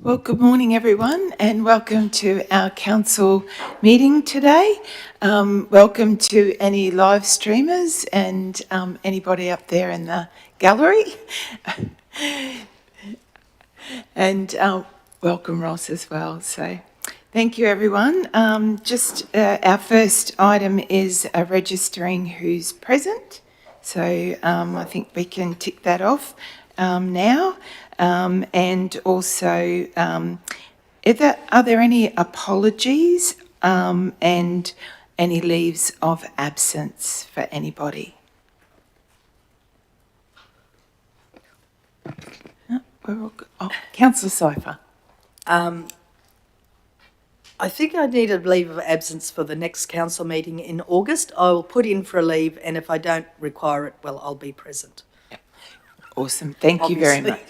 Well, good morning, everyone, and welcome to our council meeting today. Welcome to any live streamers and anybody up there in the gallery. And welcome, Ross, as well. So thank you, everyone. Our first item is registering who's present. So I think we can tick that off now. And also, are there any apologies and any leaves of absence for anybody? Councillor Cypher. I think I need a leave of absence for the next council meeting in August. I'll put in for a leave, and if I don't require it, well, I'll be present. Awesome. Thank you very much.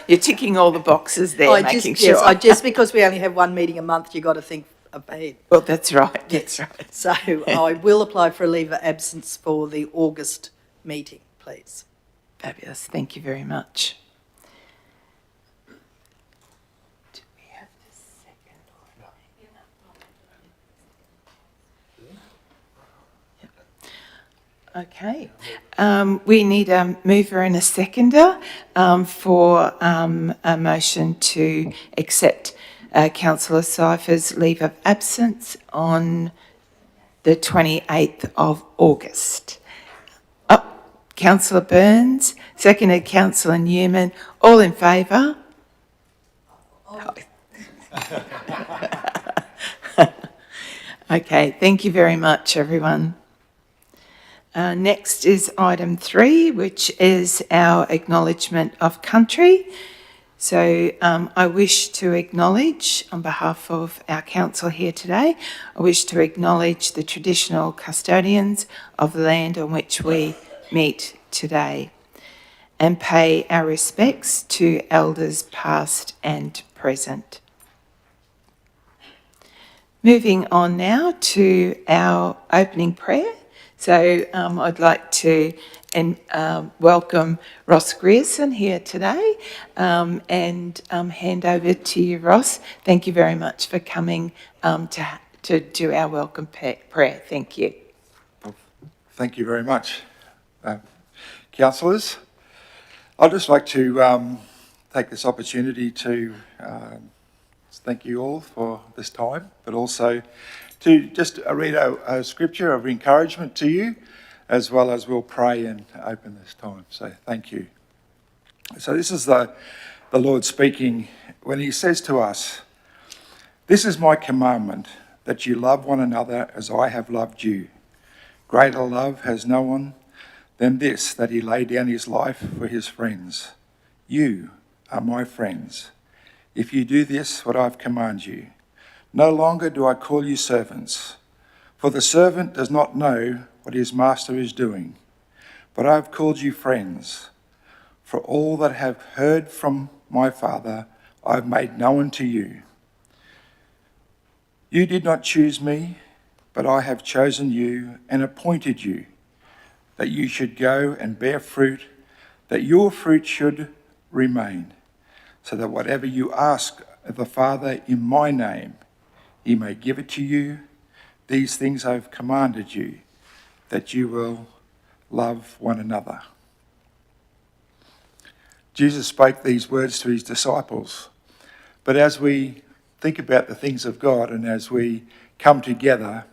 You're ticking all the boxes there, making sure. Yes, just because we only have one meeting a month, you've got to think ahead. Well, that's right. That's right. So I will apply for a leave of absence for the August meeting, please. Fabulous. Thank you very much. Do we have the second order? Okay. We need a mover and a seconder for a motion to accept Councillor Cypher's leave of absence on the 28th of August. Councillor Burns, seconded Councillor Newman. All in favour? Okay, thank you very much, everyone. Next is item 3, which is our acknowledgement of country. So I wish to acknowledge, on behalf of our council here today, I wish to acknowledge the traditional custodians of the land on which we meet today and pay our respects to elders past and present. Moving on now to our opening prayer. So I'd like to welcome Ross Grierson here today and hand over to you, Ross. Thank you very much for coming to do our welcome prayer. Thank you. Well, thank you very much, councillors. I'd just like to take this opportunity to thank you all for this time, but also to just read a scripture of encouragement to you, as well as we'll pray and open this time. So thank you. So this is the Lord speaking when he says to us, "This is my commandment, that you love one another as I have loved you. Greater love has no one than this, that he laid down his life for his friends. You are my friends, if you do this, what I've commanded you. No longer do I call you servants, for the servant does not know what his master is doing, but I have called you friends. For all that I have heard from my Father, I have made known to you. You did not choose me, but I have chosen you and appointed you, that you should go and bear fruit, that your fruit should remain, so that whatever you ask of the Father in my name, he may give it to you. These things I have commanded you, that you will love one another." Jesus spoke these words to his disciples, but as we think about the things of God and as we come together,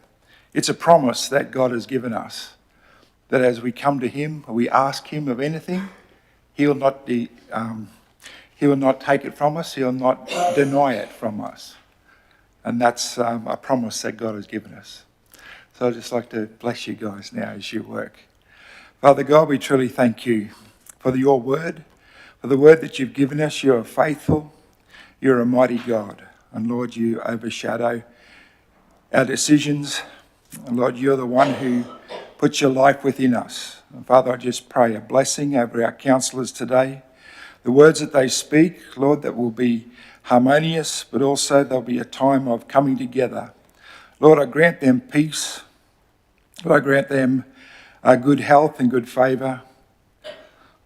it's a promise that God has given us, that as we come to him, we ask him of anything, he will not take it from us, he'll not deny it from us. And that's a promise that God has given us. So I'd just like to bless you guys now as you work. Father God, we truly thank you for your word, for the word that you've given us. You are faithful, you're a mighty God. And Lord, you overshadow our decisions. And Lord, you're the one who puts your life within us. And Father, I just pray a blessing over our councillors today. The words that they speak, Lord, that will be harmonious, but also there'll be a time of coming together. Lord, I grant them peace. Lord, I grant them good health and good favour.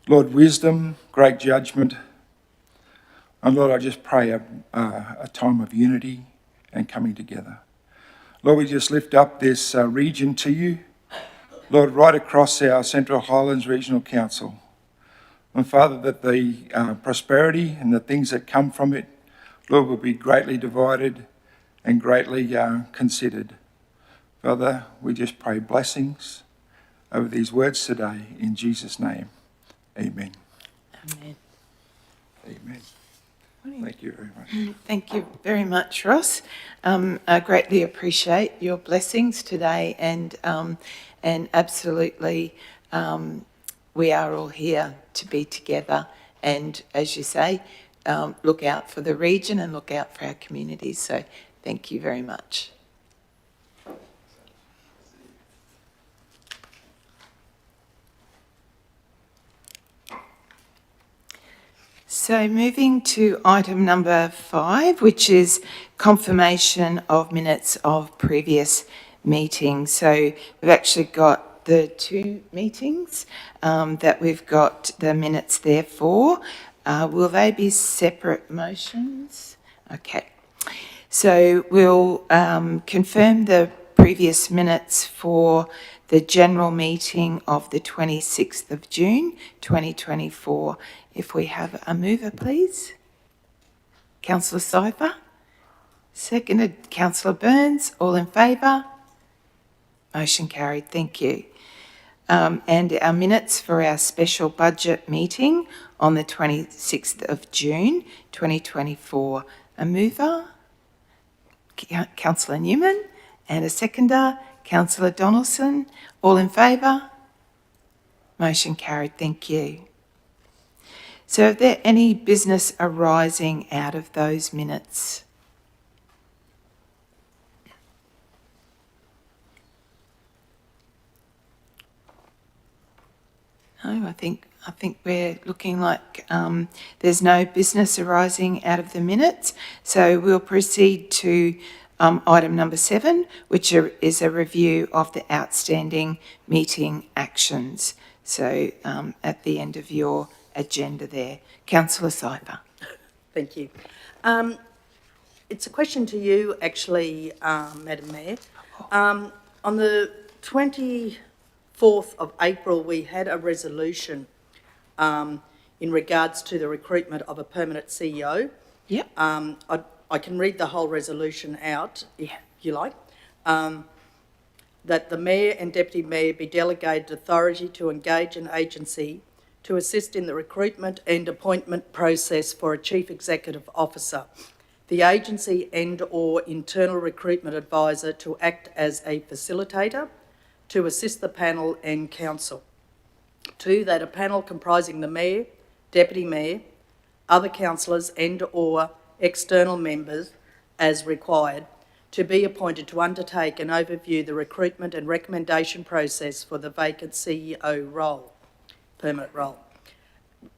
Lord, wisdom, great judgment. And Lord, I just pray a time of unity and coming together. Lord, we just lift up this region to you. Lord, right across our Central Highlands Regional Council. And Father, that the prosperity and the things that come from it, Lord, will be greatly divided and greatly considered. Father, we just pray blessings over these words today in Jesus' name. Amen. Amen. Amen. Thank you very much. Thank you very much, Ross. I greatly appreciate your blessings today, and absolutely, we are all here to be together. And as you say, look out for the region and look out for our communities. So, thank you very much. So moving to item number 5, which is confirmation of minutes of previous meetings. So we've actually got the 2 meetings that we've got the minutes there for. Will they be separate motions? Okay. So we'll confirm the previous minutes for the general meeting of the 26th of June 2024. If we have a mover, please. Councillor Cypher. Seconded, Councillor Burns. All in favour? Motion carried. Thank you. And our minutes for our special budget meeting on the 26th of June 2024. A mover? Councillor Newman, and a seconder, Councillor Donaldson. All in favour? Motion carried. Thank you. So are there any business arising out of those minutes? No, I think we're looking like there's no business arising out of the minutes. So we'll proceed to item number 7, which is a review of the outstanding meeting actions. So at the end of your agenda there. Councillor Cypher. Thank you. It's a question to you, actually, Madam Mayor. On the 24th of April, we had a resolution in regards to the recruitment of a permanent CEO. Yep. I can read the whole resolution out, if you like. That the Mayor and Deputy Mayor be delegated authority to engage an agency to assist in the recruitment and appointment process for a Chief Executive Officer. The agency and/or internal recruitment advisor to act as a facilitator to assist the panel and council. 2, that a panel comprising the Mayor, Deputy Mayor, other councillors and/or external members as required to be appointed to undertake and overview the recruitment and recommendation process for the vacant CEO role, permanent role.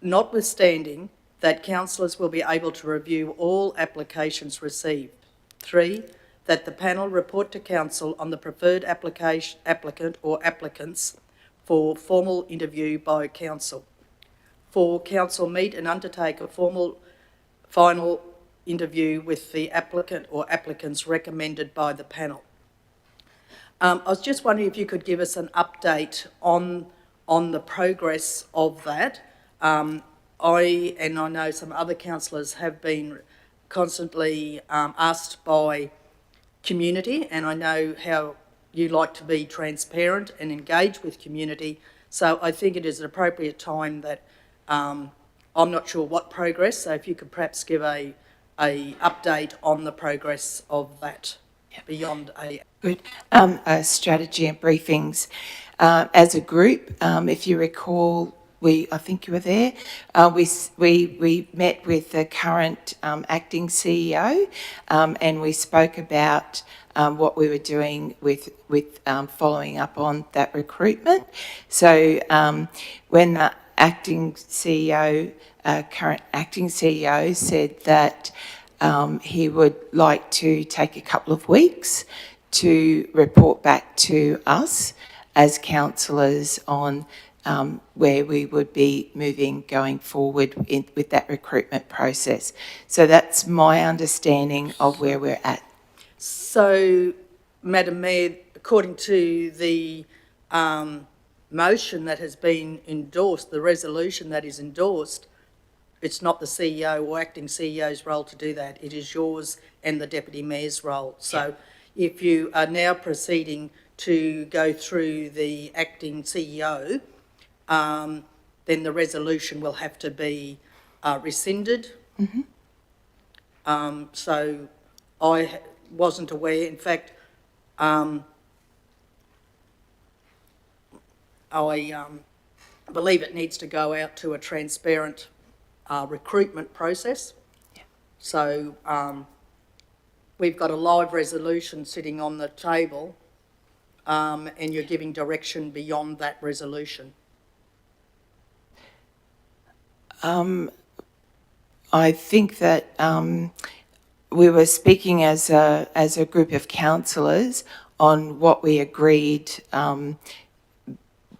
Notwithstanding that councillors will be able to review all applications received. 3, that the panel report to council on the preferred applicant or applicants for formal interview by council. 4, council meet and undertake a final interview with the applicant or applicants recommended by the panel. I was just wondering if you could give us an update on the progress of that. I know some other councillors have been constantly asked by community, and I know how you like to be transparent and engage with community, so I think it is an appropriate time that I'm not sure what progress, so if you could perhaps give a update on the progress of that. Yep. Beyond a... Good. Strategy and briefings. As a group, if you recall, I think you were there, we met with the current acting CEO and we spoke about what we were doing with following up on that recruitment. So when the acting CEO, current acting CEO said that he would like to take a couple of weeks to report back to us as councillors on where we would be moving going forward with that recruitment process. So that's my understanding of where we're at. So, Madam Mayor, according to the motion that has been endorsed, the resolution that is endorsed, it's not the CEO or acting CEO's role to do that. It is yours and the Deputy Mayor's role. So if you are now proceeding to go through the acting CEO, then the resolution will have to be rescinded. So I wasn't aware. In fact, I believe it needs to go out to a transparent recruitment process. Yeah. So we've got a live resolution sitting on the table, and you're giving direction beyond that resolution. I think that we were speaking as a group of councillors on what we agreed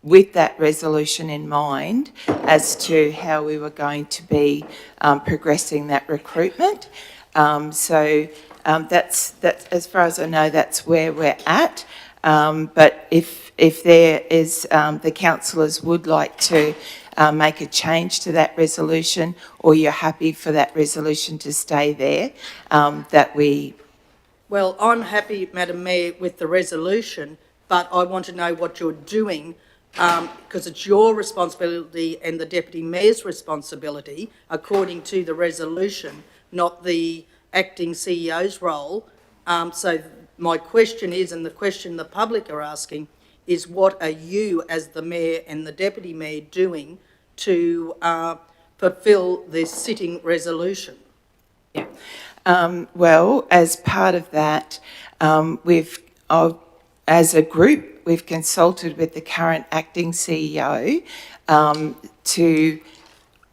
with that resolution in mind as to how we were going to be progressing that recruitment. So that's as far as I know, that's where we're at. But if there is the councillors would like to make a change to that resolution, or you're happy for that resolution to stay there, that we... Well, I'm happy, Madam Mayor, with the resolution, but I want to know what you're doing, because it's your responsibility and the Deputy Mayor's responsibility, according to the resolution, not the acting CEO's role. So my question is, and the question the public are asking, is what are you as the Mayor and the Deputy Mayor doing to fulfil this sitting resolution? Yeah. Well, as part of that, as a group, we've consulted with the current acting CEO to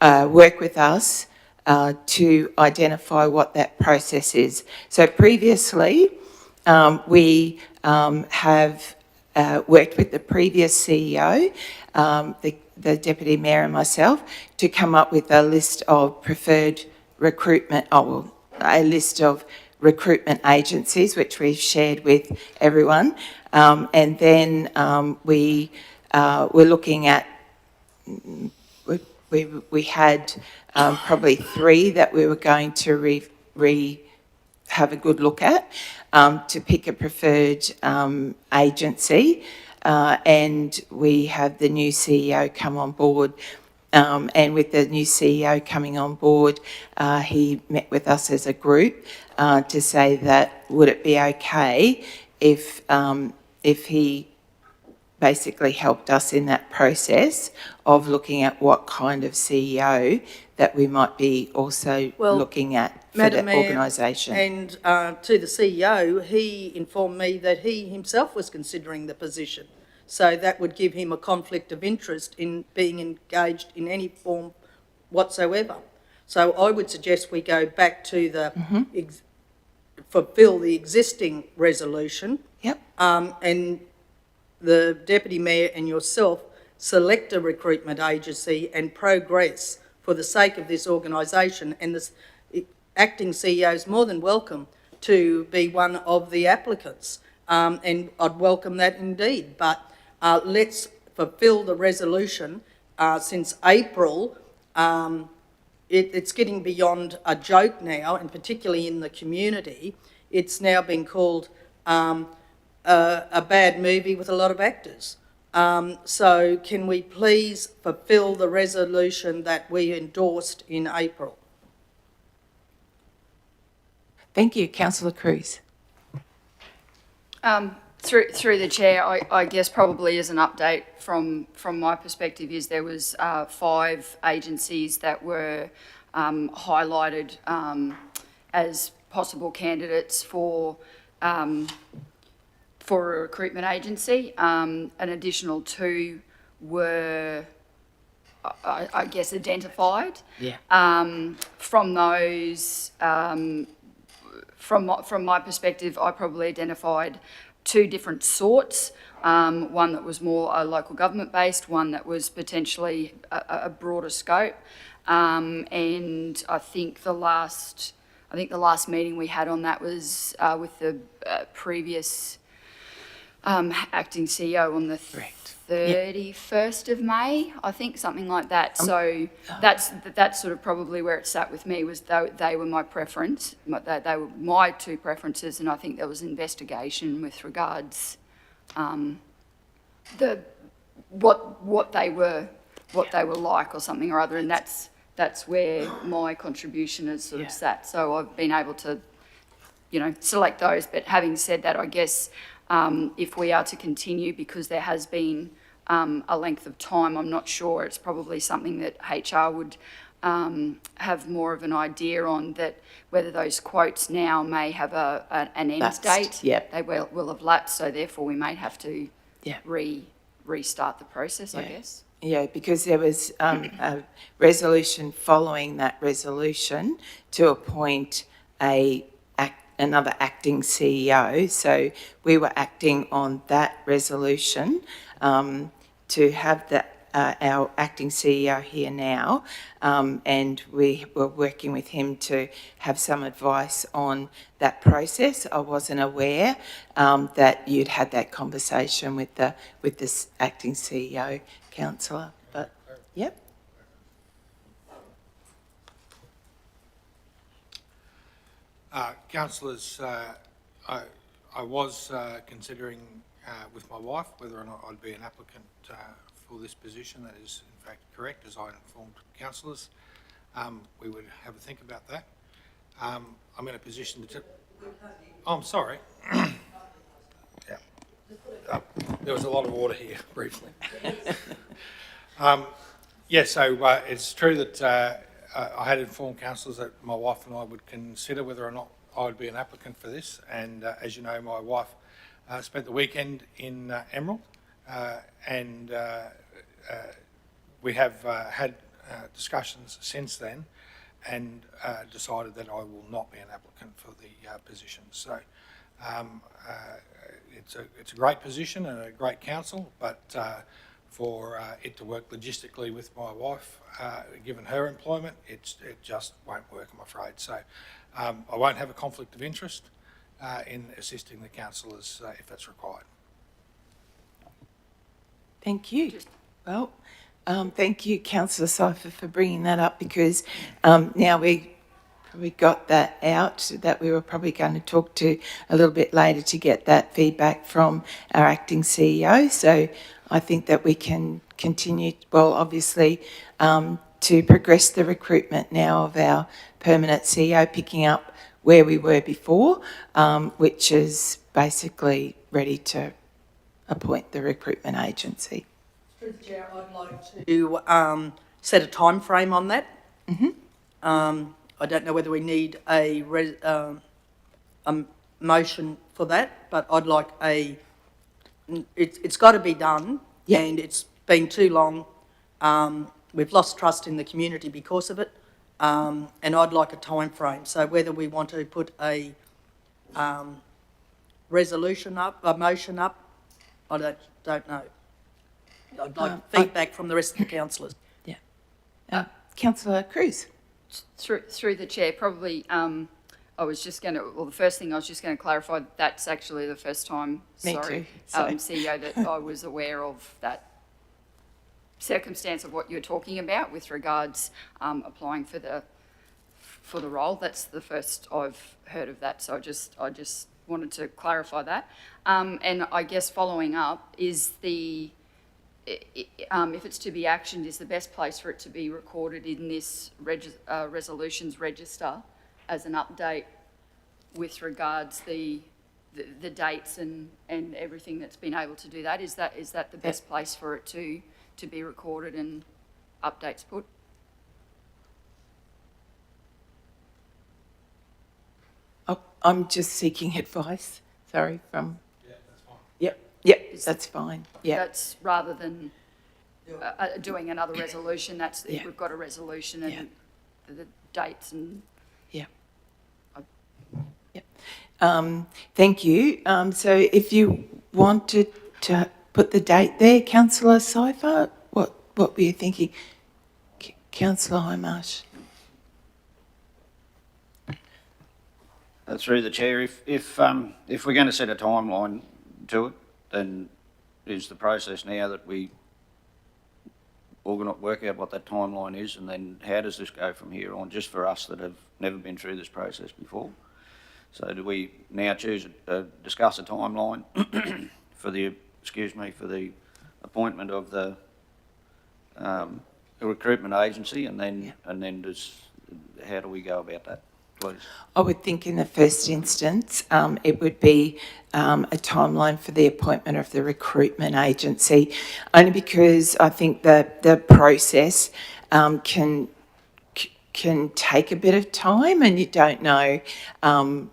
work with us to identify what that process is. So previously, we have worked with the previous CEO, the Deputy Mayor and myself, to come up with a list of preferred recruitment, a list of recruitment agencies, which we've shared with everyone. And then we were looking at, we had probably 3 that we were going to have a good look at to pick a preferred agency. And we have the new CEO come on board. And with the new CEO coming on board, he met with us as a group to say that would it be okay if he basically helped us in that process of looking at what kind of CEO that we might be also looking at for the organisation. And to the CEO, he informed me that he himself was considering the position. So that would give him a conflict of interest in being engaged in any form whatsoever. So I would suggest we go back to the fulfil the existing resolution. Yep. And the Deputy Mayor and yourself select a recruitment agency and progress for the sake of this organisation. And the acting CEO is more than welcome to be one of the applicants. And I'd welcome that indeed. But let's fulfil the resolution. Since April, it's getting beyond a joke now, and particularly in the community. It's now been called a bad movie with a lot of actors. So can we please fulfil the resolution that we endorsed in April? Thank you, Councillor Cruz. Through the chair, I guess probably as an update from my perspective is there was 5 agencies that were highlighted as possible candidates for a recruitment agency. An additional 2 were, I guess, identified. Yeah. From those, from my perspective, I probably identified 2 different sorts one that was more local government based, one that was potentially a broader scope. And I think the last meeting we had on that was with the previous acting CEO on the Correct. 31st of May, I think, something like that. So that's sort of probably where it sat with me, was they were my preference. They were my two preferences, and I think there was investigation with regards what they were like or something or other, and that's where my contribution has sort of sat. So I've been able to, select those. But having said that, I guess if we are to continue, because there has been a length of time, I'm not sure, it's probably something that HR would have more of an idea on, that whether those quotes now may have an end Lapsed, date. yep. They will have lapsed, so therefore we may have to Yeah. restart the process, I Yeah. guess. Yeah, because there was a resolution following that resolution to appoint another acting CEO. So we were acting on that resolution to have our acting CEO here now, and we were working with him to have some advice on that process. I wasn't aware that you'd had that conversation with this acting CEO, councillor. But yep. Councillors, I was considering with my wife whether or not I'd be an applicant for this position. That is in fact correct, as I informed councillors. We would have a think about that. I'm in a position to... Oh, I'm sorry. Yeah. There was a lot of water here, briefly. So it's true that I had informed councillors that my wife and I would consider whether or not I would be an applicant for this. And as you know, my wife spent the weekend in Emerald, and we have had discussions since then, and decided that I will not be an applicant for the position. So it's a great position and a great council, but for it to work logistically with my wife, given her employment, it just won't work, I'm afraid. So I won't have a conflict of interest in assisting the councillors if that's required. Thank you. Well, thank you, Councillor Cypher, for bringing that up, because now we got that out, that we were probably going to talk to a little bit later to get that feedback from our acting CEO. So I think that we can continue, well, obviously, to progress the recruitment now of our permanent CEO, picking up where we were before, which is basically ready to appoint the recruitment agency. Through the Chair, I'd like to set a time frame on that. I don't know whether we need a motion for that, but I'd like it's got to be done, and it's been too long. We've lost trust in the community because of it, and I'd like a time frame. So whether we want to put a resolution up, a motion up, I don't know. I'd like feedback from the rest of the councillors. Yeah. Councillor Cruz. Through the chair, probably, the first thing I was just going to clarify, that's actually the first time, CEO, that I was aware of that circumstance of what you're talking about with regards applying for the role. That's the first I've heard of that, so I just wanted to clarify that. And I guess following up is if it's to be actioned, is the best place for it to be recorded in this resolutions register as an update with regards the dates and everything that's been able to do that? Is that the best place for it to be recorded and updates put? I'm just seeking advice, sorry, from... Yeah, that's fine. Yep, that's fine, yeah. That's rather than doing another resolution, we've got a resolution and the dates and... Yeah. Yep. Thank you. So if you wanted to put the date there, councillor Cypher? What were you thinking? Councillor Hindmarsh? Through the chair, if we're going to set a timeline to it, then is the process now that we work out what that timeline is, and then how does this go from here on, just for us that have never been through this process before? So do we now discuss a timeline for the appointment of the recruitment agency, and then how do we go about that, please? I would think in the first instance, it would be a timeline for the appointment of the recruitment agency, only because I think that the process can take a bit of time, and you don't know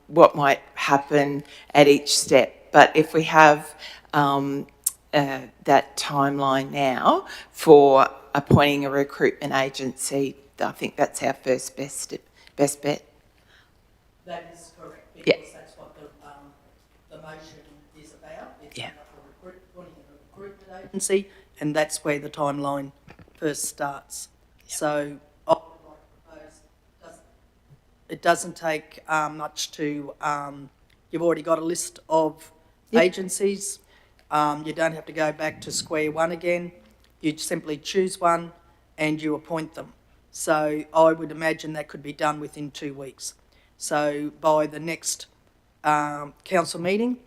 what might happen at each step. But if we have that timeline now for appointing a recruitment agency, I think that's our first best bet. That is correct, Yeah. because that's what the motion is about. It's Yeah. about appointing a recruitment agency, and that's where the timeline first starts. So I would like to propose, it doesn't take much to, you've already got a list of Yep. agencies. You don't have to go back to square one again. You simply choose one and you appoint them. So I would imagine that could be done within 2 weeks. So by the next council meeting,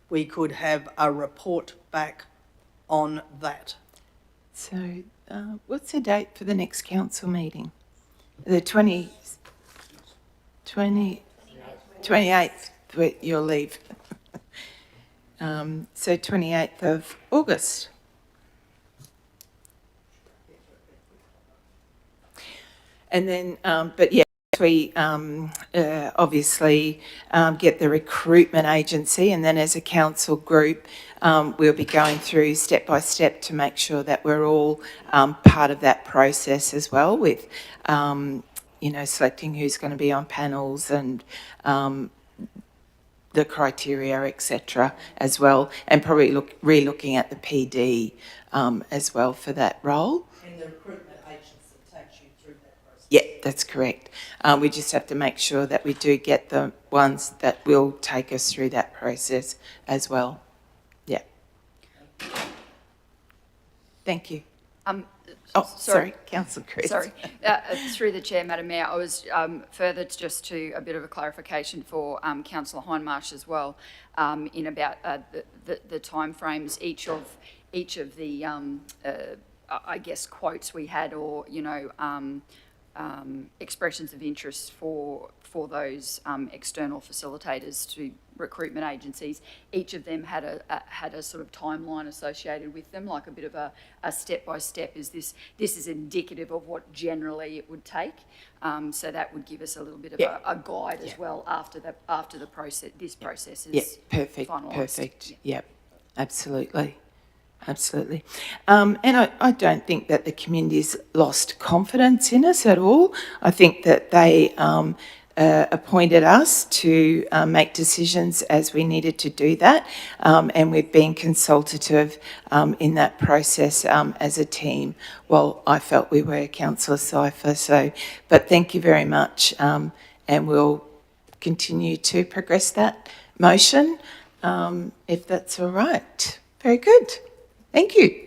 we could have a report back on that. So what's the date for the next council meeting? The 28th, your leave. So 28th of August. And then, but yeah, we obviously get the recruitment agency, and then as a council group, we'll be going through step by step to make sure that we're all part of that process as well, with selecting who's going to be on panels and the criteria, etc., as well, and probably re-looking at the PD as well for that role. And the recruitment agency takes you through that process. Yeah, that's correct. We just have to make sure that we do get the ones that will take us through that process as well. Yeah. Thank you. Sorry, Councillor Chris. Sorry. Through the chair, Madam Mayor, I was further just to a bit of a clarification for Councillor Hindmarsh as well, in about the timeframes. Each of the I guess quotes we had, or expressions of interest for those external facilitators to recruitment agencies, each of them had a sort of timeline associated with them, like a bit of a step-by-step. This is indicative of what generally it would take, so that would give us a little bit of a guide as well after the process. This process is finalised. Perfect. Yep, absolutely. And I don't think that the community's lost confidence in us at all. I think that they appointed us to make decisions as we needed to do that, and we've been consultative in that process as a team. Well, I felt we were, Councillor Cypher, but thank you very much, and we'll continue to progress that motion, if that's all right. Very good. Thank you.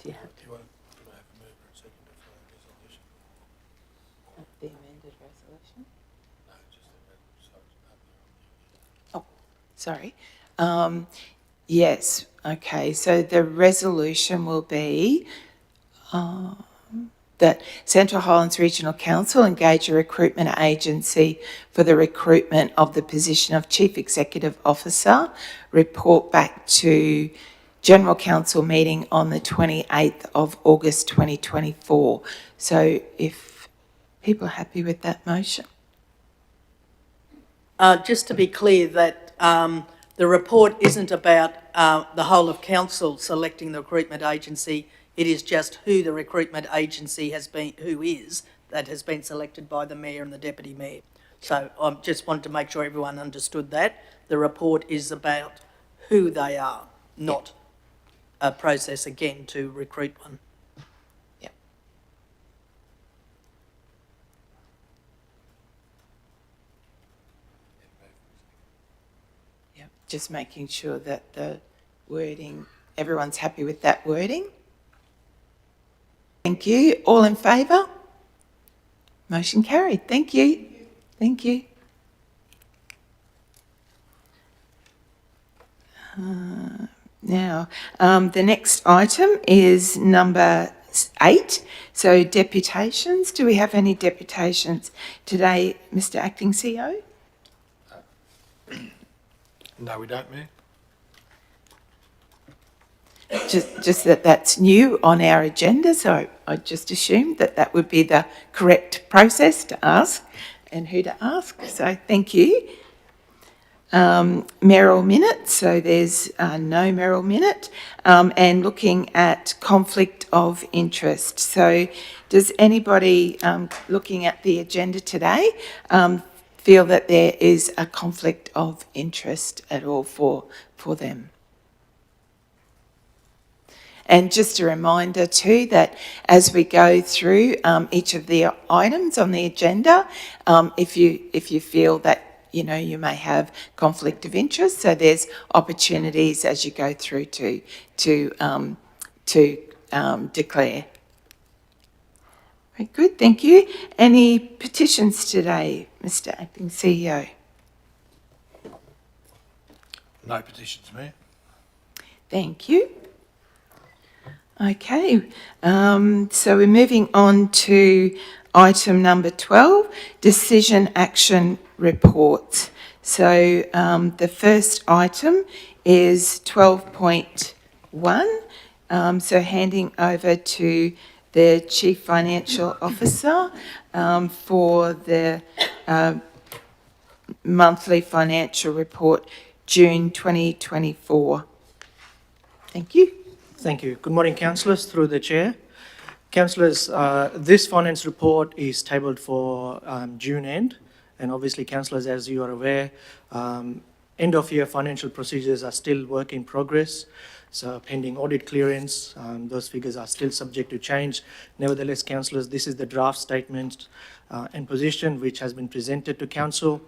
Do you have Do you want to have a mover and seconder for that resolution? the amended resolution? No, just the Oh, sorry. Yes, okay, so the resolution will be that Central Highlands Regional Council engage a recruitment agency for the recruitment of the position of Chief Executive Officer, report back to General Council meeting on the 28th of August 2024. So if people are happy with that motion. Just to be clear that The report isn't about the whole of council selecting the recruitment agency. It is just who the recruitment agency has been selected by the Mayor and the Deputy Mayor. So I just wanted to make sure everyone understood that. The report is about who they are, not a process again to recruit one. Yep. Yep. Just making sure that the wording, everyone's happy with that wording. Thank you. All in favour? Motion carried. Thank you. Thank you. Now, the next item is number 8. So deputations. Do we have any deputations today, Mr Acting CEO? No, we don't, Mayor. Just that's new on our agenda, so I just assumed that would be the correct process to ask and who to ask. So thank you. Mayoral minute, so there's no mayoral minute, and looking at conflict of interest. So does anybody looking at the agenda today feel that there is a conflict of interest at all for them? And just a reminder too that as we go through each of the items on the agenda, if you feel that you may have conflict of interest, so there's opportunities as you go through to declare. Very good, thank you. Any petitions today, Mr Acting CEO? No petitions, Mayor. Thank you. Okay, so we're moving on to item number 12, decision action reports. So the first item is 12.1, so handing over to the Chief Financial Officer for the monthly financial report, June 2024. Thank you. Thank you. Good morning, councillors, through the chair. Councillors, this finance report is tabled for June end, and obviously, councillors, as you are aware, end of year financial procedures are still work in progress. So pending audit clearance, those figures are still subject to change. Nevertheless, councillors, this is the draft statement and position which has been presented to council.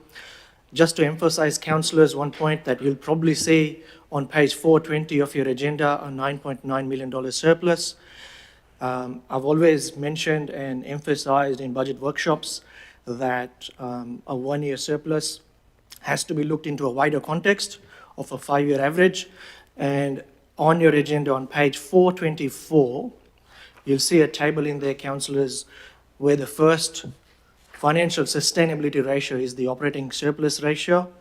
Just to emphasise, councillors, one point that you'll probably see on page 420 of your agenda, a $9.9 million surplus. I've always mentioned and emphasised in budget workshops that a one-year surplus has to be looked into a wider context of a 5-year average. And on your agenda on page 424, you'll see a table in there, councillors, where the first financial sustainability ratio is the operating surplus ratio.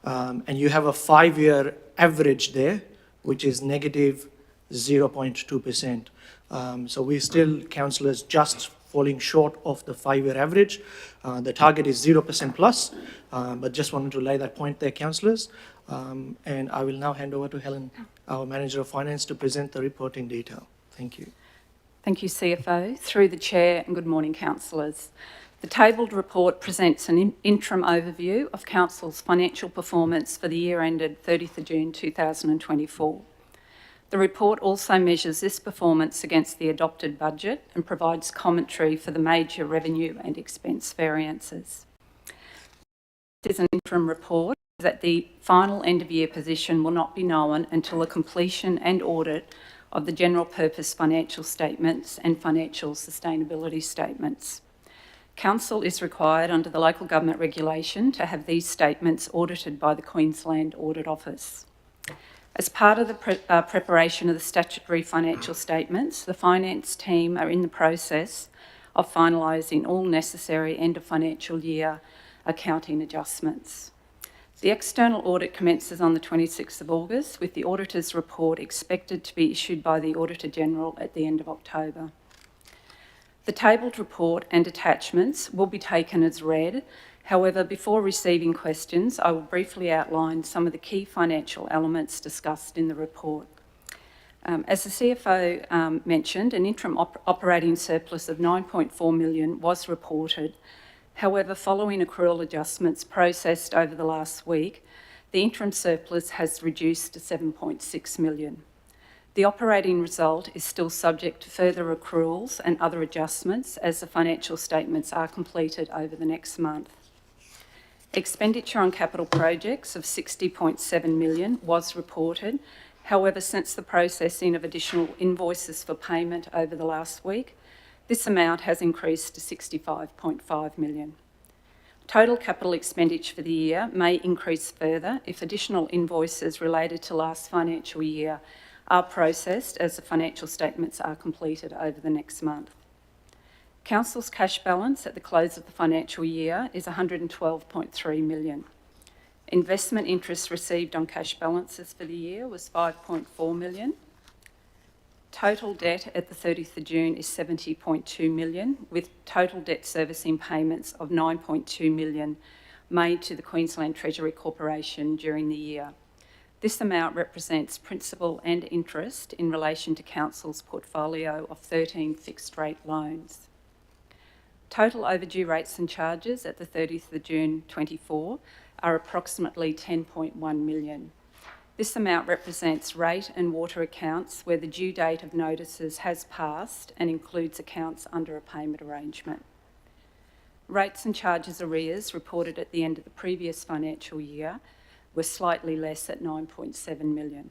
And you have a 5-year average there, which is negative 0.2%. So we're still, councillors, just falling short of the 5-year average. The target is 0% plus, but just wanted to lay that point there, councillors. And I will now hand over to Helen, our Manager of Finance, to present the report in detail. Thank you. Thank you, CFO. Through the chair, and good morning, councillors. The tabled report presents an interim overview of Council's financial performance for the year ended 30th of June 2024. The report also measures this performance against the adopted budget and provides commentary for the major revenue and expense variances. This is an interim report that the final end-of-year position will not be known until the completion and audit of the general purpose financial statements and financial sustainability statements. Council is required under the local government regulation to have these statements audited by the Queensland Audit Office. As part of the preparation of the statutory financial statements, the finance team are in the process of finalising all necessary end of financial year accounting adjustments. The external audit commences on the 26th of August, with the auditor's report expected to be issued by the Auditor General at the end of October. The tabled report and attachments will be taken as read. However, before receiving questions, I will briefly outline some of the key financial elements discussed in the report. As the CFO mentioned, an interim operating surplus of 9.4 million was reported. However, following accrual adjustments processed over the last week, the interim surplus has reduced to 7.6 million. The operating result is still subject to further accruals and other adjustments as the financial statements are completed over the next month. Expenditure on capital projects of 60.7 million was reported. However, since the processing of additional invoices for payment over the last week, this amount has increased to 65.5 million. Total capital expenditure for the year may increase further if additional invoices related to last financial year are processed as the financial statements are completed over the next month. Council's cash balance at the close of the financial year is 112.3 million. Investment interest received on cash balances for the year was 5.4 million. Total debt at the 30th of June is 70.2 million, with total debt servicing payments of 9.2 million made to the Queensland Treasury Corporation during the year. This amount represents principal and interest in relation to Council's portfolio of 13 fixed-rate loans. Total overdue rates and charges at the 30th of June 24 are approximately 10.1 million. This amount represents rate and water accounts where the due date of notices has passed and includes accounts under a payment arrangement. Rates and charges arrears reported at the end of the previous financial year were slightly less at 9.7 million.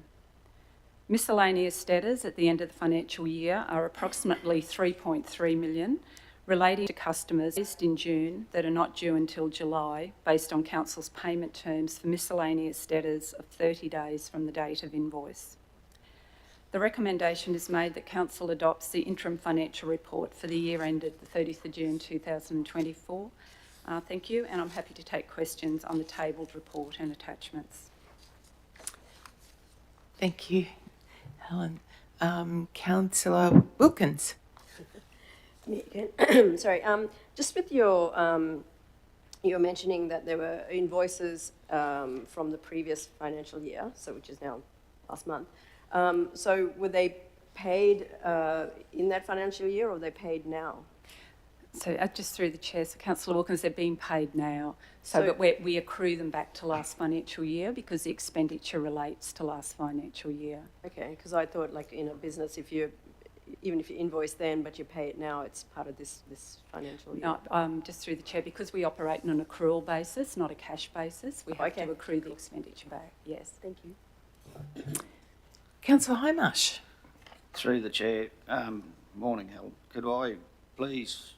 Miscellaneous debtors at the end of the financial year are approximately 3.3 million, relating to customers raised in June that are not due until July, based on Council's payment terms for miscellaneous debtors of 30 days from the date of invoice. The recommendation is made that Council adopts the interim financial report for the year ended the 30th of June 2024. Thank you, and I'm happy to take questions on the tabled report and attachments. Thank you, Helen. Councillor Wilkins. Me again. Sorry. Just with your you're mentioning that there were invoices from the previous financial year, so which is now last month. So were they paid in that financial year, or were they paid now? So just through the chair, so Councillor Wilkins, they're being paid now. But we accrue them back to last financial year because the expenditure relates to last financial year. Okay, because I thought, like in a business, even if you invoice then but you pay it now, it's part of this financial year. No, just through the chair, because we operate on an accrual basis, not a cash basis, we have to accrue the expenditure back. Yes. Thank you. Councillor Hindmarsh. Through the chair, morning, Helen. Could I please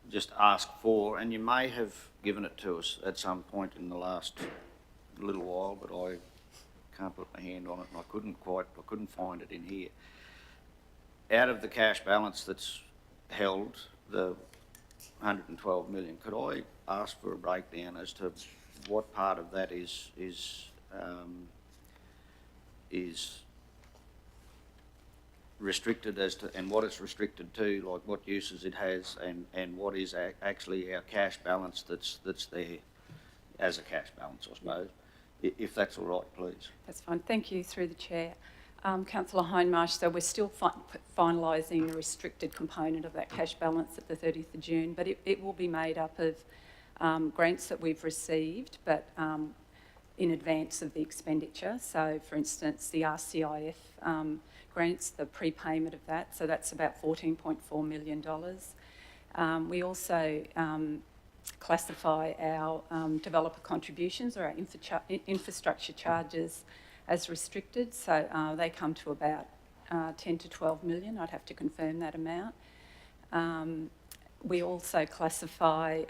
just ask for, and you may have given it to us at some point in the last little while, but I can't put my hand on it and I couldn't find it in here. Out of the cash balance that's held, the 112 million, could I ask for a breakdown as to what part of that is restricted as to, and what it's restricted to, like what uses it has, and what is actually our cash balance that's there as a cash balance, I suppose, if that's all right, please. That's fine. Thank you. Through the chair. Councillor Hindmarsh, so we're still finalising the restricted component of that cash balance at the 30th of June, but it will be made up of grants that we've received, but in advance of the expenditure. So, for instance, the RCIF grants, the prepayment of that, so that's about $14.4 million. We also classify our developer contributions or our infrastructure charges as restricted, so they come to about 10 to 12 million. I'd have to confirm that amount. We also classify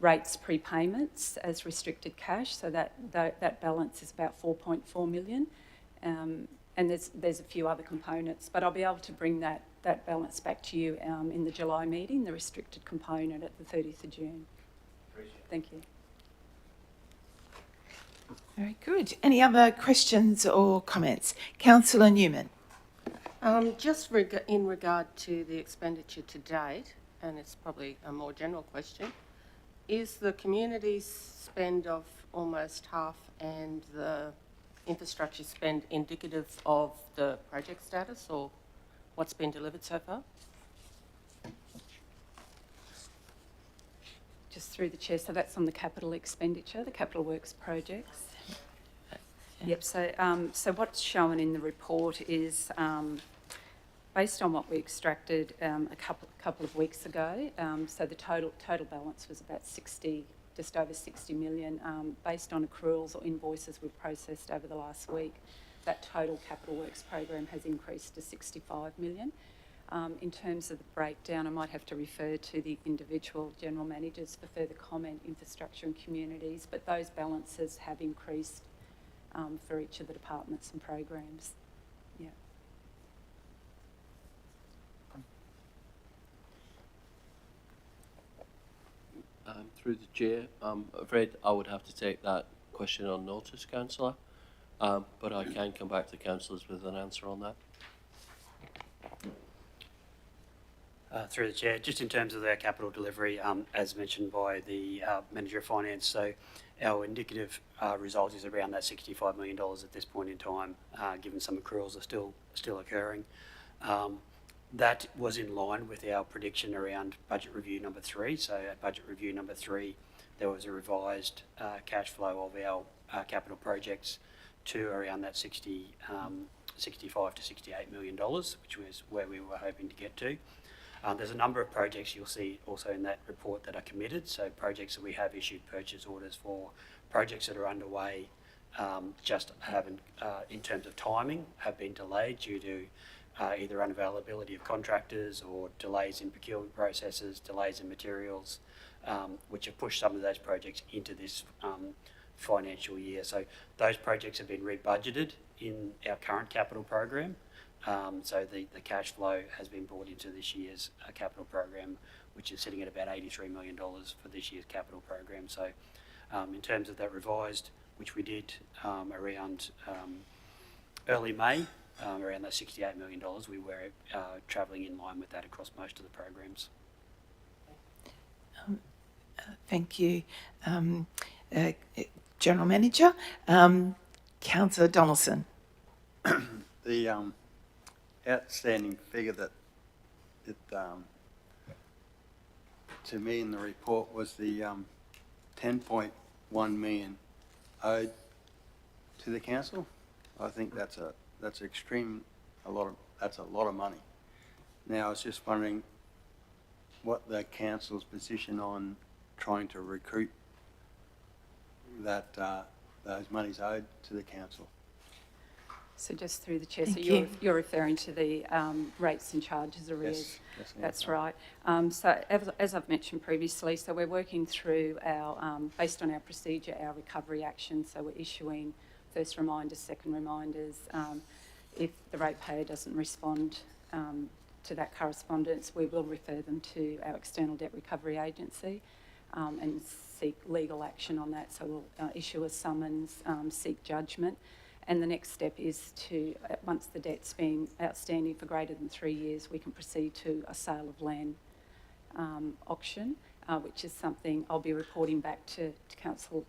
rates prepayments as restricted cash, so that balance is about 4.4 million. And there's a few other components, but I'll be able to bring that balance back to you in the July meeting, the restricted component at the 30th of June. Thank you. Very good. Any other questions or comments? Councillor Newman. Just in regard to the expenditure to date, and it's probably a more general question. Is the community spend of almost half and the infrastructure spend indicative of the project status or what's been delivered so far? Just through the chair, so that's on the capital expenditure, the capital works projects. Yep, so what's shown in the report is based on what we extracted a couple of weeks ago. So the total balance was about just over 60 million. Based on accruals or invoices we've processed over the last week, that total capital works program has increased to 65 million. In terms of the breakdown, I might have to refer to the individual general managers for further comment, infrastructure and communities, but those balances have increased for each of the departments and programs. Yeah. Through the chair, I'm afraid I would have to take that question on notice, councillor, but I can come back to councillors with an answer on that. Through the chair, just in terms of their capital delivery, as mentioned by the Manager of Finance, so our indicative result is around that $65 million at this point in time, given some accruals are still occurring. That was in line with our prediction around budget review number 3. So at budget review number 3, there was a revised cash flow of our capital projects to around that 65 to $68 million, which was where we were hoping to get to. There's a number of projects you'll see also in that report that are committed, so projects that we have issued purchase orders for, projects that are underway, just haven't, in terms of timing, have been delayed due to either unavailability of contractors or delays in procurement processes, delays in materials, which have pushed some of those projects into this financial year. So those projects have been rebudgeted in our current capital program. So the cash flow has been brought into this year's capital program, which is sitting at about $83 million for this year's capital program. So in terms of that revised, which we did around early May, around that $68 million, we were travelling in line with that across most of the programs. Thank you, General Manager. Councillor Donaldson. The outstanding figure that to me in the report was the 10.1 million owed to the council. I think that's a lot of money. Now I was just wondering what the council's position on trying to recoup that those monies owed to the council. So just through the chair, Thank so you. you're referring to the rates and charges arrears. Yes, That's right. So as I've mentioned previously, so we're working through our, based on our procedure, our recovery action. So we're issuing first reminders, second reminders. If the ratepayer doesn't respond to that correspondence, we will refer them to our external debt recovery agency and seek legal action on that. So we'll issue a summons, seek judgment. And the next step is to, once the debt's been outstanding for greater than 3 years, we can proceed to a sale of land auction, which is something I'll be reporting back to council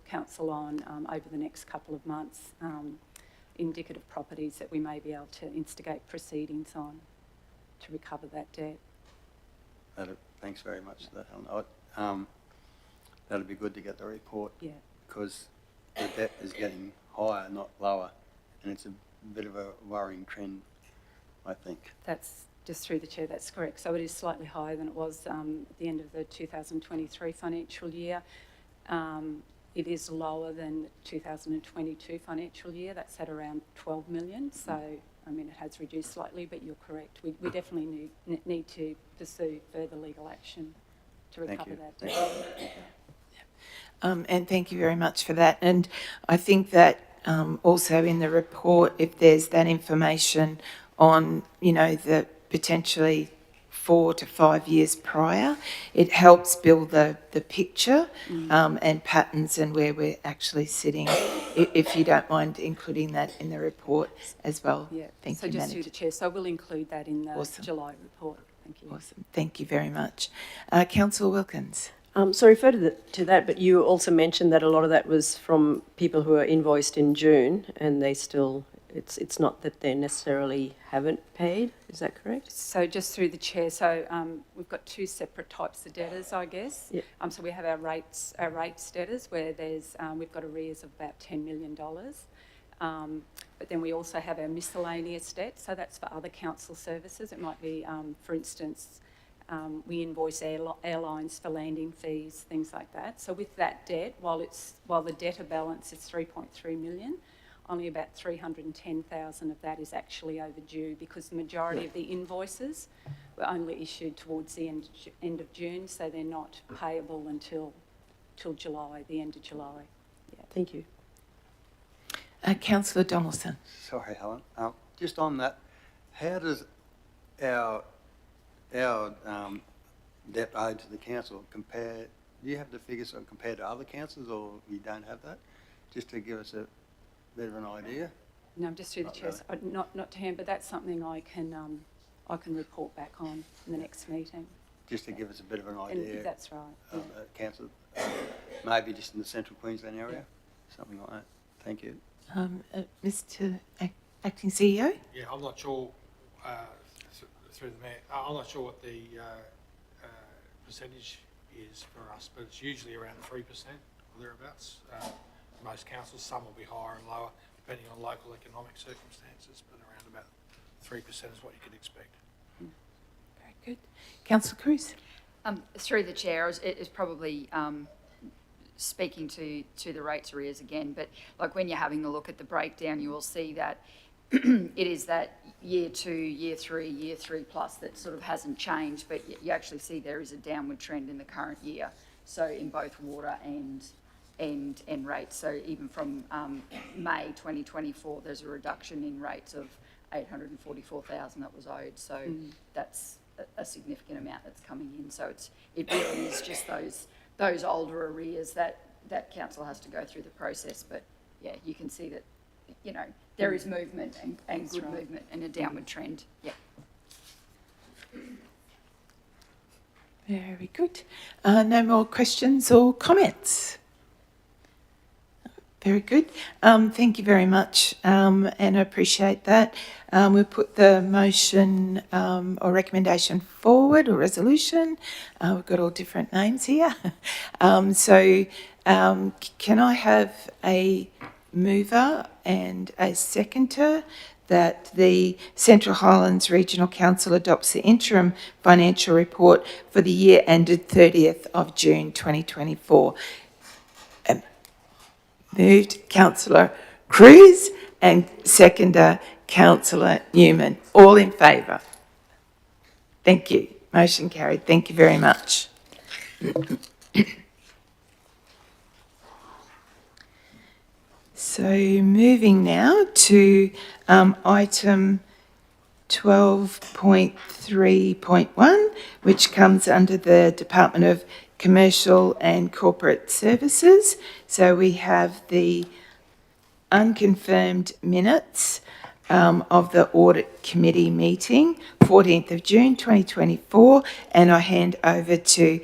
on over the next couple of months, indicative properties that we may be able to instigate proceedings on to recover that debt. Thanks very much for that, Helen. That'd be good to get the report. Yeah. Because the debt is getting higher, not lower. And it's a bit of a worrying trend, I think. That's just through the chair, that's correct. So it is slightly higher than it was at the end of the 2023 financial year. It is lower than the 2022 financial year. That's at around 12 million. So, I mean, it has reduced slightly, but you're correct. We definitely need to pursue further legal action to recover that debt. And thank you very much for that. And I think that also in the report, if there's that information on, you know, the potentially 4 to 5 years prior, it helps build the picture and patterns and where we're actually sitting, if you don't mind including that in the report as well. Yeah, Thank so you, just Manager. through the chair, so we'll include that in the Awesome. July report. Thank you. Awesome. Thank you very much. Councillor Wilkins. Sorry, further to that, but you also mentioned that a lot of that was from people who are invoiced in June, and they still, it's not that they necessarily haven't paid. Is that correct? So just through the chair, so we've got two separate types of debtors, I guess. Yep. So we have our rates debtors where there's we've got arrears of about $10 million. But then we also have our miscellaneous debt, so that's for other council services. It might be, for instance, we invoice airlines for landing fees, things like that. So with that debt, while the debtor balance is 3.3 million, only about 310,000 of that is actually overdue because the majority of the invoices were only issued towards the end of June, so they're not payable until July, the end of July. Yeah, thank you. Councillor Donaldson. Sorry, Helen. Just on that, how does our debt owed to the council compare? Do you have the figures compared to other councils, or you don't have that? Just to give us a bit of an idea. No, I'm just through the chair, so not to hand, but that's something I can report back on in the next meeting. Just to give us a bit of an idea. And that's right. Yeah. Council, maybe just in the central Queensland area, something like that. Thank you. Mr. Acting CEO? Yeah, I'm not sure, through the mayor, I'm not sure what the percentage is for us, but it's usually around 3% or thereabouts. Most councils, some will be higher and lower, depending on local economic circumstances, but around about 3% is what you could expect. Very good. Councillor Cruz? Through the chair, it is probably speaking to the rates arrears again, but like when you're having a look at the breakdown, you will see that it is that year 2, year 3 plus that sort of hasn't changed, but you actually see there is a downward trend in the current year. So in both water and rates. So even from May 2024, there's a reduction in rates of 844,000 that was owed. So that's a significant amount that's coming in. So it really is just those older arrears that council has to go through the process. But yeah, you can see that, you know, there is movement and good movement and a downward trend. Yeah. Very good. No more questions or comments? Very good. Thank you very much, and I appreciate that. We'll put the motion or recommendation forward or resolution. We've got all different names here. Can I have a mover and a seconder that the Central Highlands Regional Council adopts the interim financial report for the year ended 30th of June 2024. Moved Councillor Cruz and seconder Councillor Newman. All in favour? Thank you. Motion carried. Thank you very much. So moving now to item 12.3.1, which comes under the Department of Commercial and Corporate Services. So we have the unconfirmed minutes of the Audit Committee meeting, 14th of June 2024, and I hand over to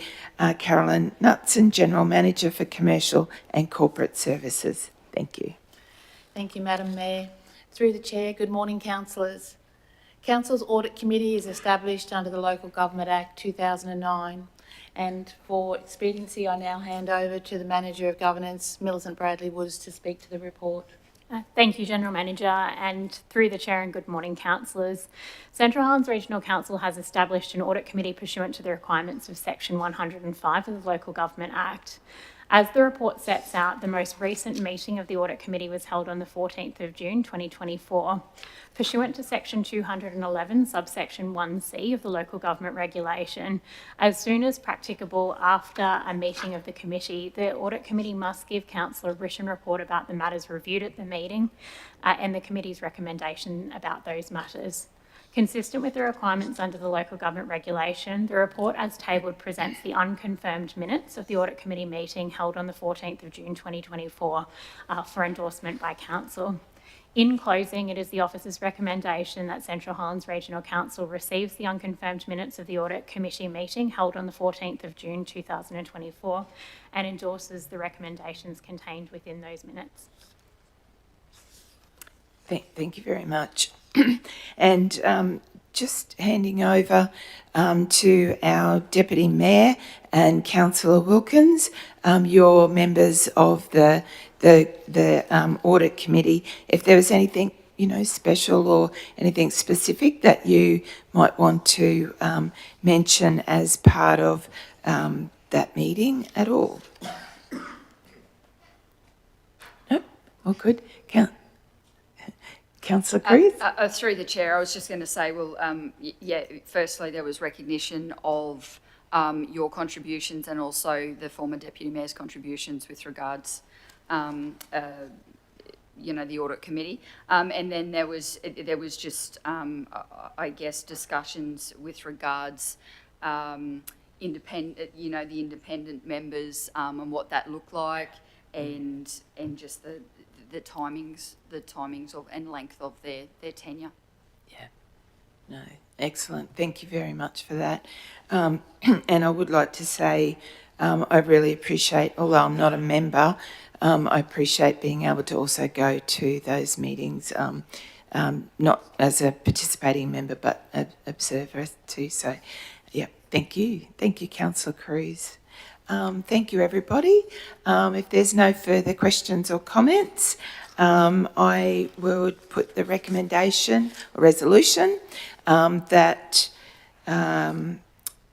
Carolyn Knutson, General Manager for Commercial and Corporate Services. Thank you. Thank you, Madam Mayor. Through the Chair, good morning, councillors. Council's Audit Committee is established under the Local Government Act 2009, and for expediency, I now hand over to the Manager of Governance, Millicent Bradley-Woods, to speak to the report. Thank you, General Manager, and through the Chair, and good morning, councillors. Central Highlands Regional Council has established an audit committee pursuant to the requirements of Section 105 of the Local Government Act. As the report sets out, the most recent meeting of the Audit Committee was held on the 14th of June 2024. Pursuant to Section 211, subsection 1C of the Local Government Regulation, as soon as practicable after a meeting of the committee, the Audit Committee must give Council a written report about the matters reviewed at the meeting and the committee's recommendation about those matters. Consistent with the requirements under the local government regulation, the report as tabled presents the unconfirmed minutes of the Audit Committee meeting held on the 14th of June 2024 for endorsement by Council. In closing, it is the Office's recommendation that Central Highlands Regional Council receives the unconfirmed minutes of the Audit Committee meeting held on the 14th of June 2024 and endorses the recommendations contained within those minutes. Thank you very much. And just handing over to our Deputy Mayor and Councillor Wilkins, you're members of the Audit Committee. If there was anything, special or anything specific that you might want to mention as part of that meeting at all. Nope, all good. Councillor Cruz? Through the chair, I was just going to say, well, firstly, there was recognition of your contributions and also the former Deputy Mayor's contributions with regards, the Audit Committee. And then there was just, I guess, discussions with regards the independent members and what that looked like and just the timings of and length of their tenure. Yeah, no, excellent. Thank you very much for that. And I would like to say I really appreciate, although I'm not a member, I appreciate being able to also go to those meetings, not as a participating member, but an observer too. So, yeah, thank you. Thank you, Councillor Cruz. Thank you, everybody. If there's no further questions or comments, I will put the recommendation or resolution that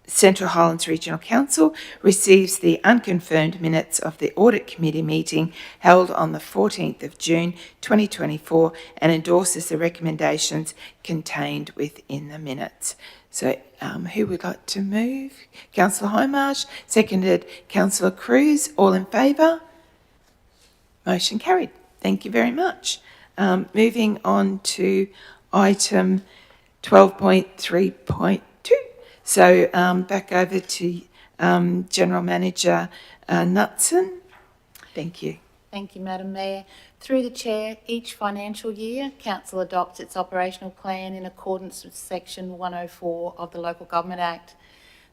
Central Highlands Regional Council receives the unconfirmed minutes of the Audit Committee meeting held on the 14th of June 2024 and endorses the recommendations contained within the minutes. So who would like to move? Councillor Hindmarsh, seconded Councillor Cruz. All in favour? Motion carried. Thank you very much. Moving on to item 12.3.2. So back over to General Manager Knutson. Thank you. Thank you, Madam Mayor. Through the Chair, each financial year, Council adopts its operational plan in accordance with Section 104 of the Local Government Act.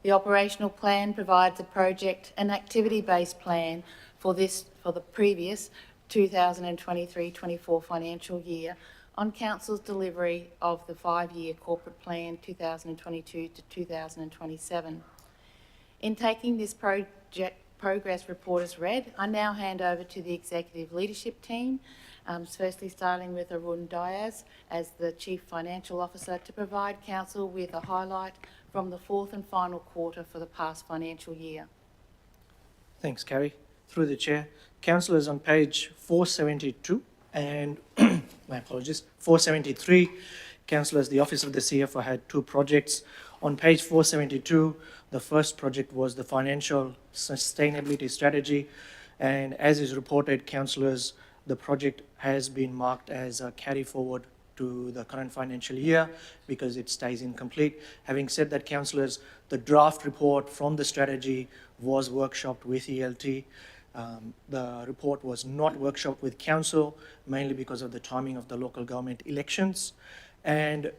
The operational plan provides a project and activity-based plan for the previous 2023-24 financial year on Council's delivery of the 5-year corporate plan 2022 to 2027. In taking this progress report as read, I now hand over to the executive leadership team, firstly starting with Arun Diaz as the Chief Financial Officer to provide Council with a highlight from the fourth and final quarter for the past financial year. Thanks, Carrie. Through the Chair, Council is on page 472 and, my apologies, 473. Councillors, the Office of the CFO had 2 projects. On page 472, the first project was the Financial Sustainability Strategy, and as is reported, councillors, the project has been marked as a carry forward to the current financial year because it stays incomplete. Having said that, councillors, the draft report from the strategy was workshopped with ELT. The report was not workshopped with council, mainly because of the timing of the local government elections, and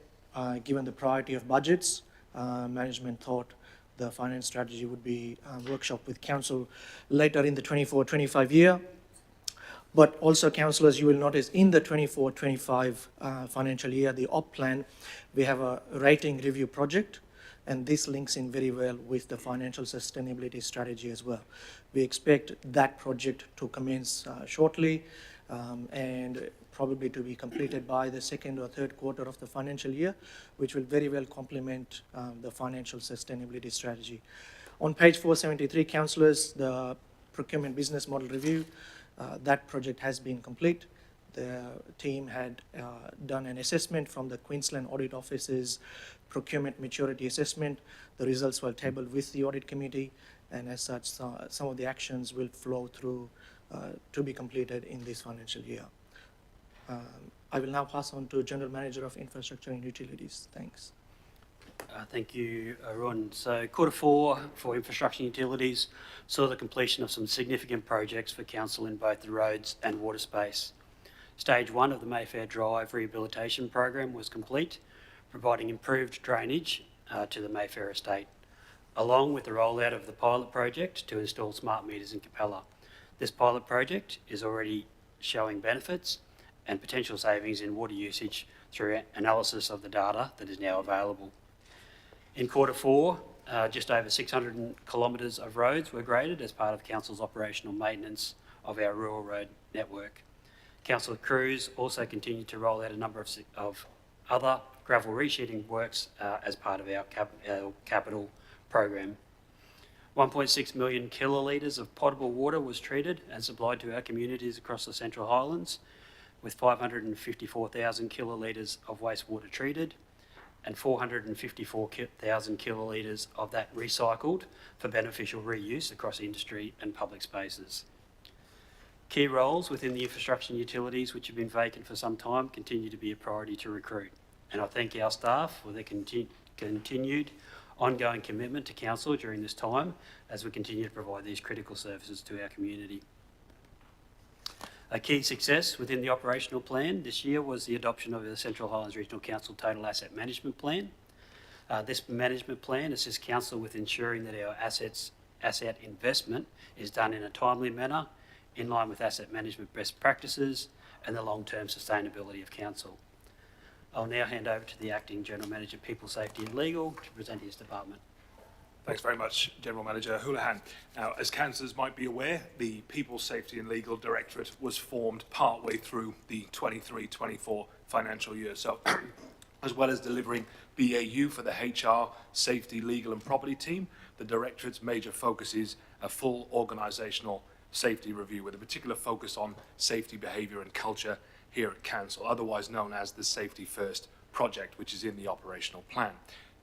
given the priority of budgets, management thought the finance strategy would be workshopped with council later in the 24-25 year. But also, councillors, you will notice in the 24-25 financial year, the OP plan, we have a rating review project, and this links in very well with the financial sustainability strategy as well. We expect that project to commence shortly and probably to be completed by the 2nd or 3rd quarter of the financial year, which will very well complement the financial sustainability strategy. On page 473, councillors, the procurement business model review, that project has been complete. The team had done an assessment from the Queensland Audit Office's procurement maturity assessment. The results were tabled with the Audit Committee, and as such, some of the actions will flow through to be completed in this financial year. I will now pass on to General Manager of Infrastructure and Utilities. Thanks. Thank you, Arun. So Q4 for infrastructure and utilities saw the completion of some significant projects for council in both the roads and water space. Stage 1 of the Mayfair Drive rehabilitation program was complete, providing improved drainage to the Mayfair estate, along with the rollout of the pilot project to install smart meters in Capella. This pilot project is already showing benefits and potential savings in water usage through analysis of the data that is now available. In Q4, just over 600 kilometres of roads were graded as part of Council's operational maintenance of our rural road network. Council crews also continued to roll out a number of other gravel resheeting works as part of our capital program. 1.6 million kilolitres of potable water was treated and supplied to our communities across the Central Highlands, with 554,000 kilolitres of wastewater treated and 454,000 kilolitres of that recycled for beneficial reuse across industry and public spaces. Key roles within the infrastructure and utilities, which have been vacant for some time, continue to be a priority to recruit. And I thank our staff for their continued ongoing commitment to council during this time as we continue to provide these critical services to our community. A key success within the operational plan this year was the adoption of the Central Highlands Regional Council Total Asset Management Plan. This management plan assists council with ensuring that our asset investment is done in a timely manner, in line with asset management best practices and the long-term sustainability of council. I'll now hand over to the Acting General Manager, People, Safety and Legal to present his department. Thanks very much, General Manager Houlihan. Now, as councillors might be aware, the People, Safety and Legal Directorate was formed partway through the 23-24 financial year. So, as well as delivering BAU for the HR, Safety, Legal and Property team, the Directorate's major focus is a full organisational safety review with a particular focus on safety behaviour and culture here at Council, otherwise known as the Safety First project, which is in the operational plan.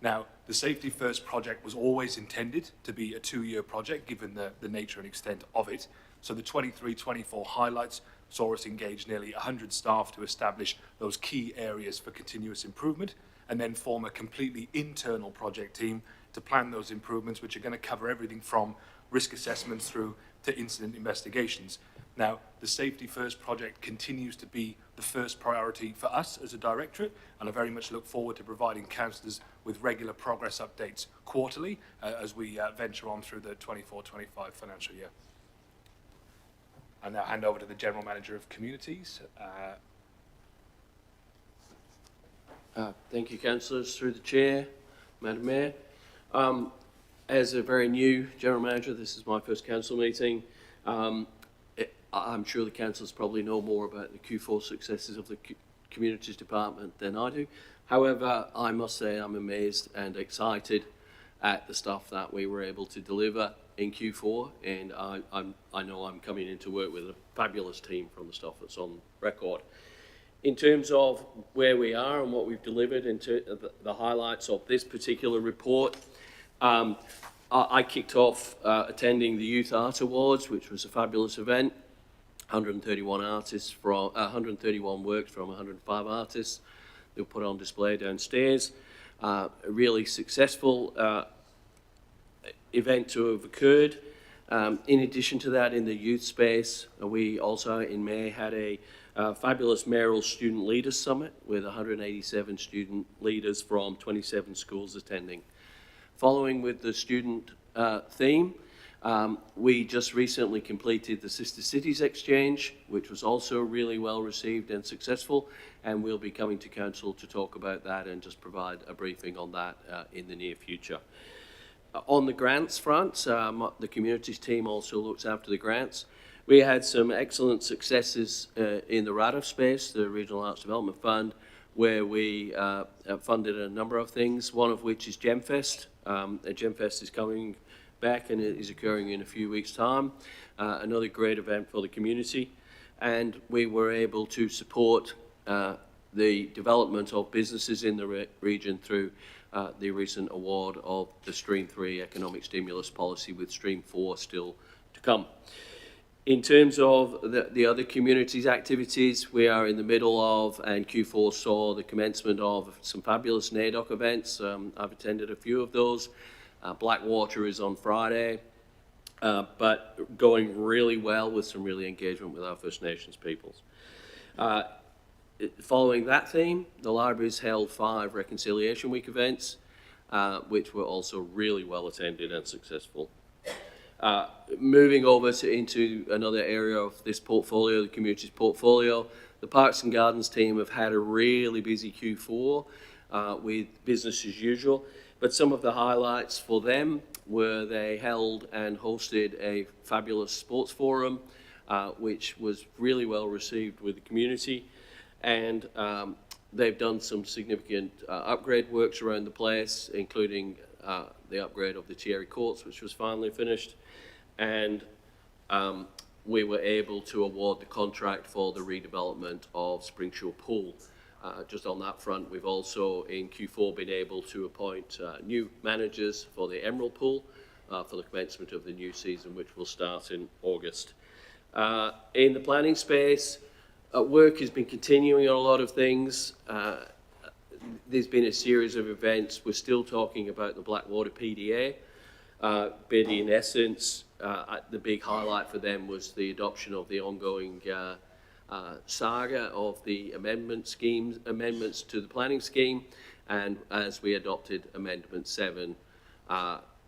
Now, the Safety First project was always intended to be a 2-year project, given the nature and extent of it. So the 23-24 highlights saw us engage nearly 100 staff to establish those key areas for continuous improvement, and then form a completely internal project team to plan those improvements, which are going to cover everything from risk assessments through to incident investigations. Now, the Safety First project continues to be the first priority for us as a directorate, and I very much look forward to providing councillors with regular progress updates quarterly as we venture on through the 24-25 financial year. I now hand over to the General Manager of Communities. Thank you, councillors. Through the chair, Madam Mayor. As a very new General Manager, this is my first council meeting. I'm sure the councillors probably know more about the Q4 successes of the Communities Department than I do. However, I must say I'm amazed and excited at the stuff that we were able to deliver in Q4, and I know I'm coming in to work with a fabulous team from the stuff that's on record. In terms of where we are and what we've delivered, into the highlights of this particular report, I kicked off attending the Youth Art Awards, which was a fabulous event. 131 artists from 131 works from 105 artists. They were put on display downstairs. A really successful event to have occurred. In addition to that, in the youth space, we also in May had a fabulous mayoral student leaders summit with 187 student leaders from 27 schools attending. Following with the student theme, we just recently completed the Sister Cities Exchange, which was also really well received and successful, and we'll be coming to Council to talk about that and just provide a briefing on that in the near future. On the grants front, the communities team also looks after the grants. We had some excellent successes in the RADF space, the Regional Arts Development Fund, where we funded a number of things, one of which is GemFest. GemFest is coming back and it is occurring in a few weeks' time. Another great event for the community. And we were able to support the development of businesses in the region through the recent award of the Stream 3 Economic Stimulus Policy, with Stream 4 still to come. In terms of the other communities' activities, we are in the middle of, and Q4 saw the commencement of some fabulous NAIDOC events. I've attended a few of those. Blackwater is on Friday, but going really well with some really engagement with our First Nations peoples. Following that theme, the library's held 5 Reconciliation Week events, which were also really well attended and successful. Moving over into another area of this portfolio, the community's portfolio, the Parks and Gardens team have had a really busy Q4 with business as usual, but some of the highlights for them were they held and hosted a fabulous sports forum, which was really well received with the community, and they've done some significant upgrade works around the place, including the upgrade of the Thierry Courts, which was finally finished, and we were able to award the contract for the redevelopment of Springshore Pool. Just on that front, we've also in Q4 been able to appoint new managers for the Emerald Pool for the commencement of the new season, which will start in August. In the planning space, work has been continuing on a lot of things. There's been a series of events. We're still talking about the Blackwater PDA, but in essence, the big highlight for them was the adoption of the ongoing saga of the amendments to the planning scheme, and as we adopted Amendment 7,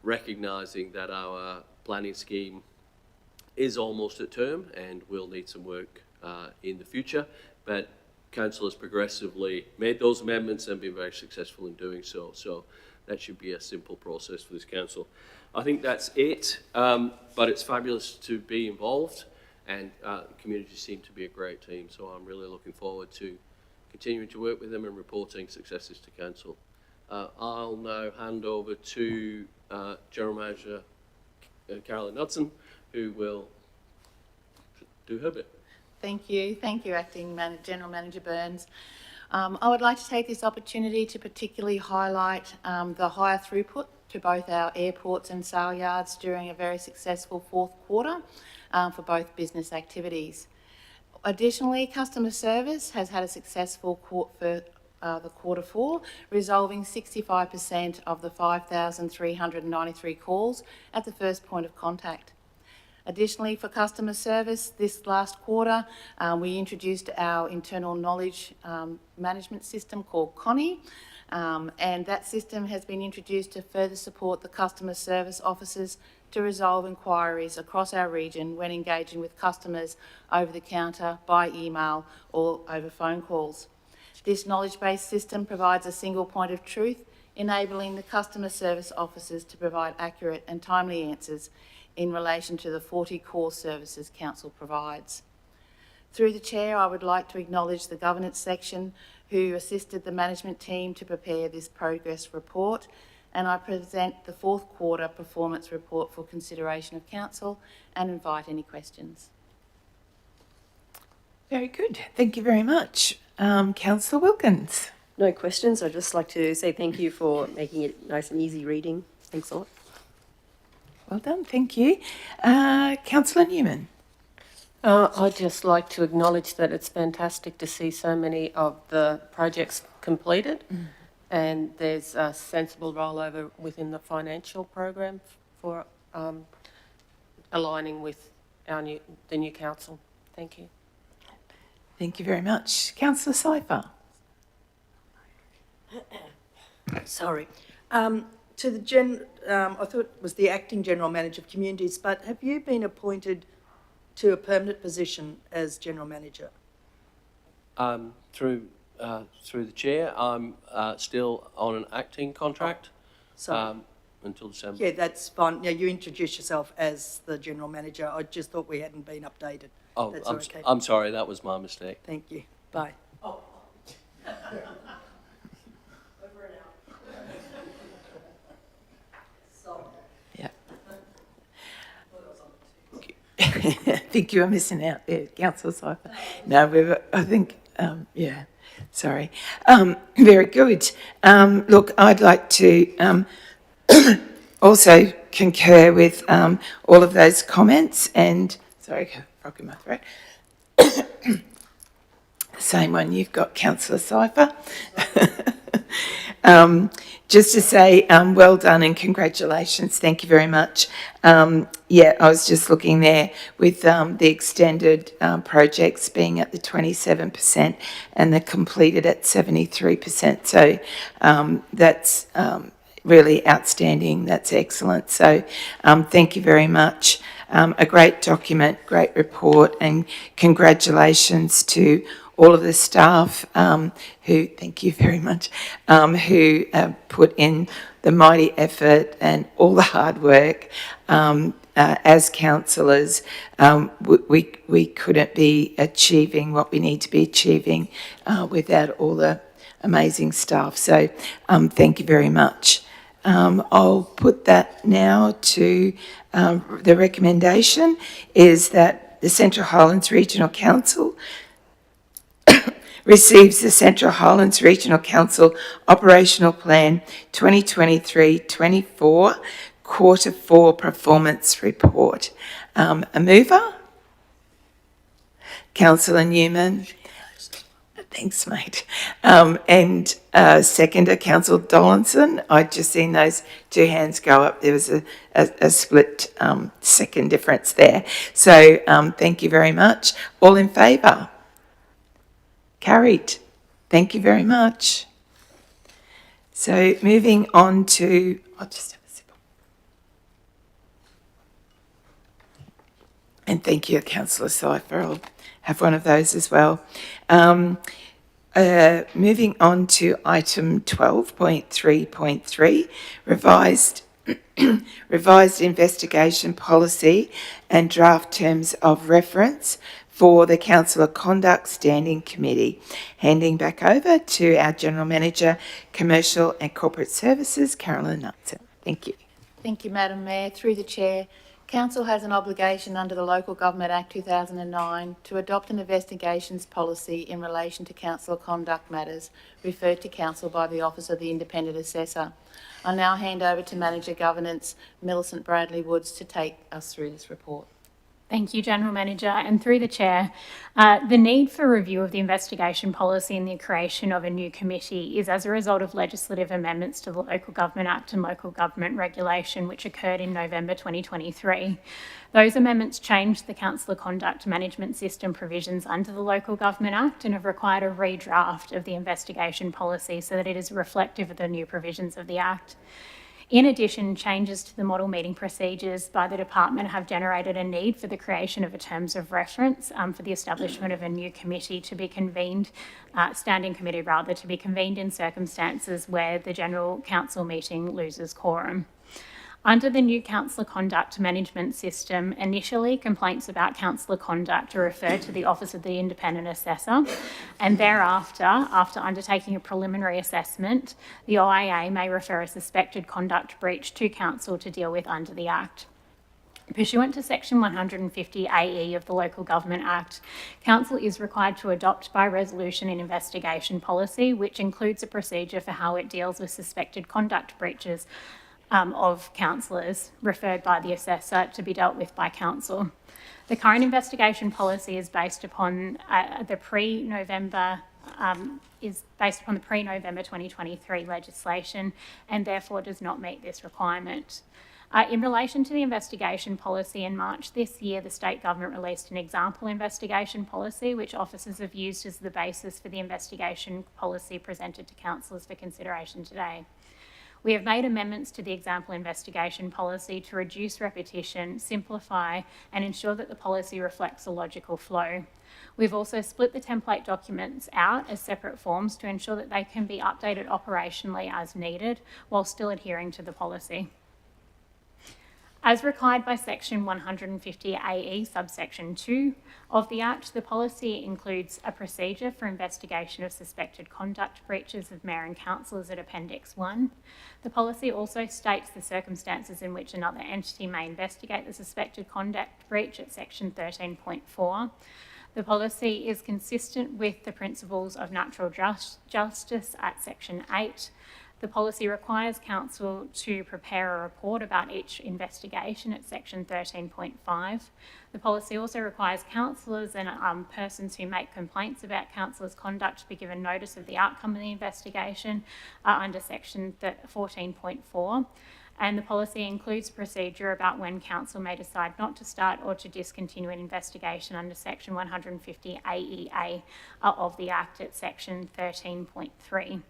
recognising that our planning scheme is almost at term and will need some work in the future, but Council has progressively made those amendments and been very successful in doing so. So that should be a simple process for this Council. I think that's it, but it's fabulous to be involved, and the community seem to be a great team, so I'm really looking forward to continuing to work with them and reporting successes to Council. I'll now hand over to General Manager Carolyn Knudsen, who will do her bit. Thank you, Acting General Manager Burns. I would like to take this opportunity to particularly highlight the higher throughput to both our airports and sale yards during a very successful fourth quarter for both business activities. Additionally, customer service has had a successful quarter four, resolving 65% of the 5,393 calls at the first point of contact. Additionally, for customer service, this last quarter, we introduced our internal knowledge management system called Connie, and that system has been introduced to further support the customer service officers to resolve inquiries across our region when engaging with customers over the counter, by email or over phone calls. This knowledge-based system provides a single point of truth, enabling the customer service officers to provide accurate and timely answers in relation to the 40 core services Council provides. Through the Chair, I would like to acknowledge the governance section who assisted the management team to prepare this progress report, and I present the fourth quarter performance report for consideration of Council and invite any questions. Very good. Thank you very much. Councillor Wilkins. No questions. I'd just like to say thank you for making it nice and easy reading. Thanks a lot. Well done, thank you. Councillor Newman. I'd just like to acknowledge that it's fantastic to see so many of the projects completed, and there's a sensible rollover within the financial program for aligning with the new council. Thank you. Thank you very much. Councillor Seifer. Sorry. To the I thought it was the Acting General Manager of Communities, but have you been appointed to a permanent position as General Manager? Through the Chair, I'm still on an acting contract until December. Yeah, that's fine. Yeah, you introduced yourself as the General Manager. I just thought we hadn't been updated. Oh, that's okay. I'm sorry, that was my mistake. Thank you. Bye. Oh. I think you were missing out there, Councillor Seifer. No, I think, yeah, sorry. Very good. Look, I'd like to also concur with all of those comments and, sorry, frog in my throat. Same one you've got, Councillor Cypher. Just to say, well done and congratulations. Thank you very much. Yeah, I was just looking there with the extended projects being at the 27% and the completed at 73%. So that's really outstanding. That's excellent. So thank you very much. A great document, great report, and congratulations to all of the staff who, thank you very much, who put in the mighty effort and all the hard work. As councillors, we couldn't be achieving what we need to be achieving without all the amazing staff. So thank you very much. I'll put that now to the recommendation is that the Central Highlands Regional Council receives the Central Highlands Regional Council Operational Plan 2023-24 Quarter 4 Performance Report. A mover? Councillor Newman. Thanks, mate. And seconder, Councillor Dollinson. I'd just seen those two hands go up. There was a split second difference there. So thank you very much. All in favour? Carried. Thank you very much. So moving on to, I'll just have a sip. And thank you, Councillor Cypher. I'll have one of those as well. Moving on to item 12.3.3, revised investigation policy and draft terms of reference for the Councillor Conduct Standing Committee. Handing back over to our General Manager, Commercial and Corporate Services, Carolyn Knudsen. Thank you. Thank you, Madam Mayor. Through the Chair, Council has an obligation under the Local Government Act 2009 to adopt an investigations policy in relation to council conduct matters referred to Council by the Office of the Independent Assessor. I'll now hand over to Manager Governance, Millicent Bradley-Woods, to take us through this report. Thank you, General Manager. And through the Chair, the need for review of the investigation policy and the creation of a new committee is as a result of legislative amendments to the Local Government Act and Local Government Regulation, which occurred in November 2023. Those amendments changed the Councillor Conduct Management System provisions under the Local Government Act and have required a redraft of the investigation policy so that it is reflective of the new provisions of the Act. In addition, changes to the model meeting procedures by the department have generated a need for the creation of a terms of reference for the establishment of a new committee to be convened, standing committee rather, to be convened in circumstances where the General Council meeting loses quorum. Under the new councillor conduct management system, initially complaints about councillor conduct are referred to the Office of the Independent Assessor, and thereafter, after undertaking a preliminary assessment, the OIA may refer a suspected conduct breach to council to deal with under the Act. Pursuant to Section 150 AE of the Local Government Act, Council is required to adopt by resolution an investigation policy, which includes a procedure for how it deals with suspected conduct breaches of councillors referred by the assessor to be dealt with by council. The current investigation policy is based upon the pre-November 2023 legislation and therefore does not meet this requirement. In relation to the investigation policy, in March this year, the state government released an example investigation policy, which officers have used as the basis for the investigation policy presented to councillors for consideration today. We have made amendments to the example investigation policy to reduce repetition, simplify, and ensure that the policy reflects a logical flow. We've also split the template documents out as separate forms to ensure that they can be updated operationally as needed while still adhering to the policy. As required by Section 150 AE subsection 2 of the Act, the policy includes a procedure for investigation of suspected conduct breaches of Mayor and Councillors at Appendix 1. The policy also states the circumstances in which another entity may investigate the suspected conduct breach at Section 13.4. The policy is consistent with the principles of natural justice at Section 8. The policy requires council to prepare a report about each investigation at section 13.5. The policy also requires councillors and persons who make complaints about councillors' conduct to be given notice of the outcome of the investigation under section 14.4. And the policy includes procedure about when council may decide not to start or to discontinue an investigation under section 150 AEA of the Act at section 13.3.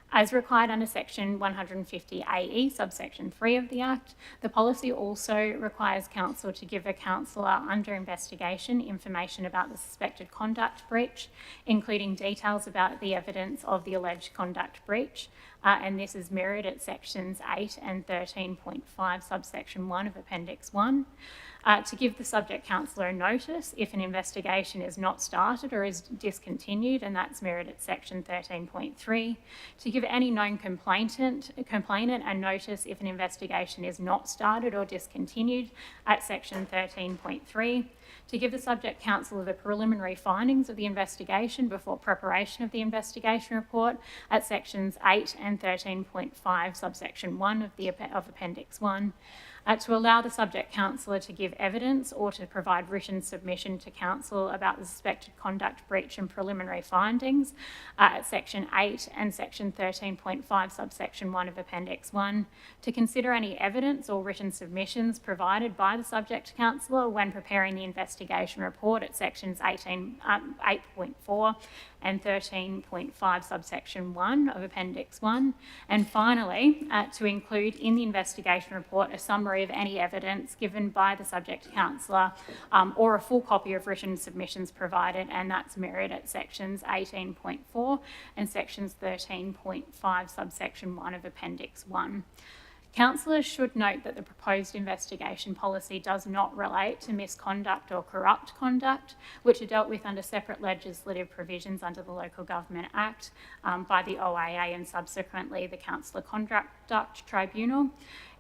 As required under section 150 AE, subsection 3 of the Act, the policy also requires council to give a councillor under investigation information about the suspected conduct breach, including details about the evidence of the alleged conduct breach, and this is mirrored at sections 8 and 13.5, subsection 1 of Appendix 1. To give the subject councillor a notice if an investigation is not started or is discontinued, and that's mirrored at section 13.3. To give any known complainant a notice if an investigation is not started or discontinued at section 13.3. To give the subject councillor the preliminary findings of the investigation before preparation of the investigation report at sections 8 and 13.5, subsection 1 of Appendix 1. To allow the subject councillor to give evidence or to provide written submission to council about the suspected conduct breach and preliminary findings at section 8 and section 13.5, subsection 1 of Appendix 1. To consider any evidence or written submissions provided by the subject councillor when preparing the investigation report at sections 8.4 and 13.5, subsection 1 of Appendix 1. And finally, to include in the investigation report a summary of any evidence given by the subject councillor or a full copy of written submissions provided, and that's mirrored at sections 18.4 and sections 13.5, subsection 1 of Appendix 1. Councillors should note that the proposed investigation policy does not relate to misconduct or corrupt conduct, which are dealt with under separate legislative provisions under the Local Government Act by the OIA and subsequently the Councillor Conduct Tribunal.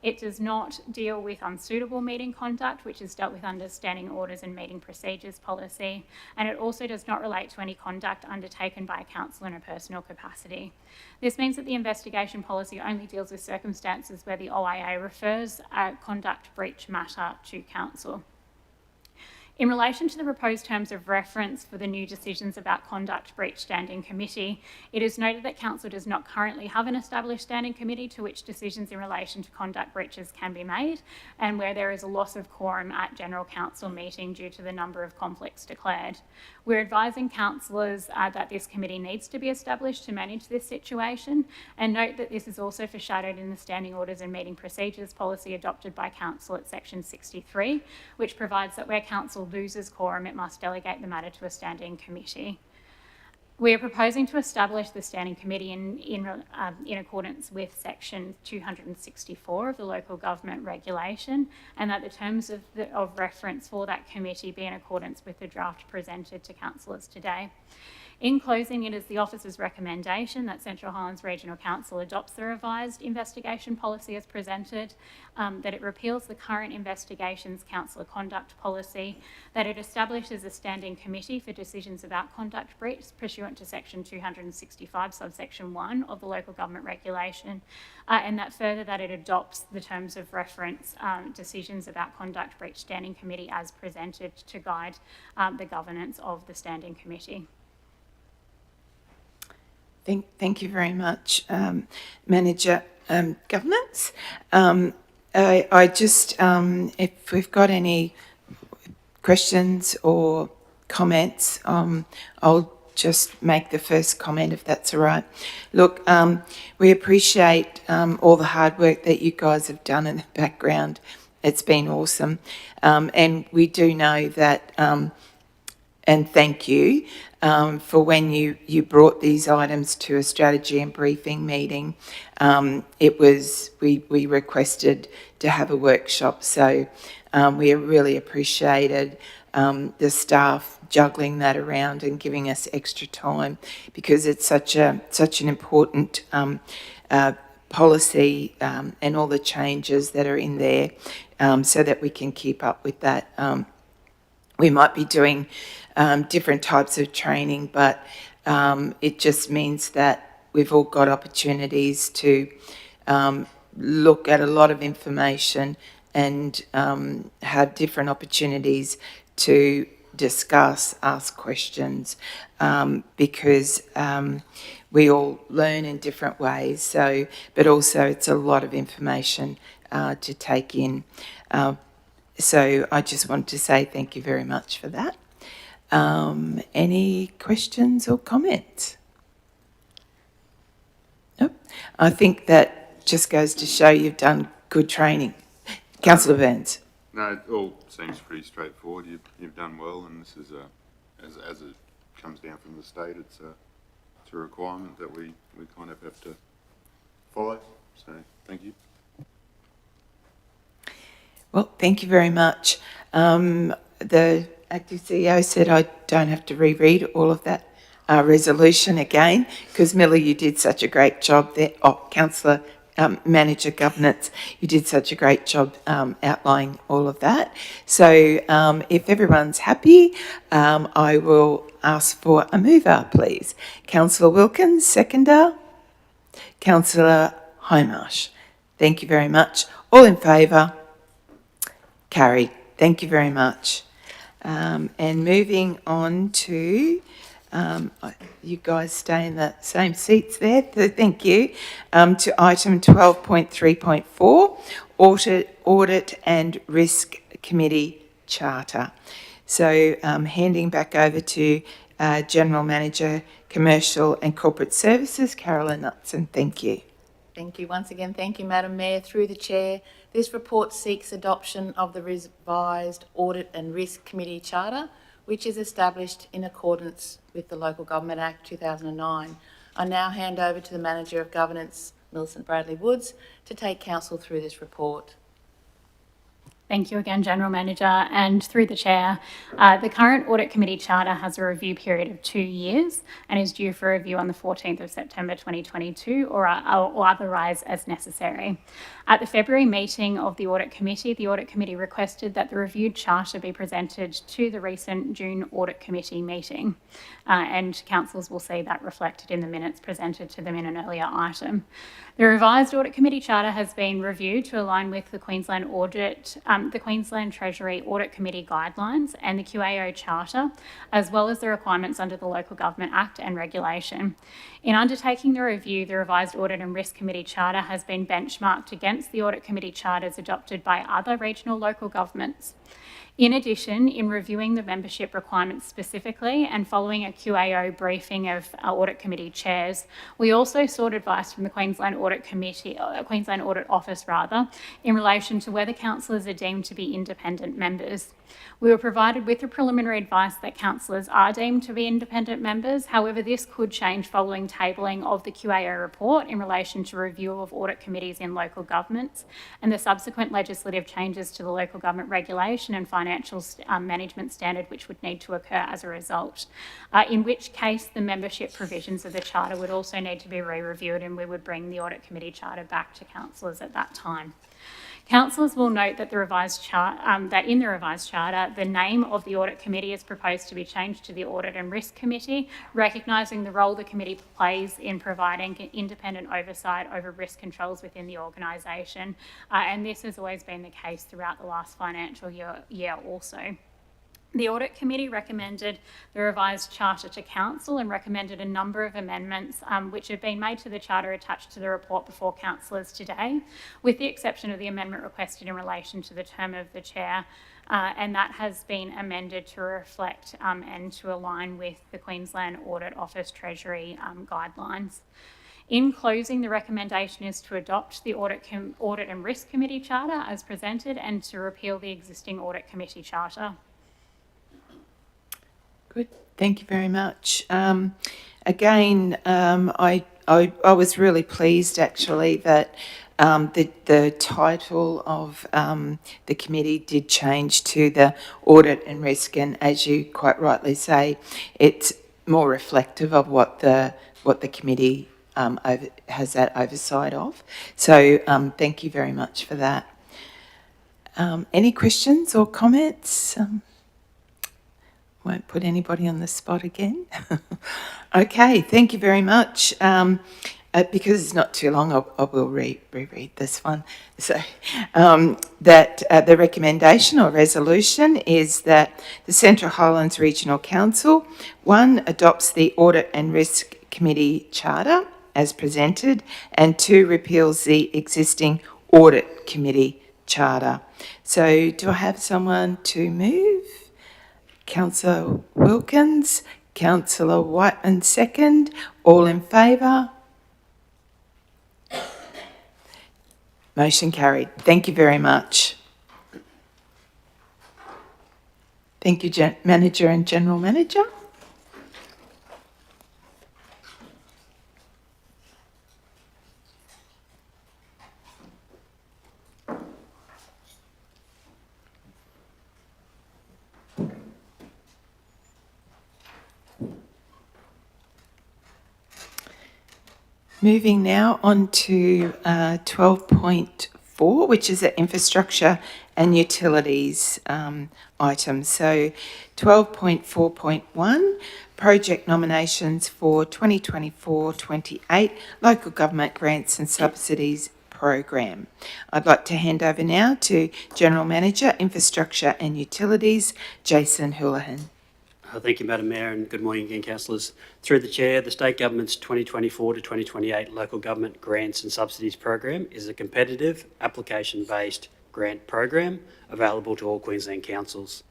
It does not deal with unsuitable meeting conduct, which is dealt with under Standing Orders and Meeting Procedures policy, and it also does not relate to any conduct undertaken by a councillor in a personal capacity. This means that the investigation policy only deals with circumstances where the OIA refers a conduct breach matter to council. In relation to the proposed terms of reference for the new decisions about conduct breach standing committee, it is noted that council does not currently have an established standing committee to which decisions in relation to conduct breaches can be made, and where there is a loss of quorum at general council meeting due to the number of conflicts declared. We're advising councillors that this committee needs to be established to manage this situation, and note that this is also foreshadowed in the Standing Orders and Meeting Procedures policy adopted by council at section 63, which provides that where council loses quorum, it must delegate the matter to a standing committee. We are proposing to establish the standing committee in accordance with section 264 of the Local Government Regulation, and that the terms of reference for that committee be in accordance with the draft presented to councillors today. In closing, it is the Office's recommendation that Central Highlands Regional Council adopts the revised investigation policy as presented, that it repeals the current investigations councillor conduct policy, that it establishes a standing committee for decisions about conduct breach pursuant to section 265 subsection 1 of the Local Government Regulation, and that further that it adopts the terms of reference decisions about conduct breach standing committee as presented to guide the governance of the standing committee. Thank you very much, Manager Governance. I just, if we've got any questions or comments, I'll just make the first comment if that's all right. Look, we appreciate all the hard work that you guys have done in the background. It's been awesome. And we do know that, and thank you for when you brought these items to a strategy and briefing meeting. It was, we requested to have a workshop, so we really appreciated the staff juggling that around and giving us extra time, because it's such an important policy and all the changes that are in there, so that we can keep up with that. We might be doing different types of training, but it just means that we've all got opportunities to look at a lot of information and have different opportunities to discuss, ask questions, because we all learn in different ways. So, but also it's a lot of information to take in. So I just want to say thank you very much for that. Any questions or comments? Nope. I think that just goes to show you've done good training. Councillor Burns. No, it all seems pretty straightforward. You've done well, and this is as it comes down from the state, it's a requirement that we kind of have to follow. So thank you. Well, thank you very much. The acting CEO said I don't have to reread all of that resolution again, because Millie, you did such a great job there. Oh, Councillor Manager Governance, you did such a great job outlining all of that. So if everyone's happy, I will ask for a mover, please. Councillor Wilkins, seconder. Councillor Hindmarsh. Thank you very much. All in favour? Carried. Thank you very much. And moving on to, you guys stay in the same seats there, so thank you, to item 12.3.4, Audit and Risk Committee Charter. So handing back over to General Manager, Commercial and Corporate Services, Carolyn Knutson. Thank you. Thank you once again. Thank you, Madam Mayor. Through the Chair, this report seeks adoption of the revised Audit and Risk Committee Charter, which is established in accordance with the Local Government Act 2009. I now hand over to the Manager of Governance, Millicent Bradley-Woods, to take council through this report. Thank you again, General Manager. And through the Chair, the current Audit Committee Charter has a review period of 2 years and is due for review on the 14th of September 2022 or otherwise as necessary. At the February meeting of the Audit Committee requested that the reviewed charter be presented to the recent June Audit Committee meeting. And councillors will see that reflected in the minutes presented to them in an earlier item. The revised Audit Committee Charter has been reviewed to align with the Queensland Treasury Audit Committee guidelines and the QAO Charter, as well as the requirements under the Local Government Act and regulation. In undertaking the review, the revised Audit and Risk Committee Charter has been benchmarked against the Audit Committee Charters adopted by other regional local governments. In addition, in reviewing the membership requirements specifically and following a QAO briefing of our Audit Committee chairs, we also sought advice from the Queensland Audit Office in relation to whether councillors are deemed to be independent members. We were provided with the preliminary advice that councillors are deemed to be independent members. However, this could change following tabling of the QAO report in relation to review of audit committees in local governments and the subsequent legislative changes to the local government regulation and financial management standard which would need to occur as a result, in which case the membership provisions of the charter would also need to be re-reviewed, and we would bring the Audit Committee Charter back to councillors at that time. Councillors will note that in the revised charter, the name of the Audit Committee is proposed to be changed to the Audit and Risk Committee, recognising the role the committee plays in providing independent oversight over risk controls within the organisation, and this has always been the case throughout the last financial year also. The Audit Committee recommended the revised charter to council and recommended a number of amendments which have been made to the charter attached to the report before councillors today, with the exception of the amendment requested in relation to the term of the chair, and that has been amended to reflect and to align with the Queensland Audit Office Treasury guidelines. In closing, the recommendation is to adopt the Audit and Risk Committee Charter as presented and to repeal the existing Audit Committee Charter. Good. Thank you very much. Again, I was really pleased actually that the title of the committee did change to the Audit and Risk, and as you quite rightly say, it's more reflective of what the committee has that oversight of. So thank you very much for that. Any questions or comments? Won't put anybody on the spot again. Okay, thank you very much. Because it's not too long, I will reread this one. So, the recommendation or resolution is that the Central Highlands Regional Council, 1, adopts the Audit and Risk Committee Charter as presented, and 2, repeals the existing Audit Committee Charter. So, do I have someone to move? Councillor Wilkins, Councillor Whiteman second. All in favour? Motion carried. Thank you very much. Thank you, Manager and General Manager. Moving now on to 12.4, which is the infrastructure and utilities item. So 12.4.1, project nominations for 2024-28 local government grants and subsidies program. I'd like to hand over now to General Manager, Infrastructure and Utilities, Jason Houlihan. Thank you, Madam Mayor, and good morning again, councillors. Through the Chair, the State Government's 2024 to 2028 Local Government Grants and Subsidies Program is a competitive, application-based grant program available to all Queensland councils,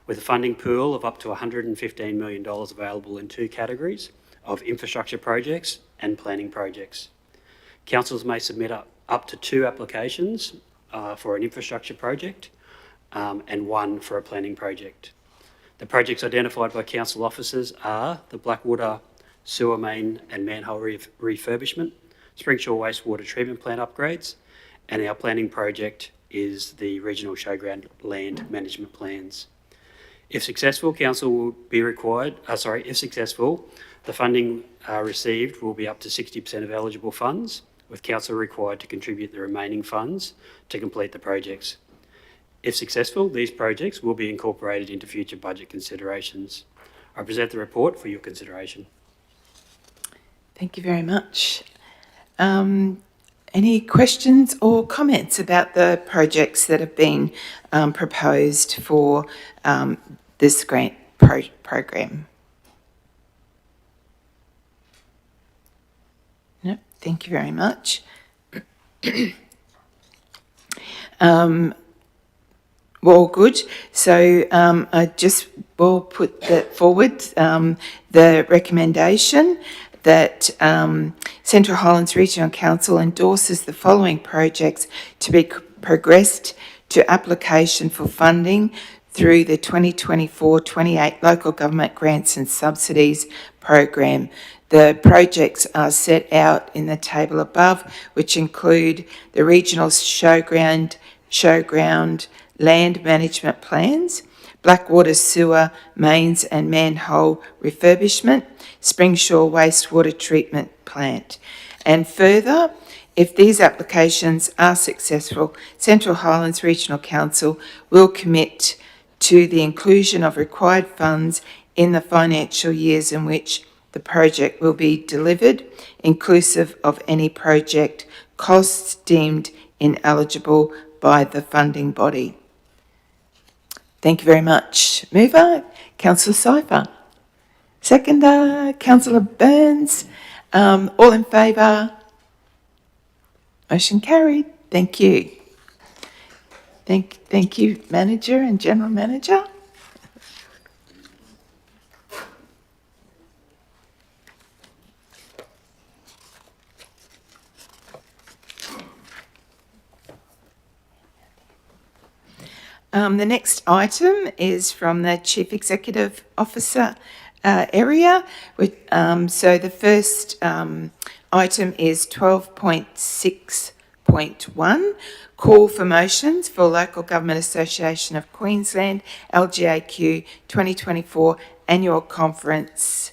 with a funding pool of up to $115 million available in 2 categories of infrastructure projects and planning projects. Councils may submit up to 2 applications for an infrastructure project and 1 for a planning project. The projects identified by council officers are the Blackwater sewer main and manhole refurbishment, Springshaw wastewater treatment plant upgrades, and our planning project is the regional showground land management plans. If successful, council will be required, if successful, the funding received will be up to 60% of eligible funds, with council required to contribute the remaining funds to complete the projects. If successful, these projects will be incorporated into future budget considerations. I present the report for your consideration. Thank you very much. Any questions or comments about the projects that have been proposed for this grant program? No, thank you very much. Well, good. So I just will put that forward, the recommendation that Central Highlands Regional Council endorses the following projects to be progressed to application for funding through the 2024-28 Local Government Grants and Subsidies Program. The projects are set out in the table above, which include the regional showground land management plans, Blackwater sewer mains and manhole refurbishment, Springshaw wastewater treatment plant. And further, if these applications are successful, Central Highlands Regional Council will commit to the inclusion of required funds in the financial years in which the project will be delivered, inclusive of any project costs deemed ineligible by the funding body. Thank you very much. Mover, Councillor Cypher. Seconder, Councillor Burns. All in favour? Motion carried. Thank you. Thank you, Manager and General Manager. The next item is from the Chief Executive Officer area. So the first item is 12.6.1, call for motions for Local Government Association of Queensland, LGAQ 2024 Annual Conference.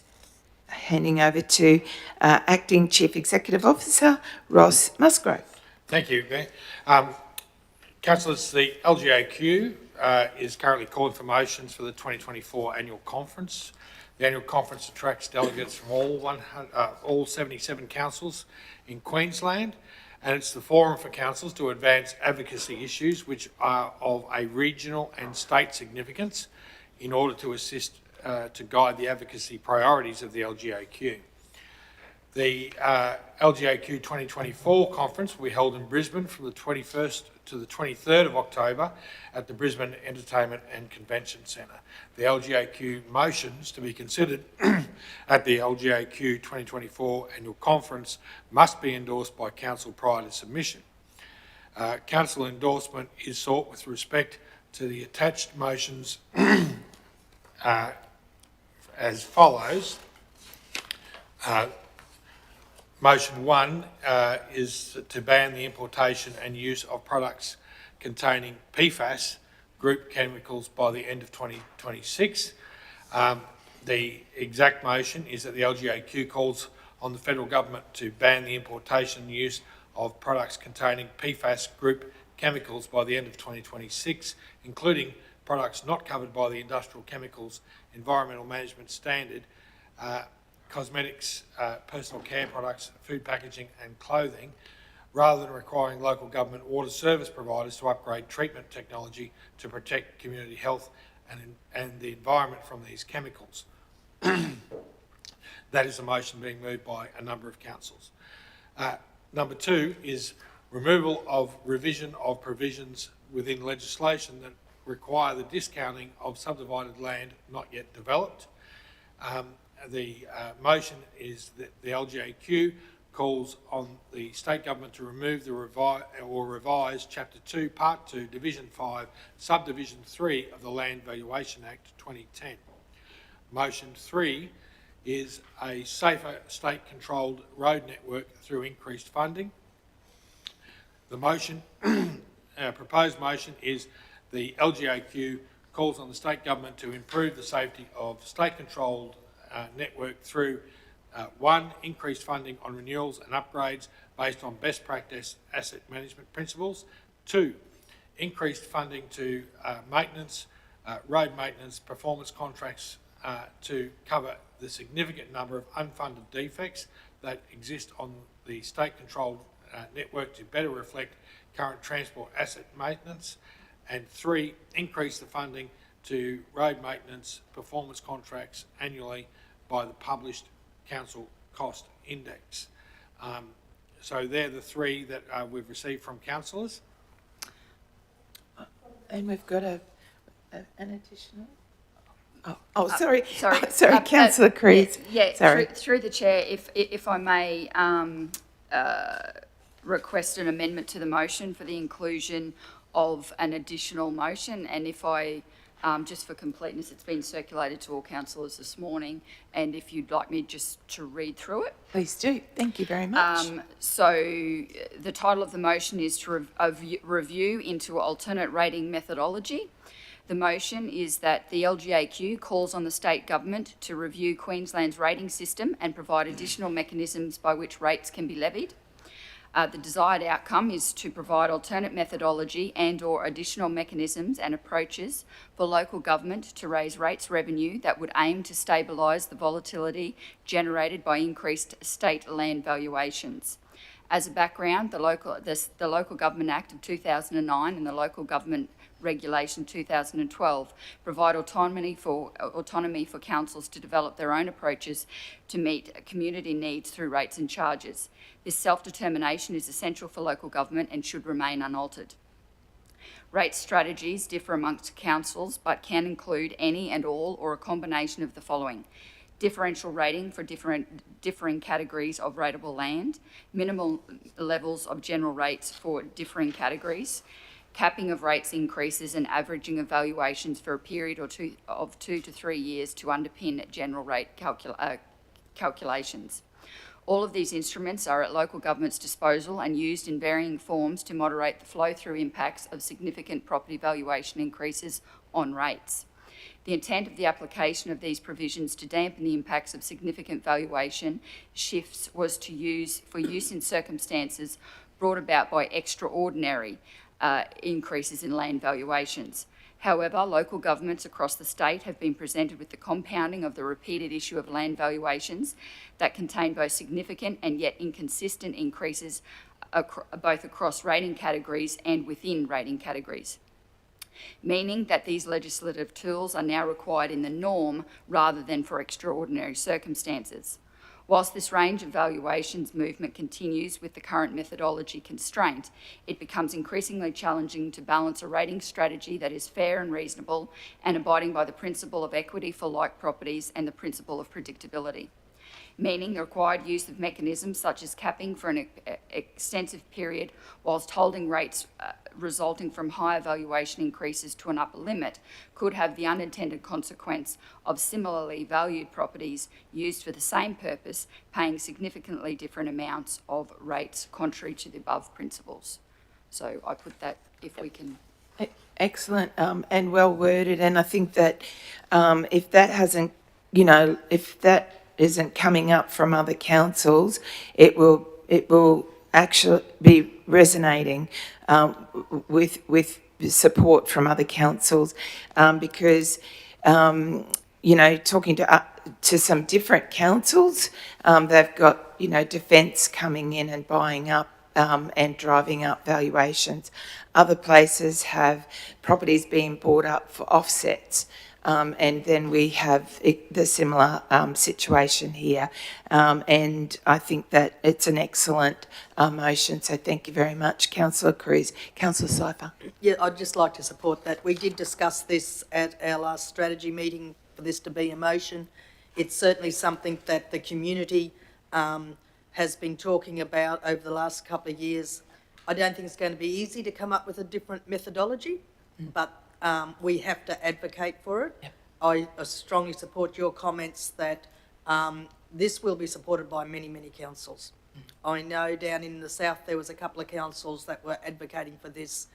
Handing over to Acting Chief Executive Officer, Ross Musgrove. Thank you, Mayor. Councillors, the LGAQ is currently calling for motions for the 2024 annual conference. The annual conference attracts delegates from all 77 councils in Queensland, and it's the forum for councils to advance advocacy issues which are of a regional and state significance in order to assist to guide the advocacy priorities of the LGAQ. The LGAQ 2024 conference will be held in Brisbane from the 21st to the 23rd of October at the Brisbane Entertainment and Convention Centre. The LGAQ motions to be considered at the LGAQ 2024 annual conference must be endorsed by council prior to submission. Council endorsement is sought with respect to the attached motions as follows. Motion 1 is to ban the importation and use of products containing PFAS group chemicals by the end of 2026. The exact motion is that the LGAQ calls on the federal government to ban the importation and use of products containing PFAS group chemicals by the end of 2026, including products not covered by the Industrial Chemicals Environmental Management Standard, cosmetics, personal care products, food packaging and clothing, rather than requiring local government water service providers to upgrade treatment technology to protect community health and the environment from these chemicals. That is a motion being moved by a number of councils. Number 2 is removal of revision of provisions within legislation that require the discounting of subdivided land not yet developed. The motion is that the LGAQ calls on the state government to remove the revise Chapter 2, Part 2, Division 5, Subdivision 3 of the Land Valuation Act 2010. Motion 3 is a safer state-controlled road network through increased funding. The motion, proposed motion is the LGAQ calls on the state government to improve the safety of state-controlled network through 1, increased funding on renewals and upgrades based on best practice asset management principles. 2, increased funding to maintenance, road maintenance, performance contracts to cover the significant number of unfunded defects that exist on the state-controlled network to better reflect current transport asset maintenance. And 3, increase the funding to road maintenance performance contracts annually by the published council cost index. So they're the 3 that we've received from councillors. And we've got an additional. Sorry, Sorry, Councillor Creed. Yeah, sorry. through the chair, if I may request an amendment to the motion for the inclusion of an additional motion, and if I, just for completeness, it's been circulated to all councillors this morning, and if you'd like me just to read through it. Please do. Thank you very much. So the title of the motion is to review into alternate rating methodology. The motion is that the LGAQ calls on the state government to review Queensland's rating system and provide additional mechanisms by which rates can be levied. The desired outcome is to provide alternate methodology and/or additional mechanisms and approaches for local government to raise rates revenue that would aim to stabilise the volatility generated by increased state land valuations. As a background, the Local Government Act of 2009 and the Local Government Regulation 2012 provide autonomy for councils to develop their own approaches to meet community needs through rates and charges. This self-determination is essential for local government and should remain unaltered. Rate strategies differ amongst councils but can include any and all or a combination of the following: differential rating for differing categories of rateable land, minimal levels of general rates for differing categories, capping of rates increases and averaging of valuations for a period of 2 to 3 years to underpin general rate calculations. All of these instruments are at local government's disposal and used in varying forms to moderate the flow-through impacts of significant property valuation increases on rates. The intent of the application of these provisions to dampen the impacts of significant valuation shifts was to use in circumstances brought about by extraordinary increases in land valuations. However, local governments across the state have been presented with the compounding of the repeated issue of land valuations that contain both significant and yet inconsistent increases both across rating categories and within rating categories, meaning that these legislative tools are now required in the norm rather than for extraordinary circumstances. Whilst this range of valuations movement continues with the current methodology constraint, it becomes increasingly challenging to balance a rating strategy that is fair and reasonable and abiding by the principle of equity for like properties and the principle of predictability, meaning the required use of mechanisms such as capping for an extensive period whilst holding rates resulting from higher valuation increases to an upper limit could have the unintended consequence of similarly valued properties used for the same purpose paying significantly different amounts of rates contrary to the above principles. So I put that, if we can. Excellent, and well worded, and I think that if that hasn't, if that isn't coming up from other councils, it will actually be resonating with support from other councils, because talking to some different councils, they've got defence coming in and buying up and driving up valuations. Other places have properties being bought up for offsets. And then we have the similar situation here. And I think that it's an excellent motion. So thank you very much, Councillor Cruz. Councillor Seifer. Yeah, I'd just like to support that. We did discuss this at our last strategy meeting for this to be a motion. It's certainly something that the community has been talking about over the last couple of years. I don't think it's going to be easy to come up with a different methodology, but we have to advocate for it. Yep. I strongly support your comments that this will be supported by many, many councils. I know down in the south there was a couple of councils that were advocating for this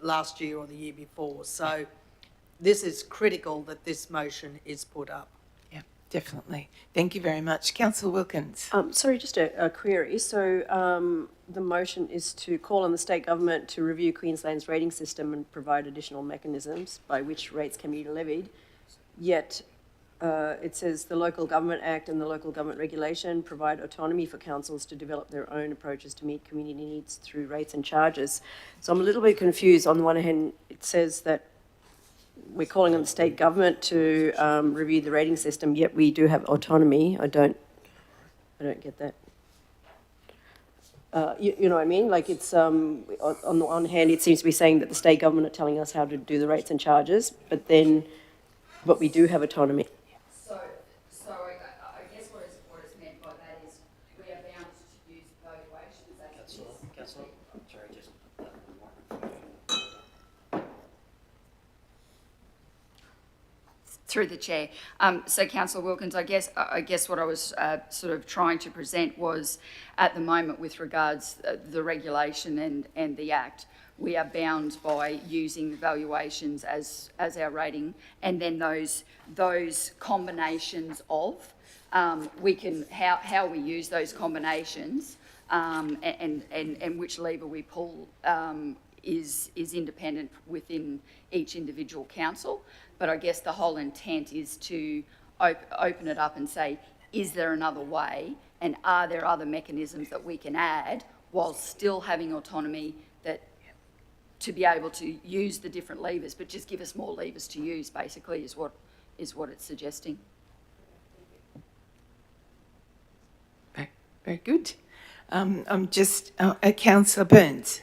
last year or the year before. So this is critical that this motion is put up. Yeah, definitely. Thank you very much. Councillor Wilkins. Sorry, just a query. So the motion is to call on the state government to review Queensland's rating system and provide additional mechanisms by which rates can be levied. Yet it says the Local Government Act and the Local Government Regulation provide autonomy for councils to develop their own approaches to meet community needs through rates and charges. So I'm a little bit confused. On the one hand, it says that we're calling on the state government to review the rating system, yet we do have autonomy. I don't get that. You know what I mean? Like it's, on the one hand, it seems to be saying that the state government are telling us how to do the rates and charges, but we do have autonomy. So I guess what is meant by that is we are bound to use valuations as it is. Councillor, sorry, just through the chair. So Councillor Wilkins, I guess what I was sort of trying to present was at the moment with regards the regulation and the Act, we are bound by using the valuations as our rating, and then those combinations of we can how we use those combinations and which lever we pull is independent within each individual council. But I guess the whole intent is to open it up and say, is there another way, and are there other mechanisms that we can add while still having autonomy to be able to use the different levers, but just give us more levers to use, basically, is what it's suggesting. Very good. I'm just Councillor Burns.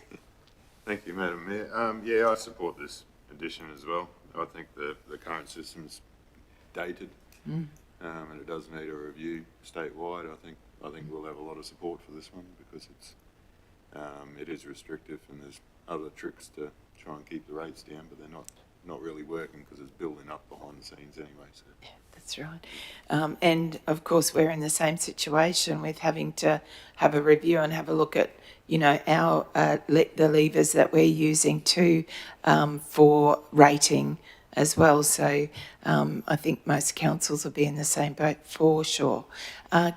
Thank you, Madam Mayor. Yeah, I support this addition as well. I think the current system's dated, and it does need a review statewide. I think we'll have a lot of support for this one because it is restrictive, and there's other tricks to try and keep the rates down, but they're not really working because it's building up behind the scenes anyway. So. Yeah, that's right. And of course, we're in the same situation with having to have a review and have a look at our the levers that we're using too for rating as well. So I think most councils will be in the same boat for sure.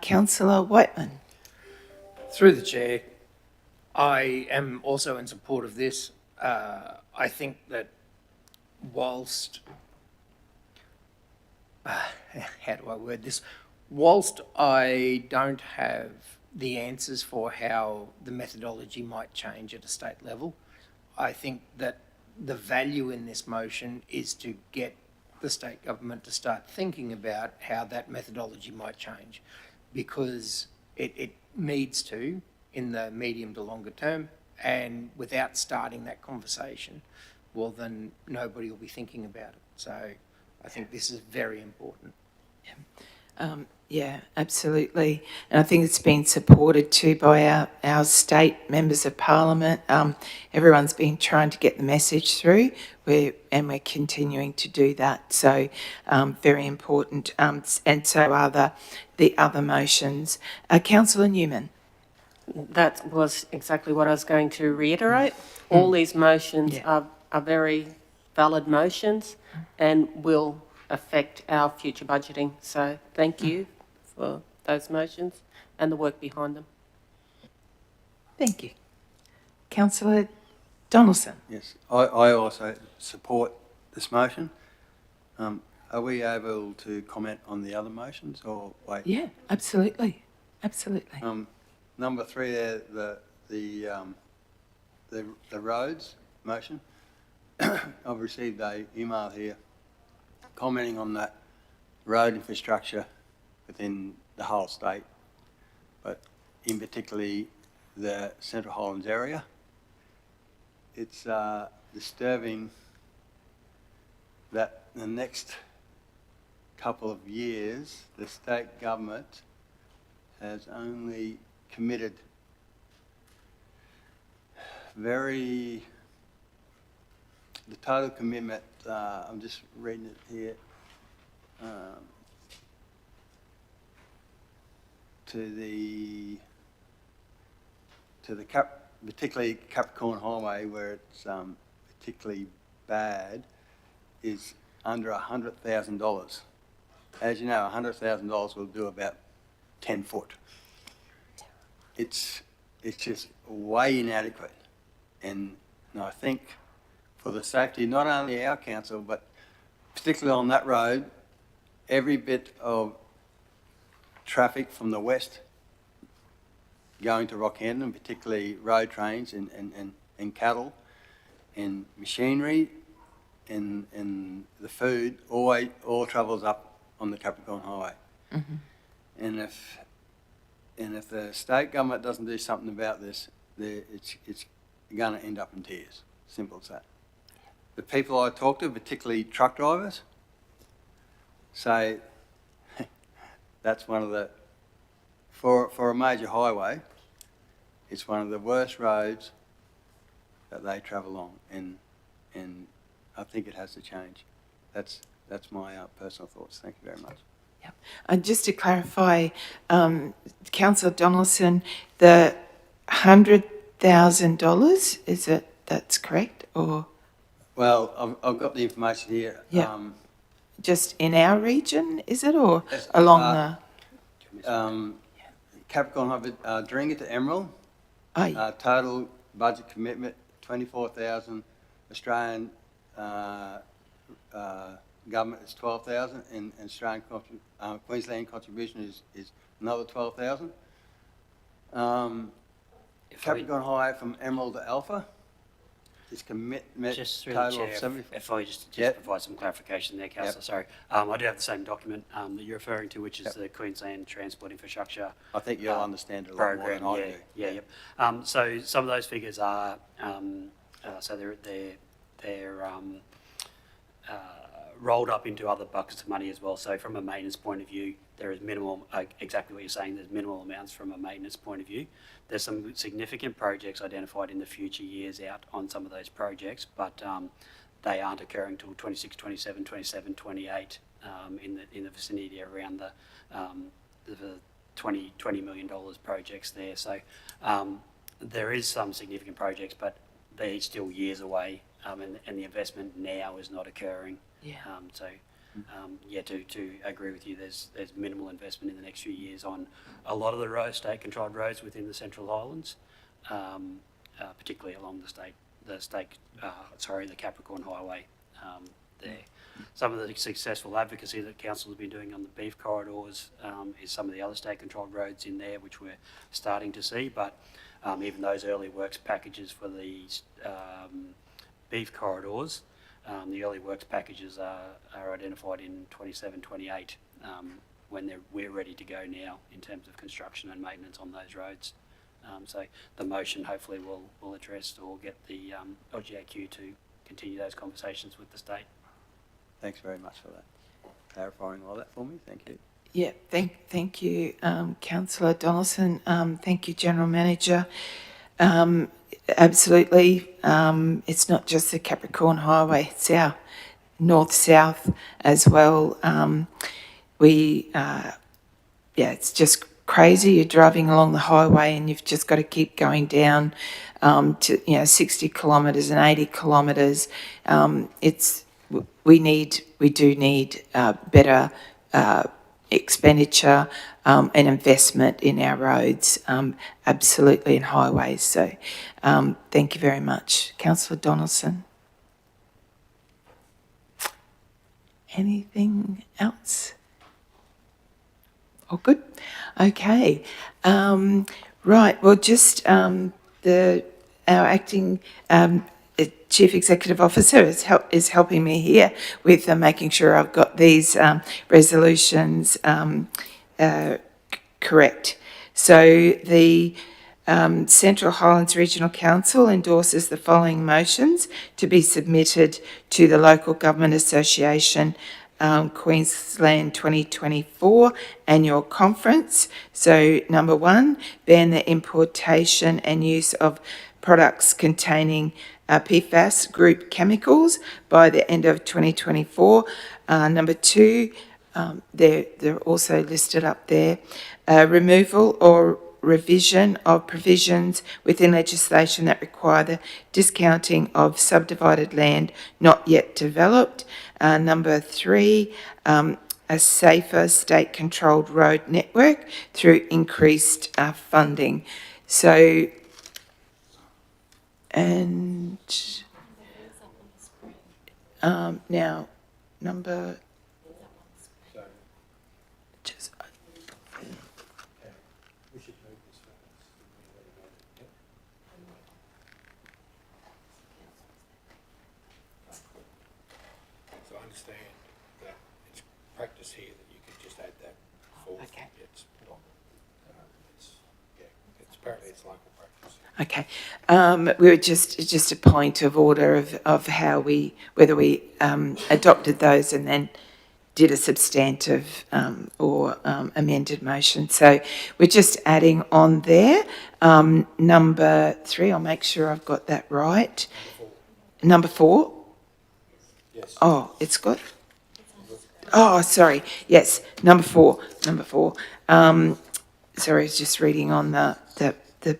Councillor Whiteman. Through the chair, I am also in support of this. I think that whilst, how do I word this? Whilst I don't have the answers for how the methodology might change at a state level, I think that the value in this motion is to get the state government to start thinking about how that methodology might change, because it needs to in the medium to longer term, and without starting that conversation, well, then nobody will be thinking about it. So I think this is very important. Yeah, absolutely. And I think it's been supported too by our state members of parliament. Everyone's been trying to get the message through, and we're continuing to do that. So very important. And so are the other motions. Councillor Newman. That was exactly what I was going to reiterate. All these motions are very valid motions and will affect our future budgeting. So thank you for those motions and the work behind them. Thank you. Councillor Donaldson. Yes, I also support this motion. Are we able to comment on the other motions or wait? Yeah, absolutely. Absolutely. Number 3 there, the roads motion. I've received an email here commenting on that road infrastructure within the whole state, but in particularly the Central Highlands area. It's disturbing that the next couple of years, the state government has only committed the total commitment, I'm just reading it here, particularly Capricorn Highway, where it's particularly bad, is under $100,000. As you know, $100,000 will do about 10 foot. It's just way inadequate. And I think for the safety, not only our council, but particularly on that road, every bit of traffic from the west going to Rockhampton, particularly road trains and cattle and machinery and the food, all travels up on the Capricorn Highway. Mm-hmm. And if the state government doesn't do something about this, it's going to end up in tears. Simple as that. The people I talk to, particularly truck drivers, say that's one of the, for a major highway, it's one of the worst roads that they travel on, and I think it has to change. That's my personal thoughts. Thank you very much. Yeah. And just to clarify, Councillor Donaldson, the $100,000, is it, that's correct, or? Well, I've got the information here. Yeah. Just in our region, is it, or along the? Capricorn Highway, Dringa to Emerald. Total budget commitment, 24,000. Australian government is 12,000, and Australian Queensland contribution is another 12,000. Capricorn Highway from Emerald to Alpha is commitment Just through total the chair, of 74. if I just provide some clarification there, Councillor, sorry. I do have the same document that you're referring to, which is the Queensland Transport Infrastructure I think you'll understand it a lot more than I do. Yep. So some of those figures are, so they're rolled up into other buckets of money as well. So from a maintenance point of view, there is minimal, exactly what you're saying, there's minimal amounts from a maintenance point of view. There's some significant projects identified in the future years out on some of those projects, but they aren't occurring till 26, 27, 27, 28 in the vicinity around the $20 million projects there. So there is some significant projects, but they're still years away, and the investment now is not occurring. Yeah. To agree with you, there's minimal investment in the next few years on a lot of the state-controlled roads within the Central Highlands, particularly along the Capricorn Highway there. Some of the successful advocacy that council has been doing on the beef corridors is some of the other state-controlled roads in there, which we're starting to see. But even those early works packages for the beef corridors, the early works packages are identified in 27, 28, when we're ready to go now in terms of construction and maintenance on those roads. So the motion hopefully will address or get the LGAQ to continue those conversations with the state. Thanks very much for that. Clarifying all that for me, thank you. Yeah, thank you, Councillor Donaldson. Thank you, General Manager. Absolutely, it's not just the Capricorn Highway, it's our north-south as well. It's just crazy. You're driving along the highway and you've just got to keep going down to 60 kilometres and 80 kilometres. We do need better expenditure and investment in our roads, absolutely, in highways. So thank you very much. Councillor Donaldson. Anything else? All good? Okay. Right, well, just our acting Chief Executive Officer is helping me here with making sure I've got these resolutions correct. So the Central Highlands Regional Council endorses the following motions to be submitted to the Local Government Association Queensland 2024 Annual Conference. So number 1, ban the importation and use of products containing PFAS group chemicals by the end of 2024. Number 2, they're also listed up there, removal or revision of provisions within legislation that require the discounting of subdivided land not yet developed. Number 3, a safer state-controlled road network through increased funding. So, and now, number... Just, So I understand that it's practice here that you could just add that forth. Okay. It's not, apparently it's local practice. Okay, we were just a point of order of how whether we adopted those and then did a substantive or amended motion. So we're just adding on there. Number 3, I'll make sure I've got that right. Number 4? Yes. Oh, it's got... Oh, sorry. Yes, number 4. Sorry, I was just reading on the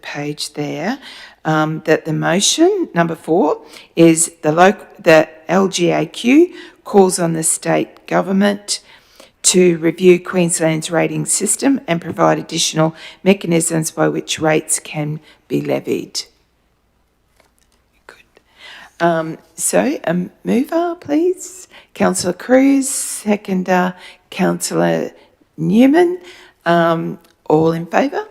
page there. That the motion, number 4, is the LGAQ calls on the state government to review Queensland's rating system and provide additional mechanisms by which rates can be levied. Good. So, a mover, please. Councillor Cruz, seconder, Councillor Newman. All in favour?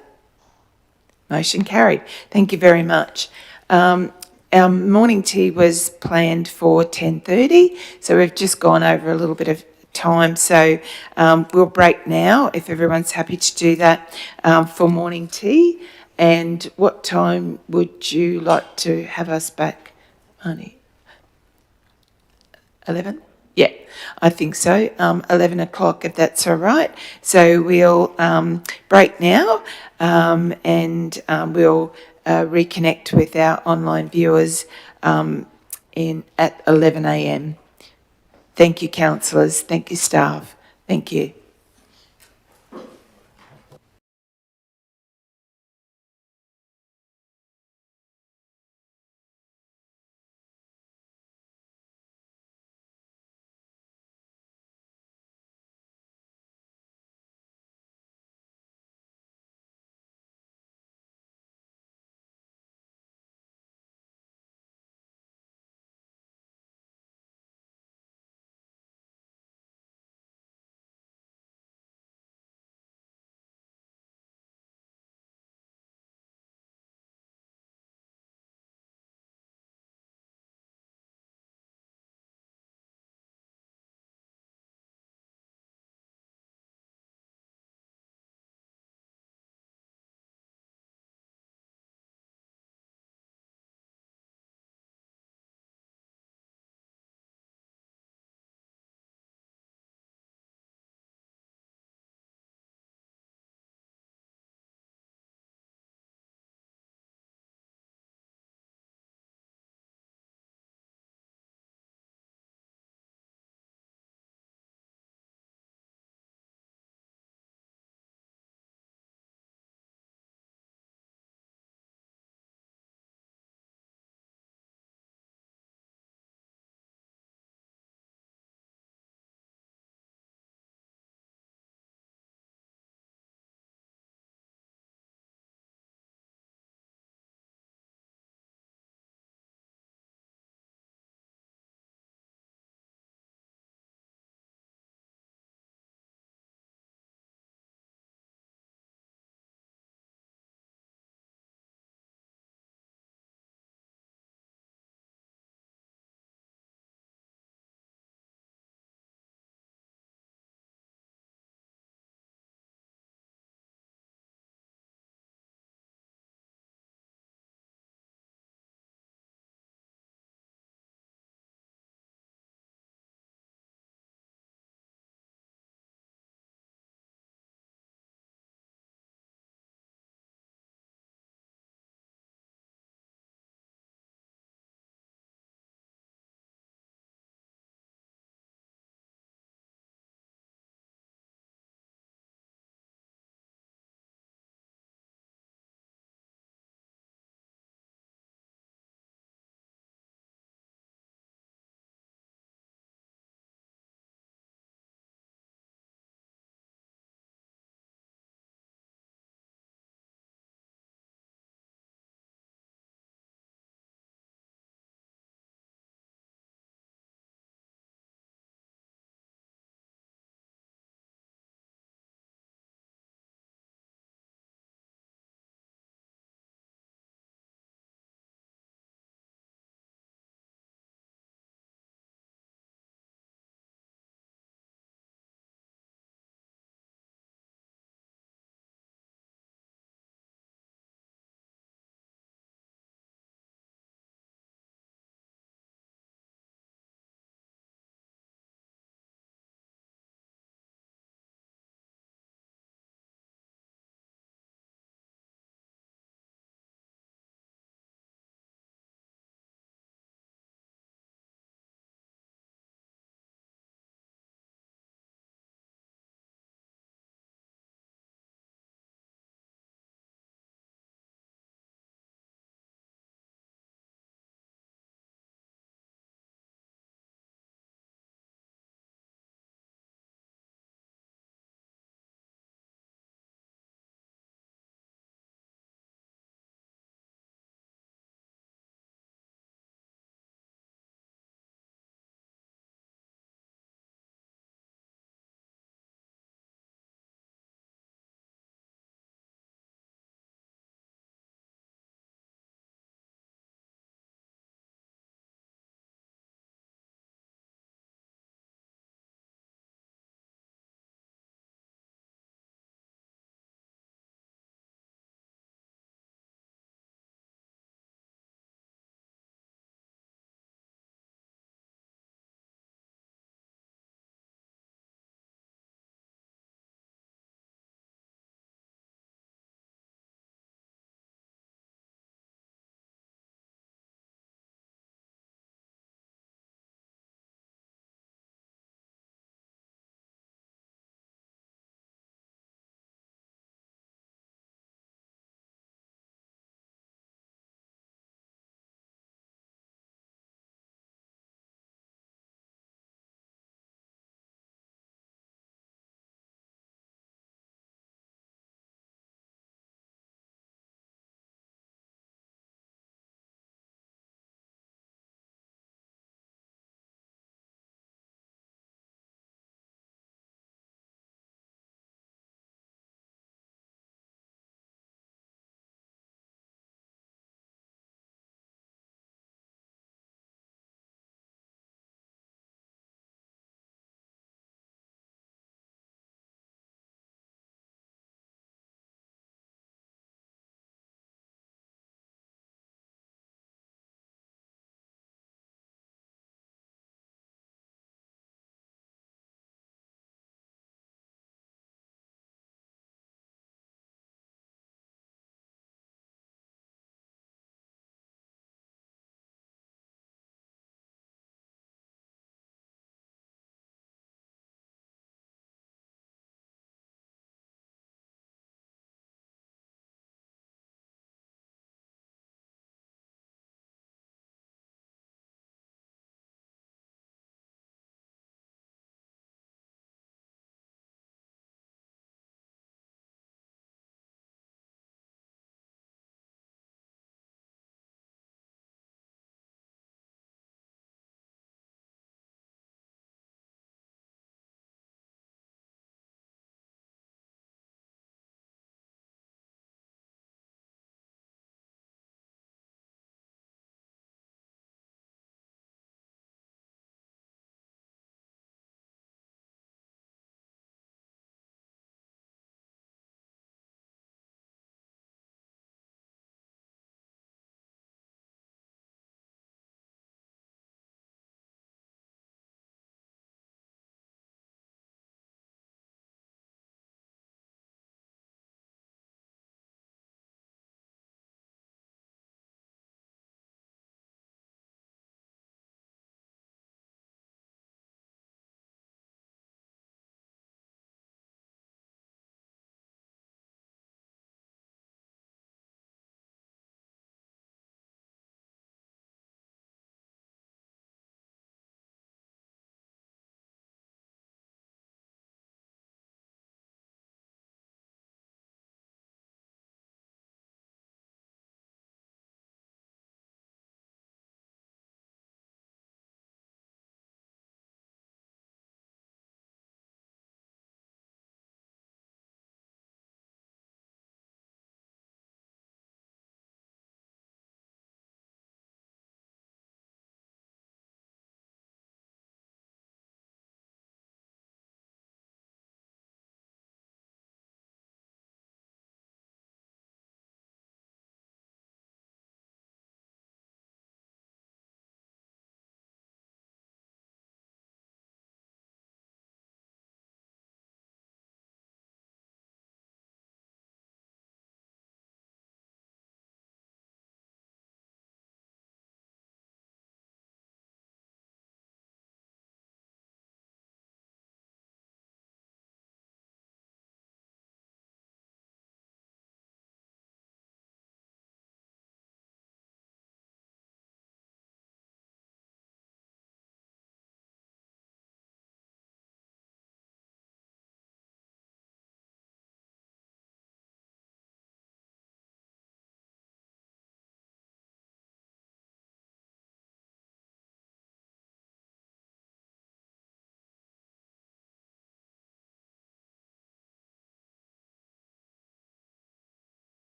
Motion carried. Thank you very much. Our morning tea was planned for 10:30, so we've just gone over a little bit of time. So we'll break now, if everyone's happy to do that, for morning tea. And what time would you like to have us back, Marnie? 11? Yeah, I think so. 11 o'clock, if that's all right. So we'll break now and we'll reconnect with our online viewers at 11 a.m. Thank you, councillors. Thank you, staff. Thank you.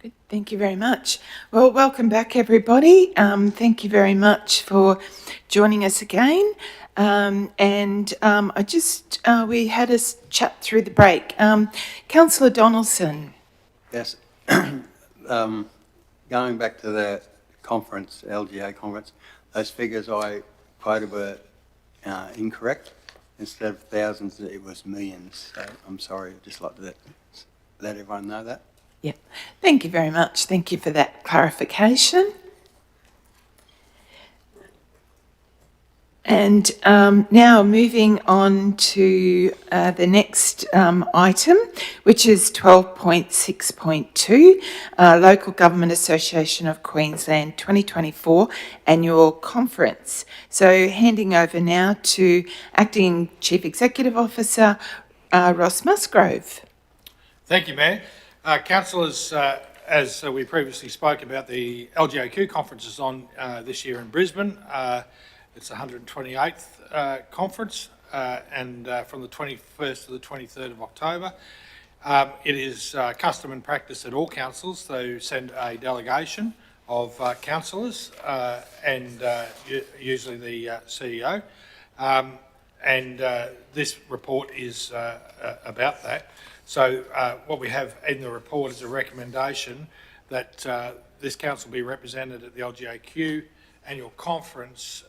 Good. Thank you very much. Well, welcome back, everybody. Thank you very much for joining us again. We had a chat through the break. Councillor Donaldson. Yes. Going back to the conference, LGA conference, those figures I quoted were incorrect. Instead of thousands, it was millions. So I'm sorry, I'd just like to let everyone know that. Yep. Thank you very much. Thank you for that clarification. And now moving on to the next item, which is 12.6.2, Local Government Association of Queensland 2024 Annual Conference. So handing over now to Acting Chief Executive Officer Ross Musgrove. Thank you, Mayor. Councillors, as we previously spoke about, the LGAQ conference is on this year in Brisbane. It's the 128th conference, and from the 21st to the 23rd of October. It is custom and practice at all councils to send a delegation of councillors and usually the CEO. This report is about that. So what we have in the report is a recommendation that this council be represented at the LGAQ annual conference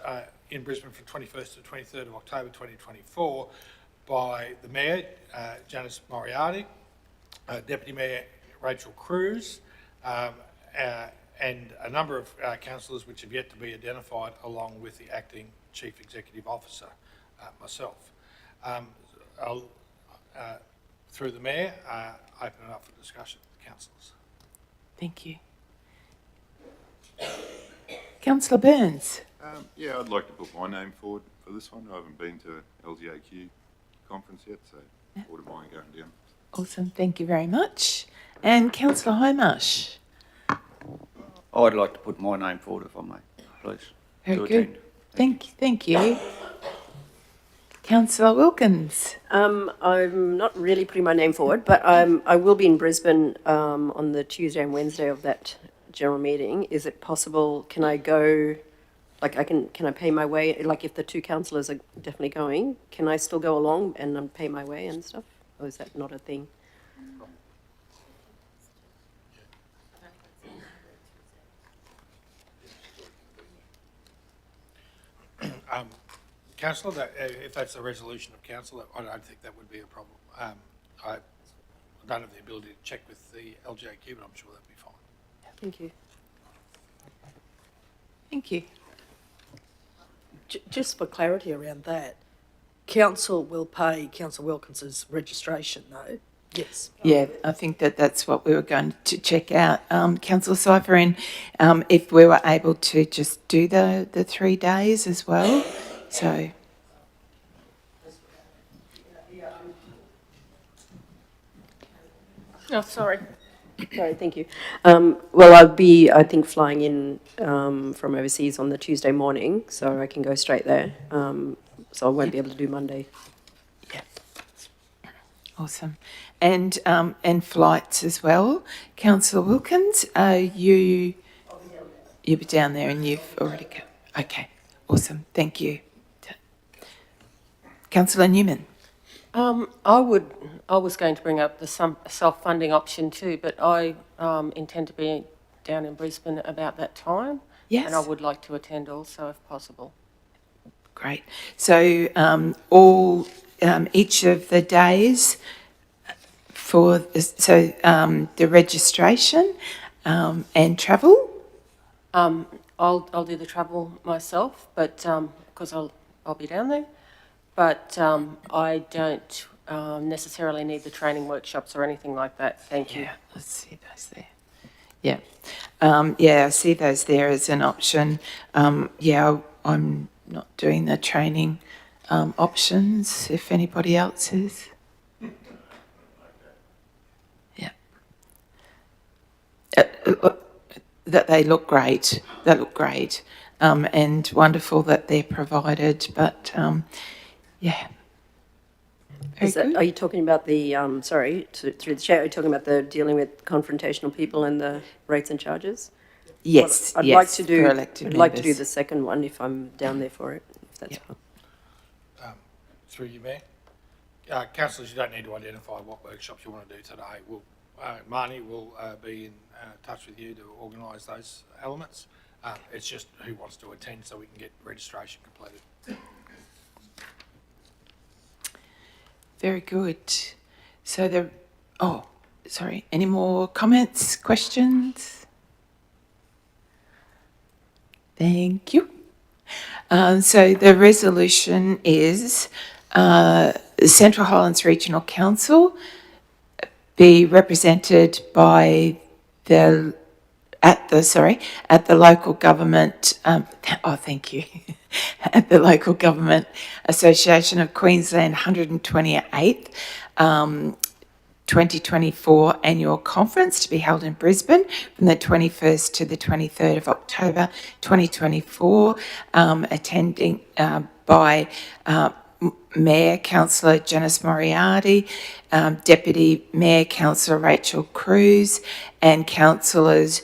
in Brisbane from 21st to 23rd of October 2024 by the Mayor, Janice Moriarty, Deputy Mayor Rachel Cruz, and a number of councillors which have yet to be identified, along with the Acting Chief Executive Officer, myself. I'll, through the Mayor, open it up for discussion with the councillors. Thank you. Councillor Burns. Yeah, I'd like to put my name forward for this one. I haven't been to LGAQ conference yet, so I wouldn't mind going down. Awesome. Thank you very much. And Councillor Hindmarsh. I'd like to put my name forward if I may, please. Very good. Thank you. Councillor Wilkins. I'm not really putting my name forward, but I will be in Brisbane on the Tuesday and Wednesday of that general meeting. Is it possible, can I go, like can I pay my way, like if the two councillors are definitely going, can I still go along and pay my way and stuff? Or is that not a thing? Councillor, if that's the resolution of council, I don't think that would be a problem. I don't have the ability to check with the LGAQ, but I'm sure that'd be fine. Thank you. Thank you. Just for clarity around that, council will pay Councillor Wilkins's registration, though? Yes. Yeah, I think that's what we were going to check out. Councillor Cypher, if we were able to just do the 3 days as well. So. Oh, sorry. Sorry, thank you. Well, I'll be, I think, flying in from overseas on the Tuesday morning, so I can go straight there. So I won't be able to do Monday. Yeah. Awesome. And flights as well. Councillor Wilkins, you'll be down there and you've already go. Okay. Awesome. Thank you. Councillor Newman. I was going to bring up the self-funding option too, but I intend to be down in Brisbane about that time. Yes. And I would like to attend also if possible. Great. So each of the days for the registration and travel. I'll do the travel myself, but because I'll be down there. But I don't necessarily need the training workshops or anything like that. Thank you. Yeah, let's see those there. Yeah. Yeah, I see those there as an option. Yeah, I'm not doing the training options if anybody else is. Yeah. that they look great. They look great, and wonderful that they're provided. But yeah, very good. Are you talking about the, through the chair, are you talking about the dealing with confrontational people and the rates and charges? Yes, I'd yes, like to do, for elected I'd like to do members. the second one if I'm down there for it, if that's fine. Through you, Mayor. Councillors, you don't need to identify what workshops you want to do today. Marnie will be in touch with you to organise those elements. It's just who wants to attend so we can get registration completed. Very good. So any more comments, questions? Thank you. So the resolution is Central Highlands Regional Council be represented by at the local government, thank you, at the Local Government Association of Queensland 128th 2024 annual conference to be held in Brisbane from the 21st to the 23rd of October 2024, attending by Mayor Councillor Janice Moriarty, Deputy Mayor Councillor Rachel Cruz, and Councillors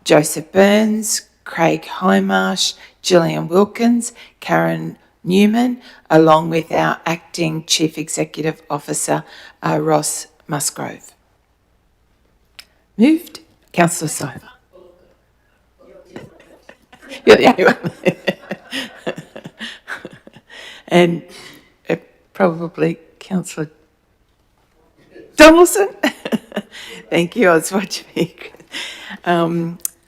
Joseph Burns, Craig Highmarsh, Gillian Wilkins, Karen Newman, along with our Acting Chief Executive Officer, Ross Musgrove. Moved. Councillor Syther. You're the only one. And probably Councillor Donaldson. Thank you. I was watching.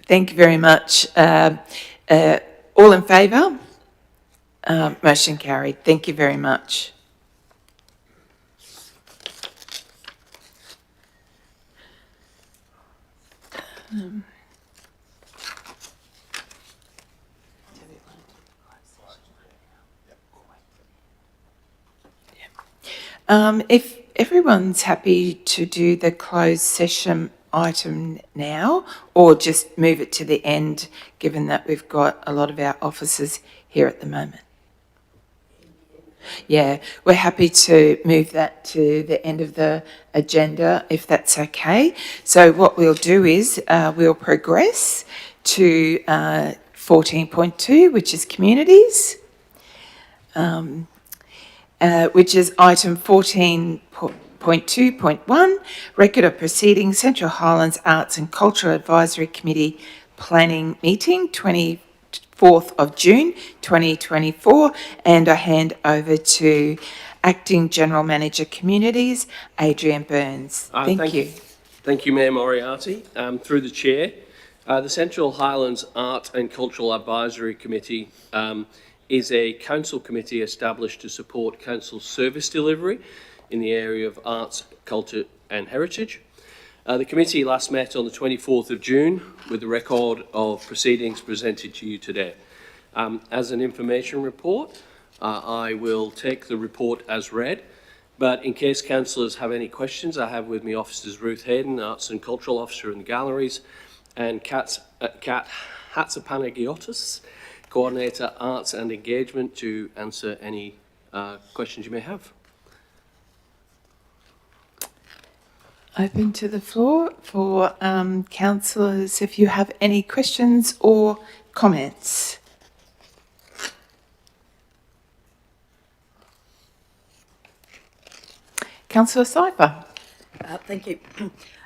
Thank you very much. All in favour? Motion carried. Thank you very much. If everyone's happy to do the closed session item now, or just move it to the end, given that we've got a lot of our officers here at the moment. Yeah, we're happy to move that to the end of the agenda, if that's okay. So what we'll do is we'll progress to 14.2, which is communities, which is item 14.2.1, record of proceedings, Central Highlands Arts and Cultural Advisory Committee planning meeting, 24th of June 2024, and I hand over to Acting General Manager Communities, Adrian Burns. Thank you. Thank you, Mayor Moriarty. Through the Chair, the Central Highlands Art and Cultural Advisory Committee is a council committee established to support council service delivery in the area of arts, culture and heritage. The committee last met on the 24th of June with a record of proceedings presented to you today. As an information report, I will take the report as read, but in case councillors have any questions, I have with me Officers Ruth Hayden, Arts and Cultural Officer in the galleries, and Kat Hatzipanagiotis, Coordinator Arts and Engagement, to answer any questions you may have. Open to the floor for councillors if you have any questions or comments. Councillor Syther. Thank you.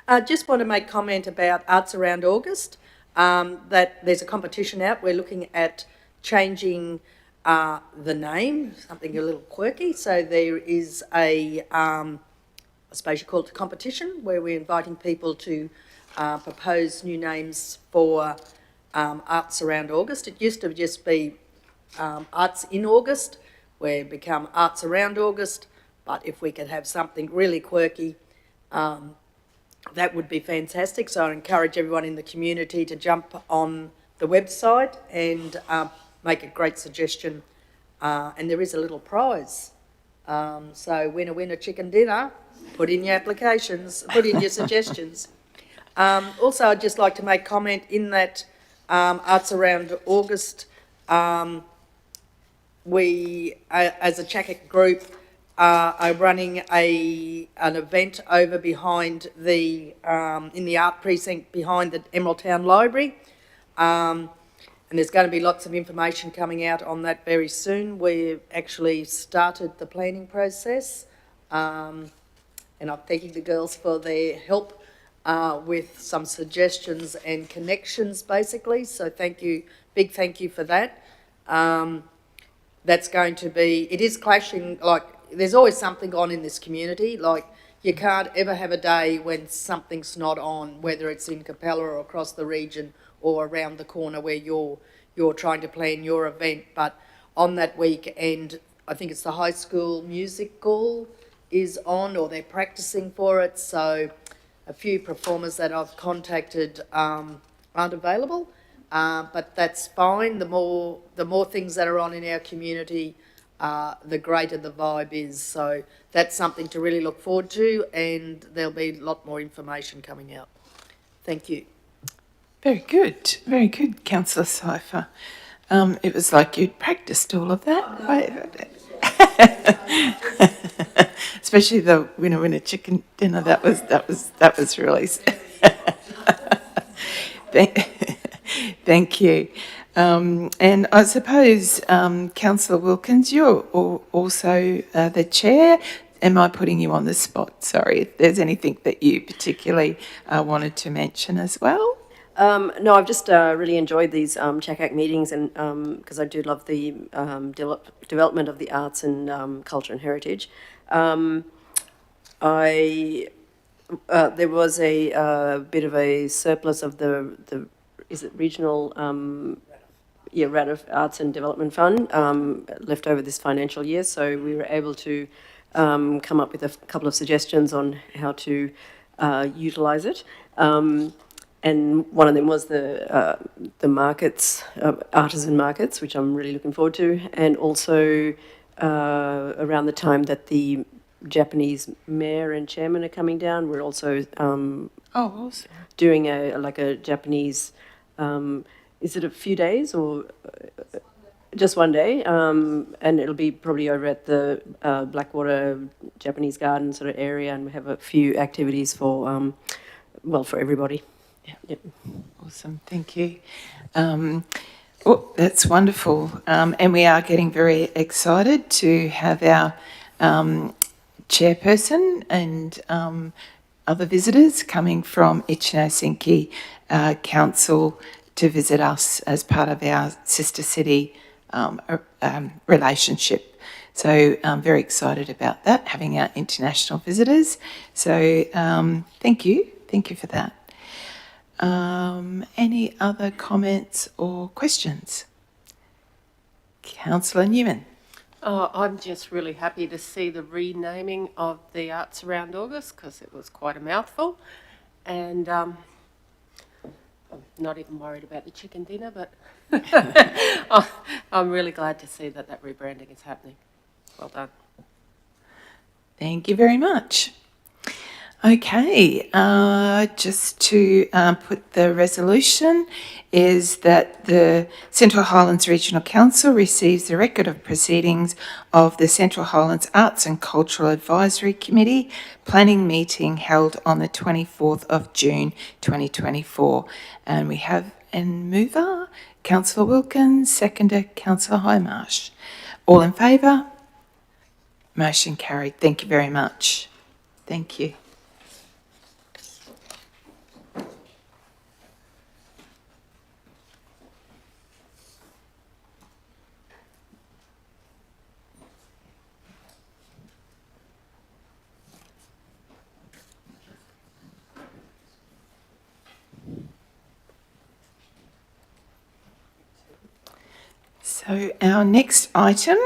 I just want to make comment about Arts Around August, that there's a competition out. We're looking at changing the name, something a little quirky. So there is a, I suppose you call it a competition, where we're inviting people to propose new names for Arts Around August. It used to just be Arts in August, where it become Arts Around August. But if we could have something really quirky, that would be fantastic. So I encourage everyone in the community to jump on the website and make a great suggestion. And there is a little prize. So winner, winner, chicken dinner. Put in your applications, put in your suggestions. Also, I'd just like to make comment in that Arts Around August, we, as a CHRC group, are running an event over behind the, in the art precinct behind the Emerald Town Library. And there's going to be lots of information coming out on that very soon. We've actually started the planning process, and I'm thanking the girls for their help with some suggestions and connections, basically. So thank you, big thank you for that. That's going to be, it is clashing, like, there's always something on in this community. Like, you can't ever have a day when something's not on, whether it's in Capella or across the region or around the corner where you're trying to plan your event. But on that weekend, I think it's the high school musical is on, or they're practicing for it. So a few performers that I've contacted aren't available, but that's fine. The more things that are on in our community, the greater the vibe is. So that's something to really look forward to, and there'll be a lot more information coming out. Thank you. Very good, Councillor Cypher. It was like you'd practiced all of that. Especially the winner chicken dinner. That was really. Thank you. And I suppose, Councillor Wilkins, you're also the chair. Am I putting you on the spot? Sorry, if there's anything that you particularly wanted to mention as well. No, I've just really enjoyed these CHRC meetings, and because I do love the development of the arts and culture and heritage. There was a bit of a surplus of the is it regional RADF Arts and Development Fund left over this financial year, so we were able to come up with a couple of suggestions on how to utilise it. And one of them was the markets, artisan markets, which I'm really looking forward to, and also around the time that the Japanese mayor and chairman are coming down, we're also awesome. Doing a Japanese. Is it a few days or just one day? And it'll be probably over at the Blackwater Japanese Garden sort of area, and we have a few activities for for everybody. Yep. Awesome, thank you. That's wonderful. And we are getting very excited to have our chairperson and other visitors coming from Ichinausinki Council to visit us as part of our sister city relationship. So I'm very excited about that, having our international visitors. So thank you for that. Any other comments or questions? Councillor Newman. I'm just really happy to see the renaming of the Arts Around August, because it was quite a mouthful. And I'm not even worried about the chicken dinner, but I'm really glad to see that rebranding is happening. Well done. Thank you very much. Okay, just to put the resolution is that the Central Highlands Regional Council receives the record of proceedings of the Central Highlands Arts and Cultural Advisory Committee planning meeting held on the 24th of June 2024. And we have a mover, Councillor Wilkins, seconder, Councillor Highmarsh. All in favour? Motion carried. Thank you very much. Thank you. So our next item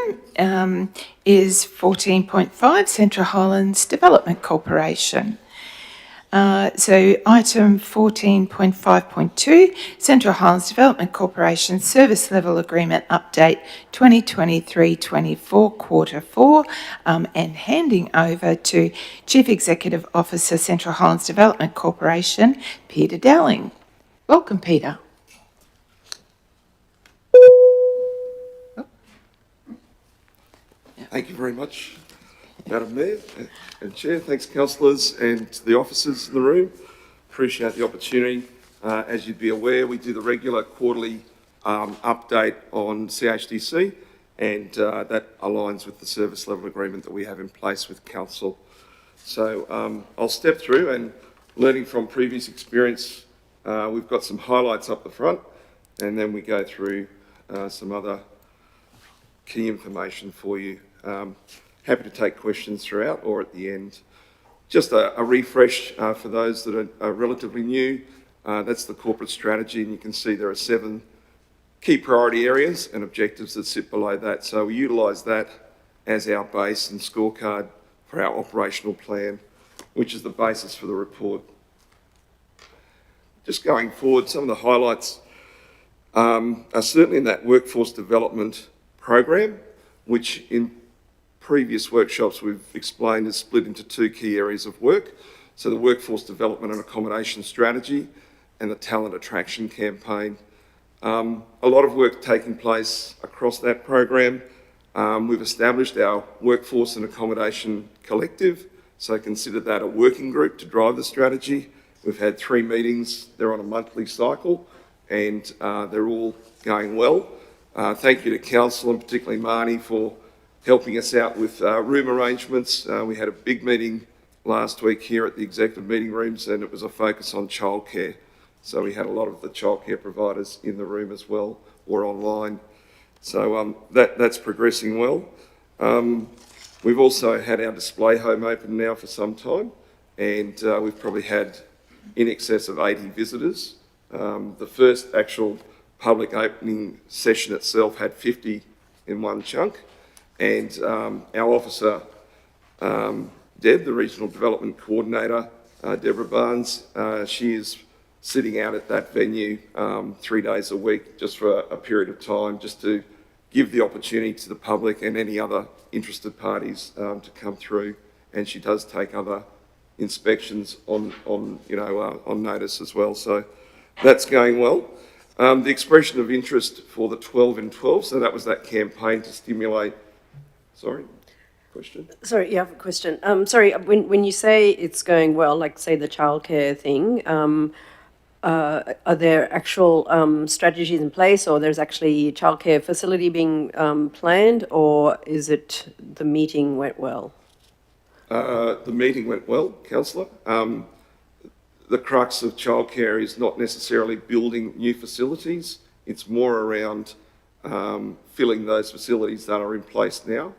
is 14.5, Central Highlands Development Corporation. So item 14.5.2, Central Highlands Development Corporation Service Level Agreement Update 2023-24 Quarter 4, and handing over to Chief Executive Officer, Central Highlands Development Corporation, Peter Dowling. Welcome, Peter. Thank you very much, Madam Mayor and Chair. Thanks, councillors and the officers in the room. Appreciate the opportunity. As you'd be aware, we do the regular quarterly update on CHDC, and that aligns with the service level agreement that we have in place with council. So I'll step through, and learning from previous experience, we've got some highlights up the front, and then we go through some other key information for you. Happy to take questions throughout or at the end. Just a refresh for those that are relatively new. That's the corporate strategy, and you can see there are 7 key priority areas and objectives that sit below that. So we utilise that as our base and scorecard for our operational plan, which is the basis for the report. Just going forward, some of the highlights are certainly in that workforce development program, which in previous workshops we've explained is split into 2 key areas of work. So the workforce development and accommodation strategy and the talent attraction campaign. A lot of work taking place across that program. We've established our workforce and accommodation collective, so consider that a working group to drive the strategy. We've had 3 meetings, they're on a monthly cycle, and they're all going well. Thank you to council and particularly Marnie for helping us out with room arrangements. We had a big meeting last week here at the executive meeting rooms, and it was a focus on childcare. So we had a lot of the childcare providers in the room as well, or online. So that's progressing well. We've also had our display home open now for some time, and we've probably had in excess of 80 visitors. The first actual public opening session itself had 50 in one chunk, and our officer, Deb, the Regional Development Coordinator, Deborah Barnes, she is sitting out at that venue 3 days a week just for a period of time, just to give the opportunity to the public and any other interested parties to come through. And she does take other inspections on notice as well. So that's going well. The expression of interest for the 12 in 12, so that was that campaign to stimulate. Sorry, question? Sorry, yeah, I have a question. Sorry, when you say it's going well, like say the childcare thing, are there actual strategies in place, or there's actually a childcare facility being planned, or is it the meeting went well? The meeting went well, councillor. The crux of childcare is not necessarily building new facilities. It's more around filling those facilities that are in place now,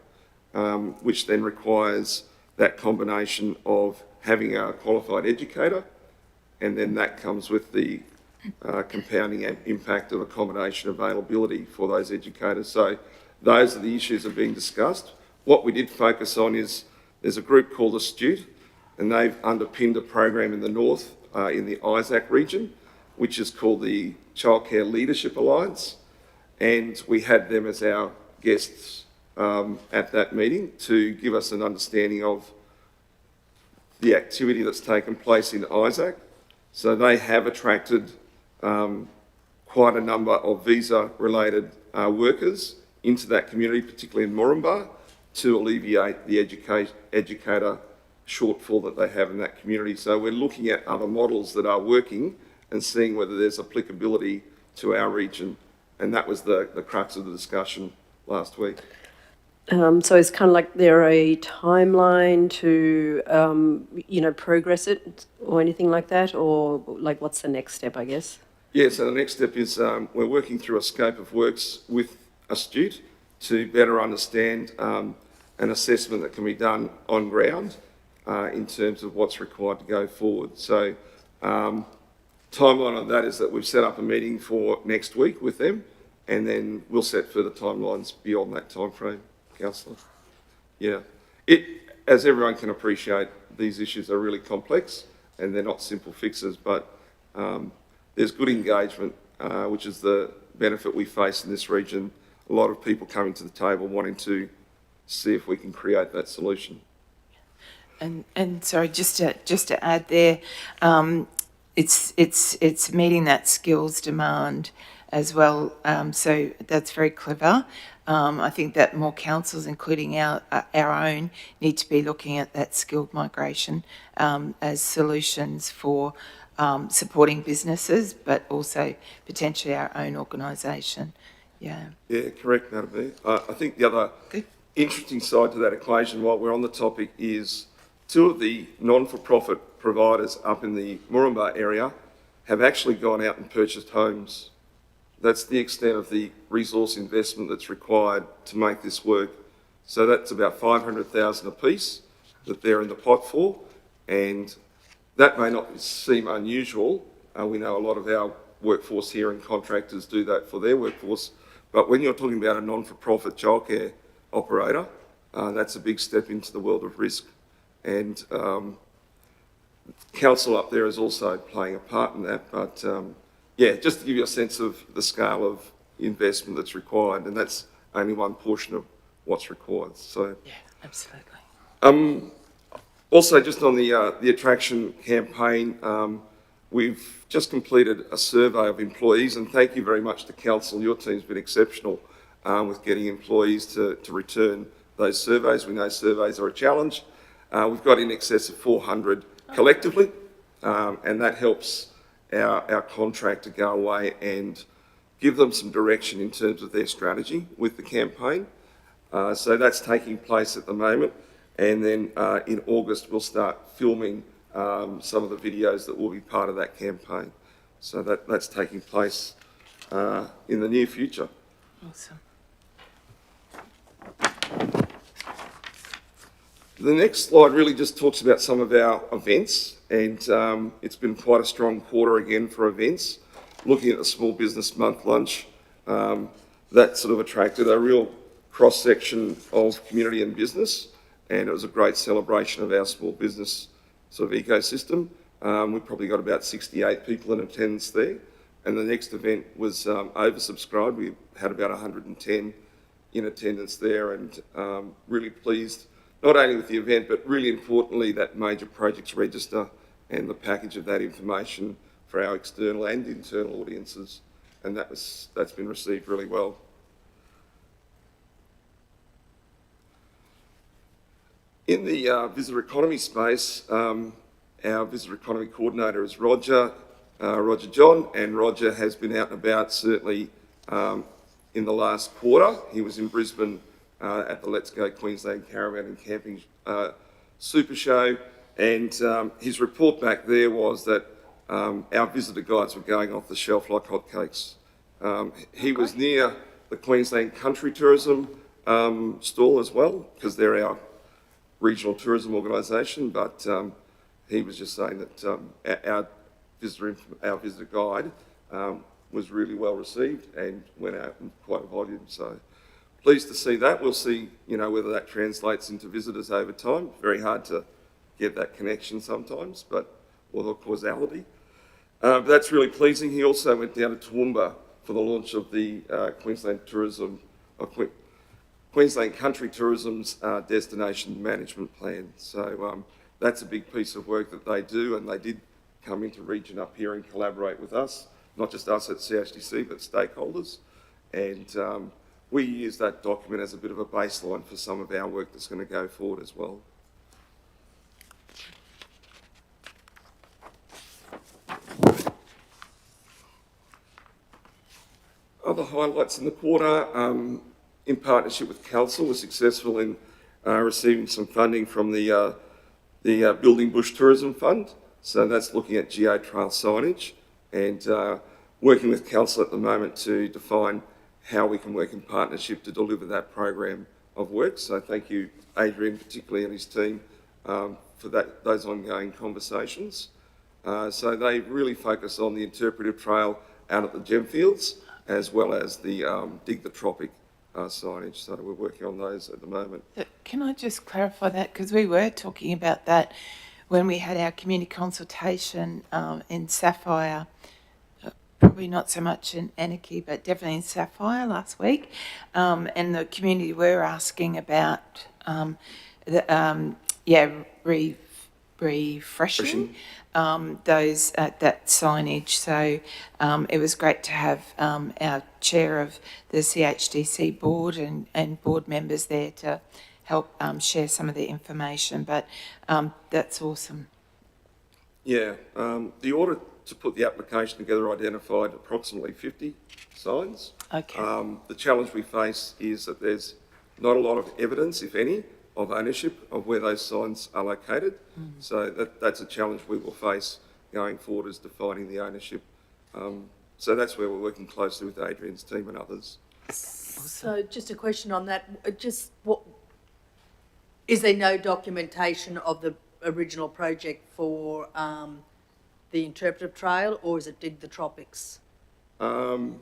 which then requires that combination of having a qualified educator, and then that comes with the compounding impact of accommodation availability for those educators. So those are the issues that are being discussed. What we did focus on is there's a group called Astute, and they've underpinned a program in the north, in the Isaac region, which is called the Childcare Leadership Alliance. And we had them as our guests at that meeting to give us an understanding of the activity that's taken place in Isaac. So they have attracted quite a number of visa-related workers into that community, particularly in Moranbah, to alleviate the educator shortfall that they have in that community. So we're looking at other models that are working and seeing whether there's applicability to our region. And that was the crux of the discussion last week. So it's kind of like there a timeline to, progress it or anything like that? Or like what's the next step, I guess? Yeah, so the next step is we're working through a scope of works with Astute to better understand an assessment that can be done on ground in terms of what's required to go forward. So timeline on that is that we've set up a meeting for next week with them, and then we'll set further timelines beyond that timeframe, Councillor. Yeah. As everyone can appreciate, these issues are really complex. and they're not simple fixes, but there's good engagement, which is the benefit we face in this region. A lot of people coming to the table wanting to see if we can create that solution. And sorry, just to add there, it's meeting that skills demand as well. So that's very clever. I think that more councils, including our own, need to be looking at that skilled migration as solutions for supporting businesses, but also potentially our own organisation. Yeah. Yeah, correct, Madam Mayor. I think the other interesting side to that equation, while we're on the topic, is two of the non-for-profit providers up in the Moorumba area have actually gone out and purchased homes. That's the extent of the resource investment that's required to make this work. So that's about 500,000 apiece that they're in the pot for, and that may not seem unusual. We know a lot of our workforce here and contractors do that for their workforce, but when you're talking about a non-for-profit childcare operator, that's a big step into the world of risk. And council up there is also playing a part in that, but yeah, just to give you a sense of the scale of investment that's required, and that's only one portion of what's required. So yeah, absolutely. Also, just on the attraction campaign, we've just completed a survey of employees, and thank you very much to council. Your team's been exceptional with getting employees to return those surveys. We know surveys are a challenge. We've got in excess of 400 collectively, and that helps our contractor go away and give them some direction in terms of their strategy with the campaign. So that's taking place at the moment. And then in August, we'll start filming some of the videos that will be part of that campaign. So that's taking place in the near future. Awesome. The next slide really just talks about some of our events, and it's been quite a strong quarter again for events. Looking at the Small Business Month lunch, that sort of attracted a real cross-section of community and business, and it was a great celebration of our small business sort of ecosystem. We've probably got about 68 people in attendance there, and the next event was oversubscribed. We had about 110 in attendance there, and really pleased not only with the event, but really importantly, that major projects register and the package of that information for our external and internal audiences, and that's been received really well. In the visitor economy space, our visitor economy coordinator is Roger John, and Roger has been out and about certainly in the last quarter. He was in Brisbane at the Let's Go Queensland Caravan and Camping Super Show, and his report back there was that our visitor guides were going off the shelf like hotcakes. He was near the Queensland Country Tourism stall as well, because they're our regional tourism organisation, but he was just saying that our visitor guide was really well received and went out in quite a volume. So pleased to see that. We'll see, whether that translates into visitors over time. Very hard to get that connection sometimes, or the causality. But that's really pleasing. He also went down to Toowoomba for the launch of the Queensland Country Tourism's Destination Management Plan. So that's a big piece of work that they do, and they did come into region up here and collaborate with us, not just us at CHRC, but stakeholders. And we use that document as a bit of a baseline for some of our work that's going to go forward as well. Other highlights in the quarter, in partnership with Council, we're successful in receiving some funding from the Building Bush Tourism Fund. So that's looking at geo-trail signage and working with Council at the moment to define how we can work in partnership to deliver that program of work. So thank you, Adrian, particularly, and his team for those ongoing conversations. So they really focus on the interpretive trail out at the Gemfields, as well as the Dig the Tropic signage. So we're working on those at the moment. Can I just clarify that? Because we were talking about that when we had our community consultation in Sapphire, probably not so much in Anarchy, but definitely in Sapphire last week, and the community were asking about refreshing those that signage. So it was great to have our chair of the CHDC board and board members there to help share some of the information. But that's awesome. Yeah, the audit to put the application together identified approximately 50 signs. Okay. The challenge we face is that there's not a lot of evidence, if any, of ownership of where those signs are located. So that's a challenge we will face going forward, is defining the ownership. So that's where we're working closely with Adrian's team and others. So just a question on that, is there no documentation of the original project for the interpretive trail, or is it Dig the Tropics? I'm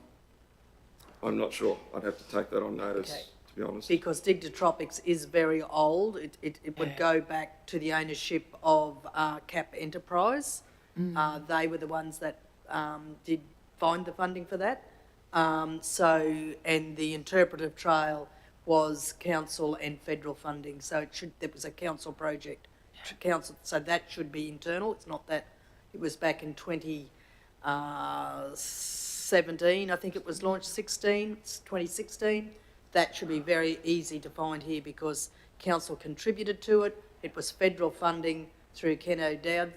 not sure. I'd have to take that on notice, to be honest. Because Dig the Tropics is very old. It would go back to the ownership of CAP Enterprise. They were the ones that did find the funding for that. And the interpretive trail was council and federal funding. So it was a council project. So that should be internal. It's not that. It was back in 2017, I think it was launched, 2016. That should be very easy to find here because council contributed to it. It was federal funding through Ken O'Dowd.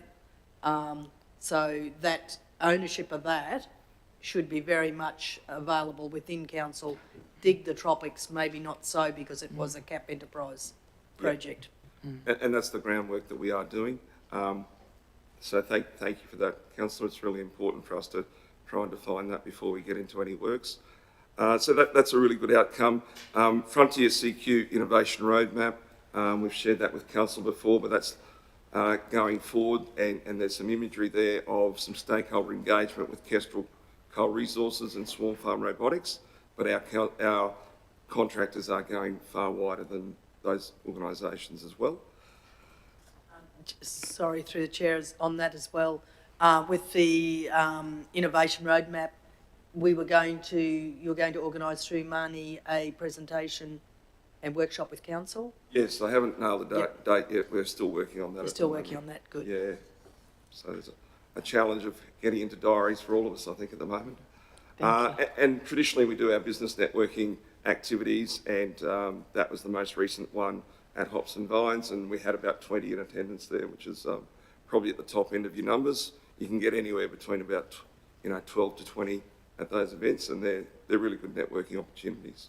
So that ownership of that should be very much available within council. Dig the Tropics, maybe not so, because it was a CAP Enterprise project. And that's the groundwork that we are doing. So thank you for that, Councillor. It's really important for us to try and define that before we get into any works. So that's a really good outcome. Frontier CQ Innovation Roadmap, we've shared that with Council before, but that's going forward, and there's some imagery there of some stakeholder engagement with Kestrel Coal Resources and Swarm Farm Robotics, but our contractors are going far wider than those organisations as well. Sorry, through the chairs on that as well. With the innovation roadmap, you were going to organise through Marnie a presentation and workshop with council? Yes, I haven't nailed the date yet. We're still working on that. We're still working on that, good. Yeah. So there's a challenge of getting into diaries for all of us, I think, at the moment. And traditionally we do our business networking activities, and that was the most recent one at Hops and Vines, and we had about 20 in attendance there, which is probably at the top end of your numbers. You can get anywhere between about 12 to 20 at those events, and they're really good networking opportunities.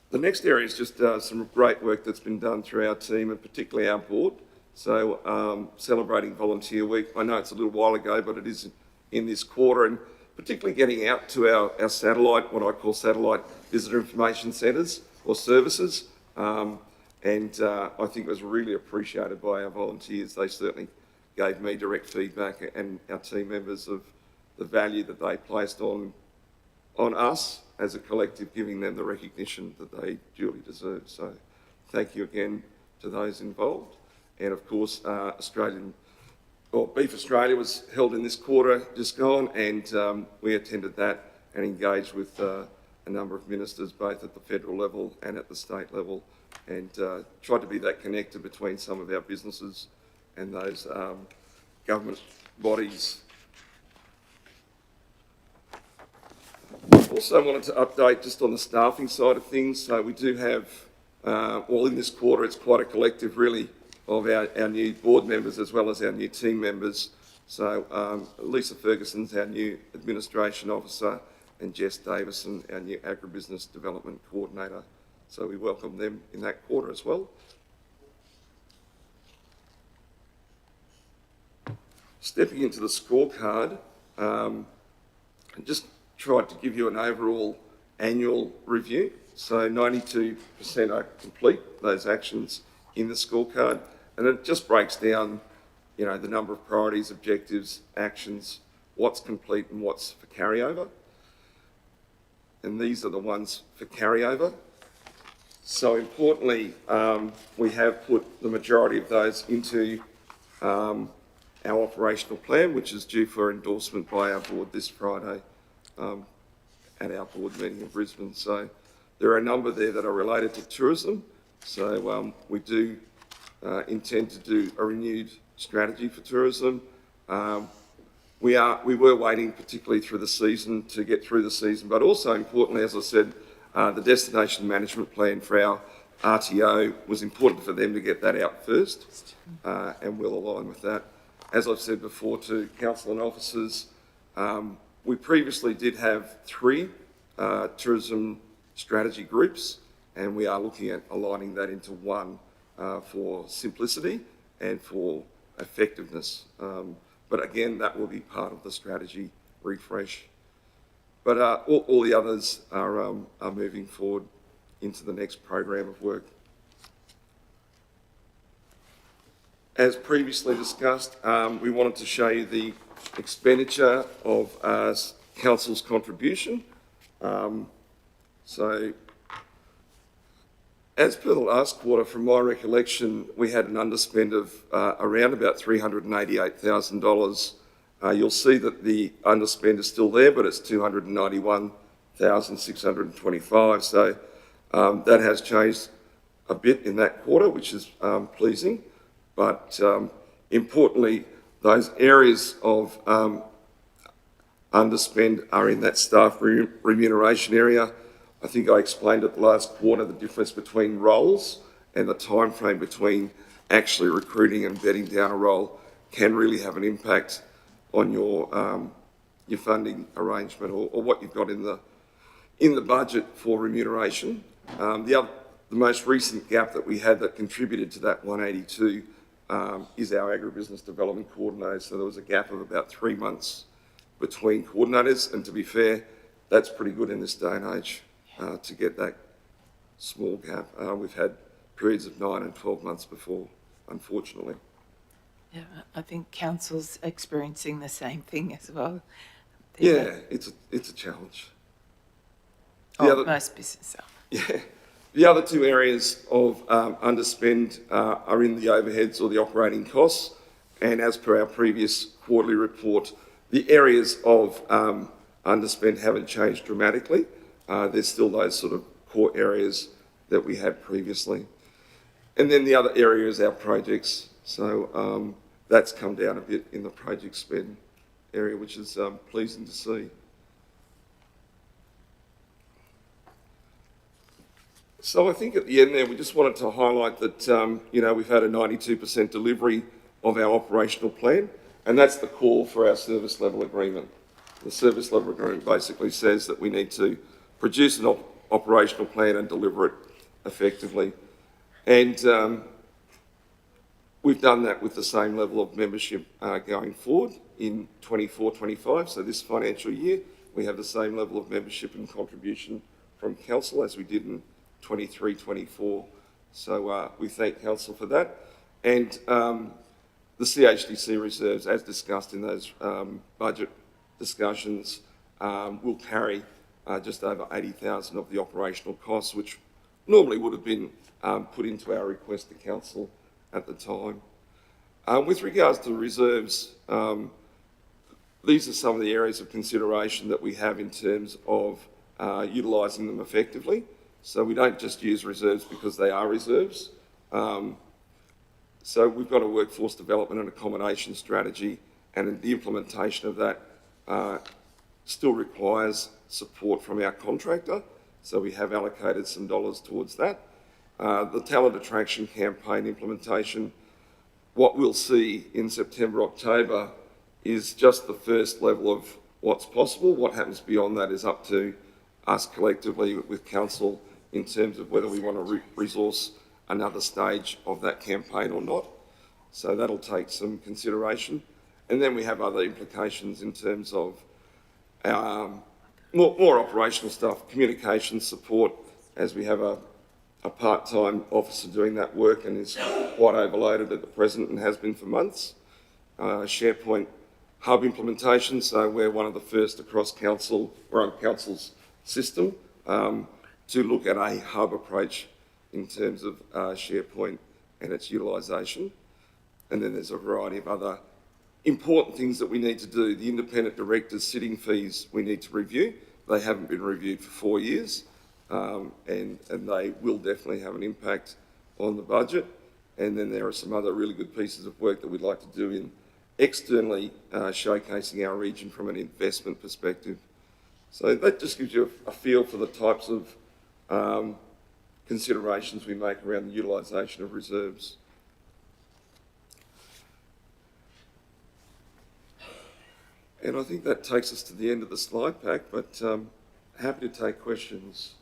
The next area is just some great work that's been done through our team, and particularly our board. So celebrating Volunteer Week. I know it's a little while ago, but it is in this quarter, and particularly getting out to our satellite, what I call satellite visitor information centres or services. And I think it was really appreciated by our volunteers. They certainly gave me direct feedback, and our team members, of the value that they placed on us as a collective, giving them the recognition that they duly deserve. So thank you again to those involved. And of course, Beef Australia was held in this quarter just gone, and we attended that and engaged with a number of ministers, both at the federal level and at the state level, and tried to be that connector between some of our businesses and those government bodies. Also wanted to update just on the staffing side of things. So we do have, in this quarter, it's quite a collective really of our new board members as well as our new team members. So Lisa Ferguson's our new administration officer, and Jess Davison, our new agribusiness development coordinator. So we welcome them in that quarter as well. Stepping into the scorecard, I just tried to give you an overall annual review. So 92% are complete, those actions in the scorecard. And it just breaks down, the number of priorities, objectives, actions, what's complete and what's for carryover. And these are the ones for carryover. So importantly, we have put the majority of those into our operational plan, which is due for endorsement by our board this Friday at our board meeting in Brisbane. So there are a number there that are related to tourism. So we do intend to do a renewed strategy for tourism. We were waiting particularly through the season to get through the season, but also importantly, as I said, the destination management plan for our RTO was important for them to get that out first, and we'll align with that. As I've said before to council and officers, we previously did have 3 tourism strategy groups, and we are looking at aligning that into one for simplicity and for effectiveness. But again, that will be part of the strategy refresh. But all the others are moving forward into the next program of work. As previously discussed, we wanted to show you the expenditure of council's contribution. So, as per the last quarter, from my recollection, we had an underspend of around about $388,000. You'll see that the underspend is still there, but it's $291,625. So that has changed a bit in that quarter, which is pleasing. But importantly, those areas of underspend are in that staff remuneration area. I think I explained at the last quarter the difference between roles and the time frame between actually recruiting and bedding down a role can really have an impact on your funding arrangement or what you've got in the budget for remuneration. The most recent gap that we had that contributed to that 182 is our agribusiness development coordinator. So there was a gap of about 3 months between coordinators, and to be fair, that's pretty good in this day and age to get that small gap. We've had periods of 9 and 12 months before, unfortunately. Yeah, I think council's experiencing the same thing as well. Yeah, it's a challenge. Most businesses are. Yeah. The other 2 areas of underspend are in the overheads or the operating costs. And as per our previous quarterly report, the areas of underspend haven't changed dramatically. There's still those sort of core areas that we had previously. And then the other area is our projects. So that's come down a bit in the project spend area, which is pleasing to see. So I think at the end there, we just wanted to highlight that, we've had a 92% delivery of our operational plan, and that's the call for our service level agreement. The service level agreement basically says that we need to produce an operational plan and deliver it effectively. And we've done that with the same level of membership going forward in 24-25. So this financial year, we have the same level of membership and contribution from council as we did in 23-24. So we thank council for that. And the CHDC reserves, as discussed in those budget discussions, will carry just over 80,000 of the operational costs, which normally would have been put into our request to council at the time. With regards to the reserves, these are some of the areas of consideration that we have in terms of utilising them effectively. So we don't just use reserves because they are reserves. So we've got a workforce development and accommodation strategy, and the implementation of that still requires support from our contractor. So we have allocated some dollars towards that. The talent attraction campaign implementation, what we'll see in September, October is just the first level of what's possible. What happens beyond that is up to us collectively with council in terms of whether we want to resource another stage of that campaign or not. So that'll take some consideration. And then we have other implications in terms of more operational stuff, communication support, as we have a part-time officer doing that work and is quite overloaded at the present and has been for months. SharePoint hub implementation, so we're one of the first across council, we're on council's system, to look at a hub approach in terms of SharePoint and its utilisation. And then there's a variety of other important things that we need to do. The independent directors' sitting fees we need to review. They haven't been reviewed for 4 years, and they will definitely have an impact on the budget. And then there are some other really good pieces of work that we'd like to do in externally showcasing our region from an investment perspective. So that just gives you a feel for the types of considerations we make around the utilisation of reserves. And I think that takes us to the end of the slide pack, but happy to take questions.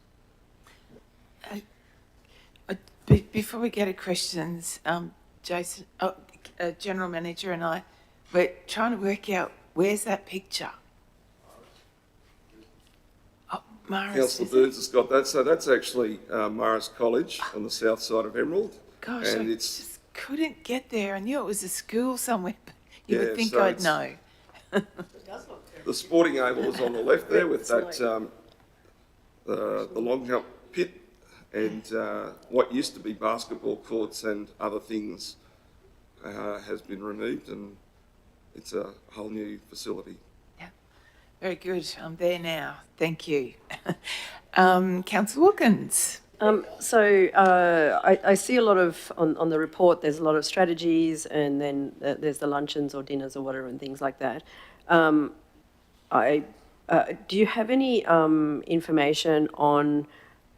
Before we go to questions, Jason, General Manager and I, we're trying to work out where's that picture. Oh, Morris. Councillor Burns has got that. So that's actually Morris College on the south side of Emerald. Gosh, and I it's, just couldn't get there. I knew it was a school somewhere, but you would think so I'd know. the sporting oval is on the left there with that the long jump pit and what used to be basketball courts and other things has been removed, and it's a whole new facility. Yeah, very good. I'm there now. Thank you. Councillor Wilkins. I see a lot of, on the report, there's a lot of strategies, and then there's the luncheons or dinners or whatever and things like that. Do you have any information on,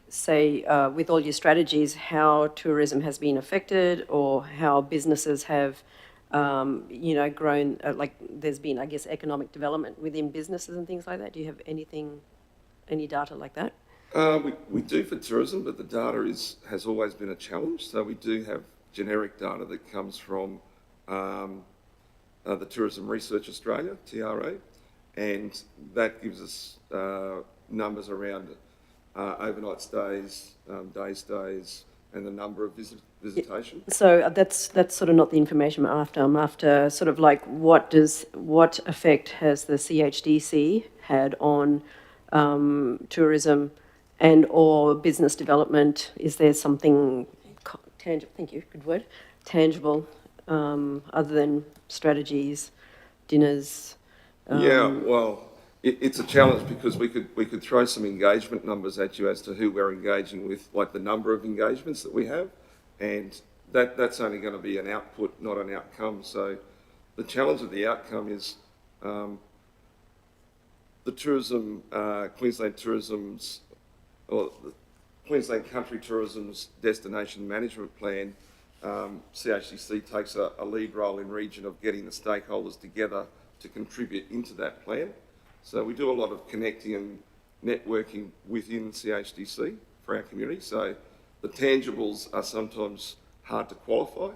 say, with all your strategies, how tourism has been affected, or how businesses have, grown, like there's been, I guess, economic development within businesses and things like that? Do you have any data like that? We do for tourism, but the data has always been a challenge. So we do have generic data that comes from the Tourism Research Australia, TRA, and that gives us numbers around overnight stays, day stays, and the number of visitation. So that's sort of not the information I'm after. I'm after sort of like what effect has the CHDC had on tourism and or business development? Is there something tangible? Thank you. Good word. Tangible, other than strategies, dinners. Yeah, well, it's a challenge because we could throw some engagement numbers at you as to who we're engaging with, like the number of engagements that we have, and that's only going to be an output, not an outcome. So the challenge of the outcome is the tourism, Queensland Tourism's, or the Queensland Country Tourism's Destination Management Plan. CHCC takes a lead role in region of getting the stakeholders together to contribute into that plan. So we do a lot of connecting and networking within CHDC for our community. So the tangibles are sometimes hard to qualify.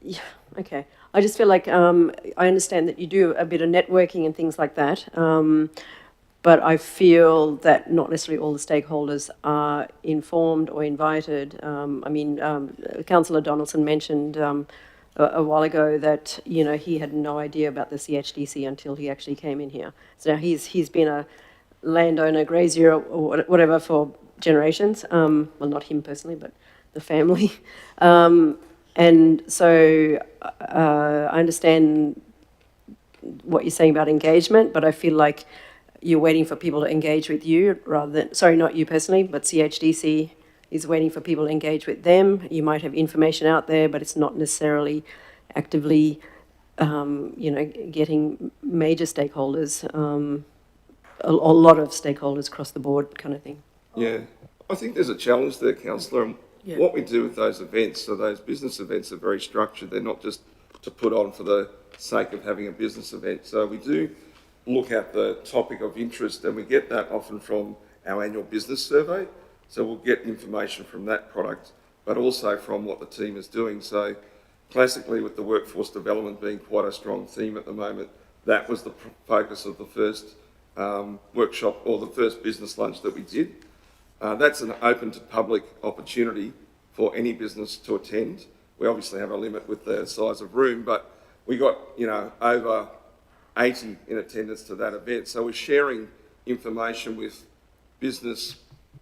Yeah, okay. I just feel like I understand that you do a bit of networking and things like that, but I feel that not necessarily all the stakeholders are informed or invited. Councillor Donaldson mentioned a while ago that he had no idea about the CHDC until he actually came in here. So now he's been a landowner, grazier, or whatever for generations. Well, not him personally, but the family. And so I understand what you're saying about engagement, but I feel like you're waiting for people to engage with you rather than, sorry, not you personally, but CHDC is waiting for people to engage with them. You might have information out there, but it's not necessarily actively, getting major stakeholders, a lot of stakeholders across the board kind of thing. Yeah, I think there's a challenge there, Councillor. Yeah. What we do with those events, so those business events are very structured. They're not just to put on for the sake of having a business event. So we do look at the topic of interest, and we get that often from our annual business survey. So we'll get information from that product, but also from what the team is doing. So classically, with the workforce development being quite a strong theme at the moment, that was the focus of the first workshop or the first business lunch that we did. That's an open to public opportunity for any business to attend. We obviously have a limit with the size of room, but we got, over 80 in attendance to that event. So we're sharing information with business,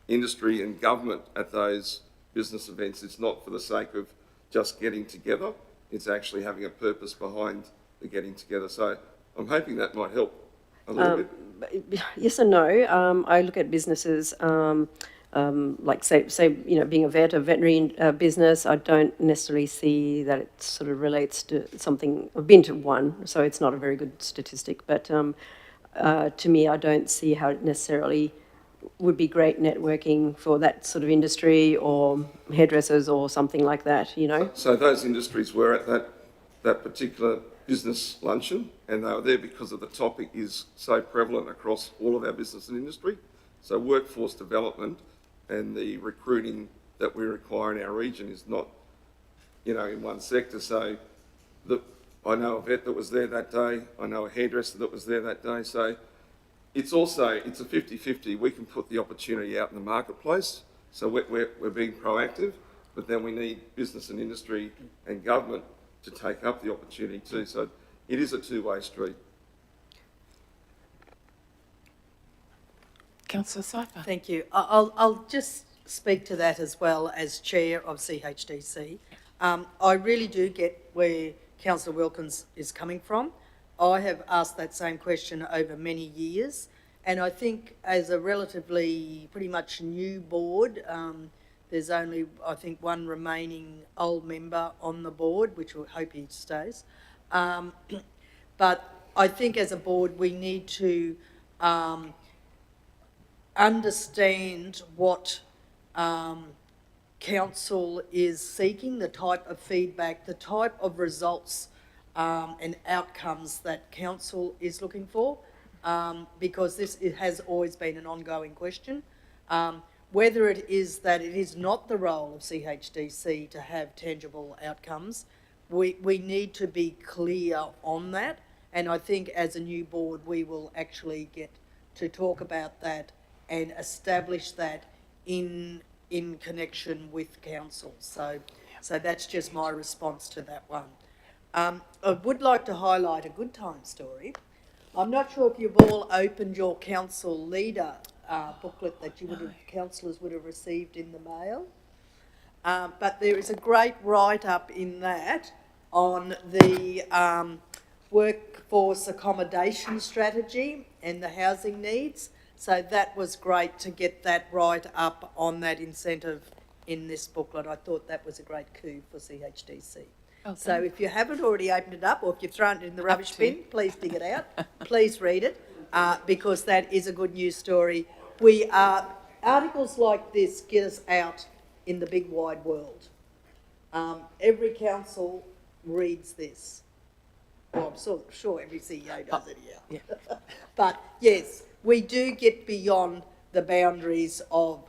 industry and government at those business events. It's not for the sake of just getting together. It's actually having a purpose behind the getting together. So I'm hoping that might help a little bit. Yes and no. I look at businesses like say being a veterinary business. I don't necessarily see that it sort of relates to something. I've been to one, so it's not a very good statistic. But to me, I don't see how it necessarily would be great networking for that sort of industry or hairdressers or something like that. So those industries were at that particular business luncheon, and they were there because of the topic is so prevalent across all of our business and industry. So workforce development and the recruiting that we require in our region is not, in one sector. So I know a vet that was there that day. I know a hairdresser that was there that day. So it's a 50-50. We can put the opportunity out in the marketplace. So we're being proactive, but then we need business and industry and government to take up the opportunity too. So it is a two-way street. Councillor Sypher. Thank you. I'll just speak to that as well as Chair of CHDC. I really do get where Councillor Wilkins is coming from. I have asked that same question over many years, and I think as a relatively pretty much new board, there's only, I think, one remaining old member on the board, which we'll hope he stays. But I think as a board, we need to understand what council is seeking, the type of feedback, the type of results and outcomes that council is looking for, because it has always been an ongoing question. Whether it is that it is not the role of CHDC to have tangible outcomes, we need to be clear on that. And I think as a new board, we will actually get to talk about that and establish that in connection with council. So that's just my response to that one. I would like to highlight a good time story. I'm not sure if you've all opened your council leader booklet that councillors would have received in the mail. But there is a great write-up in that on the workforce accommodation strategy and the housing needs. So that was great to get that right up on that incentive in this booklet. I thought that was a great coup for CHDC. Okay. So if you haven't already opened it up, or if you've thrown it in the rubbish bin, please dig it out. Please read it, because that is a good news story. Articles like this get us out in the big wide world. Every council reads this. Well, I'm sure every CEO does it here. Yeah. But yes, we do get beyond the boundaries of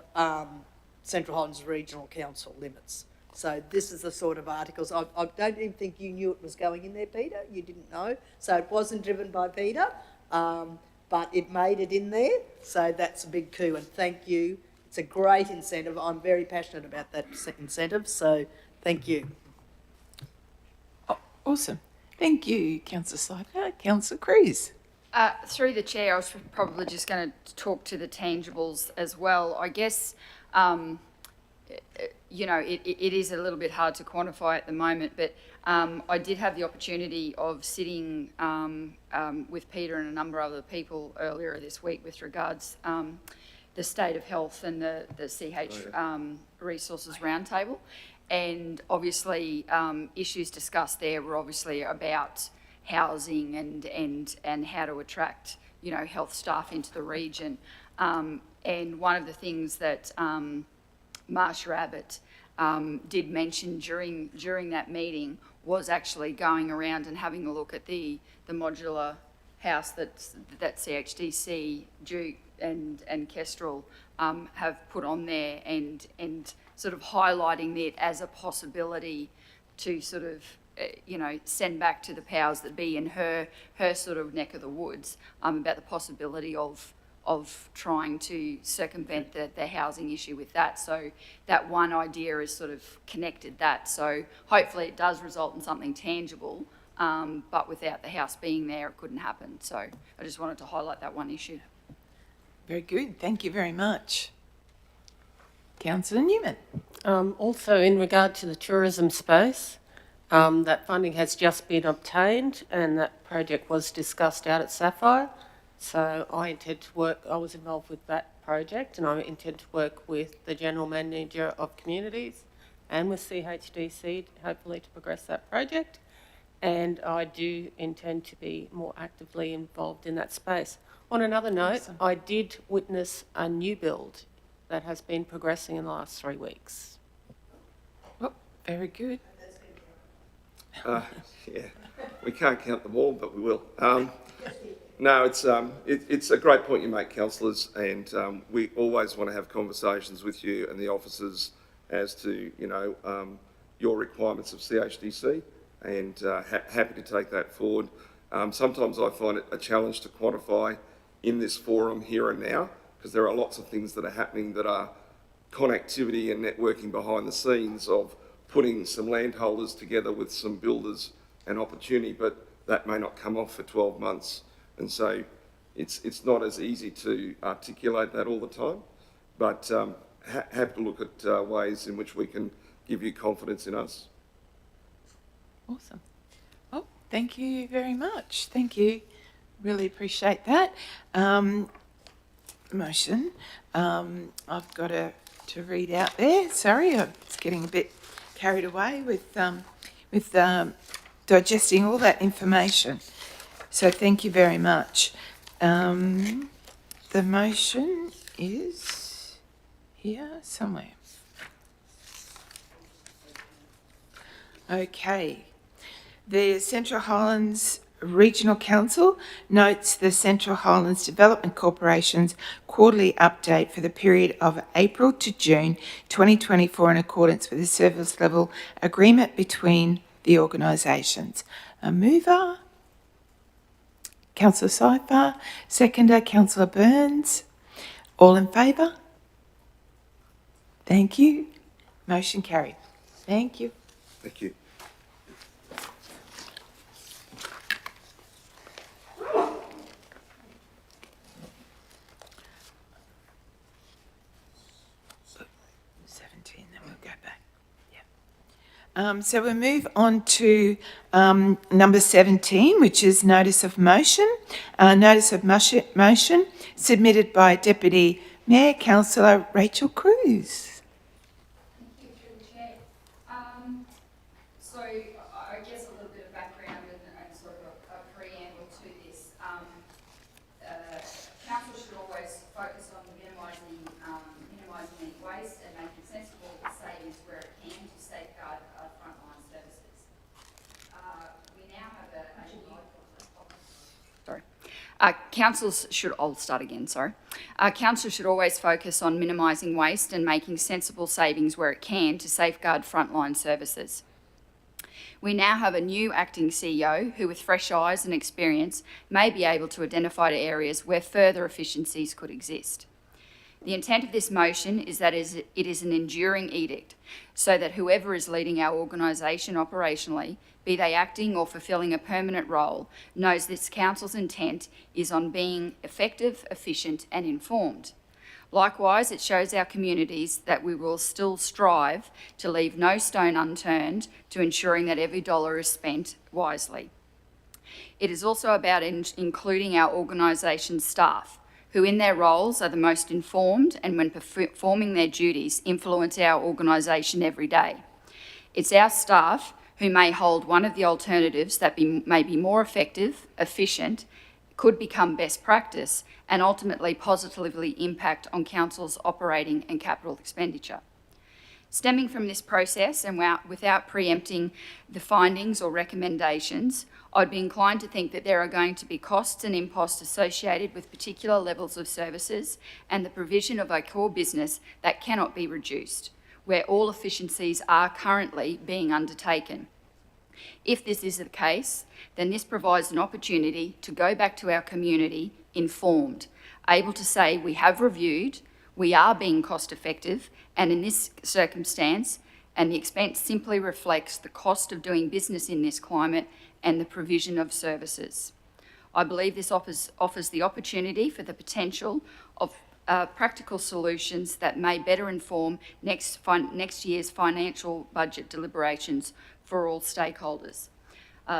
Central Highlands Regional Council limits. So this is the sort of articles. I don't even think you knew it was going in there, Peter. You didn't know. So it wasn't driven by Peter, but it made it in there. So that's a big coup, and thank you. It's a great incentive. I'm very passionate about that incentive, so thank you. Oh, awesome. Thank you, Councillor Sypher. Councillor Cruz. Through the chair, I was probably just going to talk to the tangibles as well. I guess, it is a little bit hard to quantify at the moment, but I did have the opportunity of sitting with Peter and a number of other people earlier this week with regards the state of health and the CH Resources Roundtable. And obviously issues discussed there were obviously about housing and how to attract, health staff into the region. And one of the things that Marsha Abbott did mention during that meeting was actually going around and having a look at the modular house that CHDC, Duke and Kestrel have put on there, and sort of highlighting it as a possibility to sort of send back to the powers that be in her sort of neck of the woods about the possibility of trying to circumvent the housing issue with that. So that one idea is sort of connected that. So hopefully it does result in something tangible, but without the house being there, it couldn't happen. So I just wanted to highlight that one issue. Very good. Thank you very much. Councillor Newman. Also, in regard to the tourism space, that funding has just been obtained and that project was discussed out at Sapphire. So I was involved with that project, and I intend to work with the General Manager of Communities and with CHDC, hopefully, to progress that project. And I do intend to be more actively involved in that space. On another note, Awesome. I did witness a new build that has been progressing in the last 3 weeks. Oh, very good. Yeah, we can't count them all, but we will. No, it's a great point you make, councillors, and we always want to have conversations with you and the officers as to, your requirements of CHDC, and happy to take that forward. Sometimes I find it a challenge to quantify in this forum here and now, because there are lots of things that are happening that are connectivity and networking behind the scenes of putting some landholders together with some builders and opportunity, but that may not come off for 12 months. And so it's not as easy to articulate that all the time, but have to look at ways in which we can give you confidence in us. Awesome. Oh, thank you very much. Thank you. Really appreciate that. Motion. I've got to read out there. Sorry, I was getting a bit carried away with digesting all that information. So thank you very much. The motion is here somewhere. Okay. The Central Highlands Regional Council notes the Central Highlands Development Corporation's quarterly update for the period of April to June 2024 in accordance with the service level agreement between the organisations. A mover, Councillor Seifer, seconder, Councillor Burns. All in favour? Thank you. Motion carried. Thank you. Thank you. So we'll move on to number 17, which is notice of motion. Notice of motion submitted by Deputy Mayor Councillor Rachel Cruz. Thank you, through the chair. So I guess a little bit of background and sort of a preamble to this. Council should always focus on minimising any waste and making sensible savings where it can to safeguard frontline services. We now have councils should, I'll start again, sorry. Council should always focus on minimising waste and making sensible savings where it can to safeguard frontline services. We now have a new acting CEO who, with fresh eyes and experience, may be able to identify areas where further efficiencies could exist. The intent of this motion is that it is an enduring edict, so that whoever is leading our organisation operationally, be they acting or fulfilling a permanent role, knows this council's intent is on being effective, efficient and informed. Likewise, it shows our communities that we will still strive to leave no stone unturned to ensuring that every dollar is spent wisely. It is also about including our organisation's staff, who in their roles are the most informed and when performing their duties influence our organisation every day. It's our staff who may hold one of the alternatives that may be more effective, efficient, could become best practice and ultimately positively impact on Council's operating and capital expenditure. Stemming from this process and without preempting the findings or recommendations, I'd be inclined to think that there are going to be costs and imposts associated with particular levels of services and the provision of a core business that cannot be reduced, where all efficiencies are currently being undertaken. If this is the case, then this provides an opportunity to go back to our community informed, able to say we have reviewed, we are being cost effective, and in this circumstance, and the expense simply reflects the cost of doing business in this climate and the provision of services. I believe this offers the opportunity for the potential of practical solutions that may better inform next year's financial budget deliberations for all stakeholders.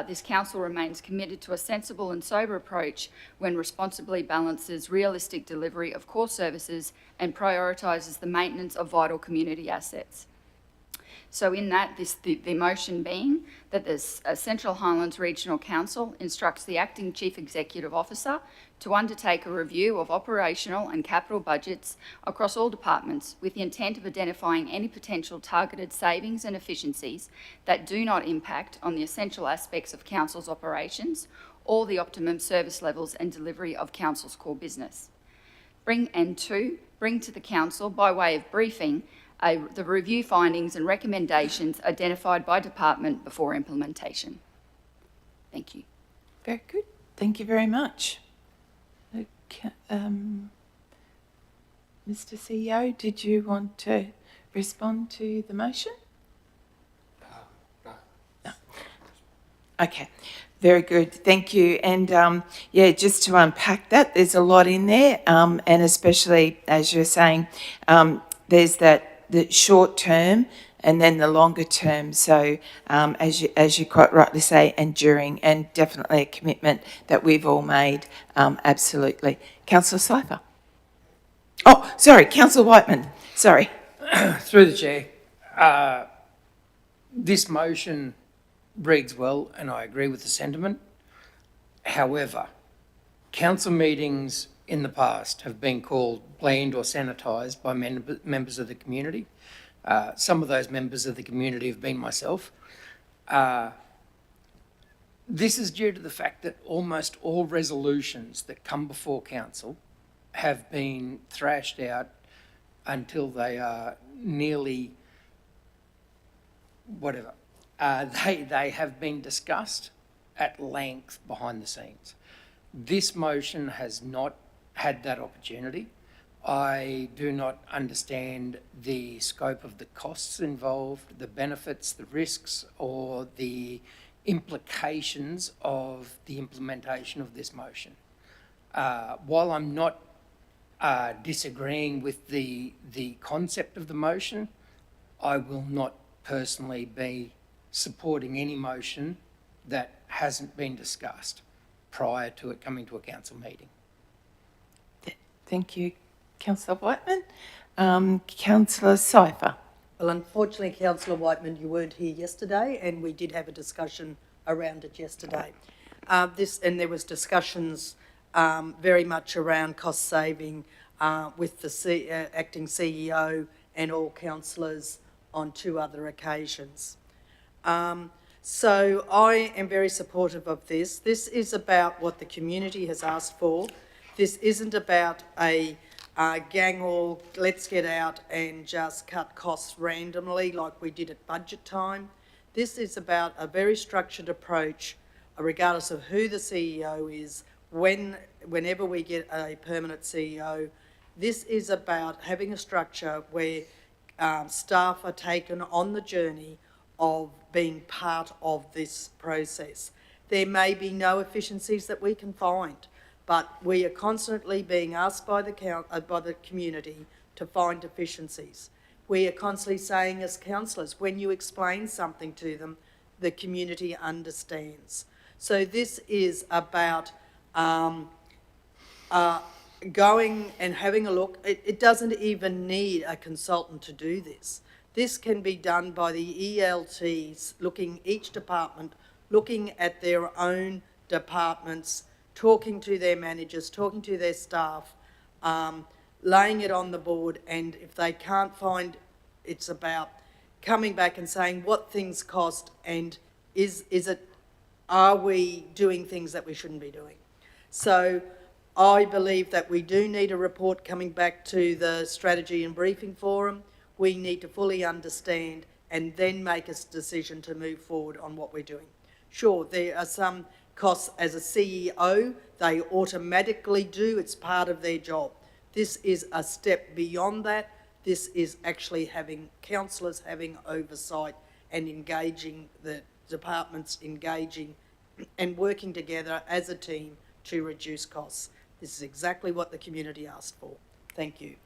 This council remains committed to a sensible and sober approach when responsibly balances realistic delivery of core services and prioritises the maintenance of vital community assets. So in that, the motion being that the Central Highlands Regional Council instructs the Acting Chief Executive Officer to undertake a review of operational and capital budgets across all departments with the intent of identifying any potential targeted savings and efficiencies that do not impact on the essential aspects of Council's operations or the optimum service levels and delivery of Council's core business. Bring to the Council, by way of briefing, the review findings and recommendations identified by department before implementation. Thank you. Very good. Thank you very much. Okay, Mr. CEO, did you want to respond to the motion? No. Okay. Very good. Thank you. And yeah, just to unpack that, there's a lot in there, and especially as you're saying, there's the short term and then the longer term. So as you quite rightly say, enduring, and definitely a commitment that we've all made. Absolutely. Councillor Slifer. Oh, sorry, Councillor Whiteman. Sorry. Through the chair, this motion reads well, and I agree with the sentiment. However, council meetings in the past have been called bland or sanitised by members of the community. Some of those members of the community have been myself. This is due to the fact that almost all resolutions that come before council have been thrashed out until they are nearly whatever. They have been discussed at length behind the scenes. This motion has not had that opportunity. I do not understand the scope of the costs involved, the benefits, the risks, or the implications of the implementation of this motion. While I'm not disagreeing with the concept of the motion, I will not personally be supporting any motion that hasn't been discussed prior to it coming to a council meeting. Thank you, Councillor Whiteman. Councillor Seifer. Well, unfortunately, Councillor Whiteman, you weren't here yesterday, and we did have a discussion around it yesterday. And there was discussions very much around cost saving with the acting CEO and all councillors on 2 other occasions. So I am very supportive of this. This is about what the community has asked for. This isn't about a gang all, let's get out and just cut costs randomly like we did at budget time. This is about a very structured approach, regardless of who the CEO is, whenever we get a permanent CEO. This is about having a structure where staff are taken on the journey of being part of this process. There may be no efficiencies that we can find, but we are constantly being asked by the community to find efficiencies. We are constantly saying as councillors, when you explain something to them, the community understands. So this is about going and having a look. It doesn't even need a consultant to do this. This can be done by the ELTs, each department, looking at their own departments, talking to their managers, talking to their staff, laying it on the board, and if they can't find, it's about coming back and saying what things cost and are we doing things that we shouldn't be doing. So I believe that we do need a report coming back to the Strategy and Briefing Forum. We need to fully understand and then make a decision to move forward on what we're doing. Sure, there are some costs as a CEO, they automatically do, it's part of their job. This is a step beyond that. This is actually having councillors having oversight and engaging the departments, engaging and working together as a team to reduce costs. This is exactly what the community asked for. Thank you.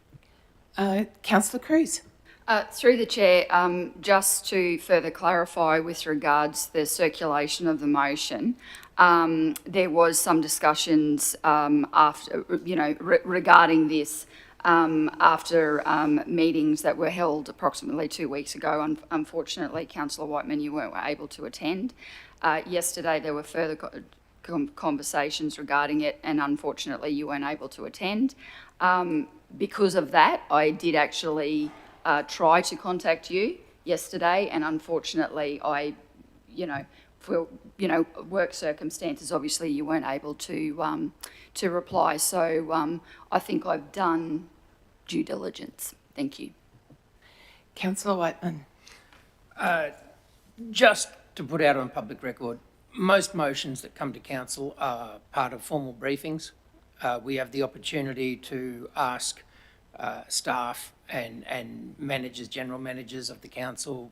Councillor Cruz. Through the chair, just to further clarify with regards the circulation of the motion, there was some discussions after, regarding this after meetings that were held approximately 2 weeks ago. Unfortunately, Councillor Whiteman, you weren't able to attend. Yesterday, there were further conversations regarding it, and unfortunately, you weren't able to attend. Because of that, I did actually try to contact you yesterday, and unfortunately, for work circumstances, obviously you weren't able to reply. So I think I've done due diligence. Thank you. Councillor Whiteman. Just to put out on public record, most motions that come to council are part of formal briefings. We have the opportunity to ask staff and managers, general managers of the council,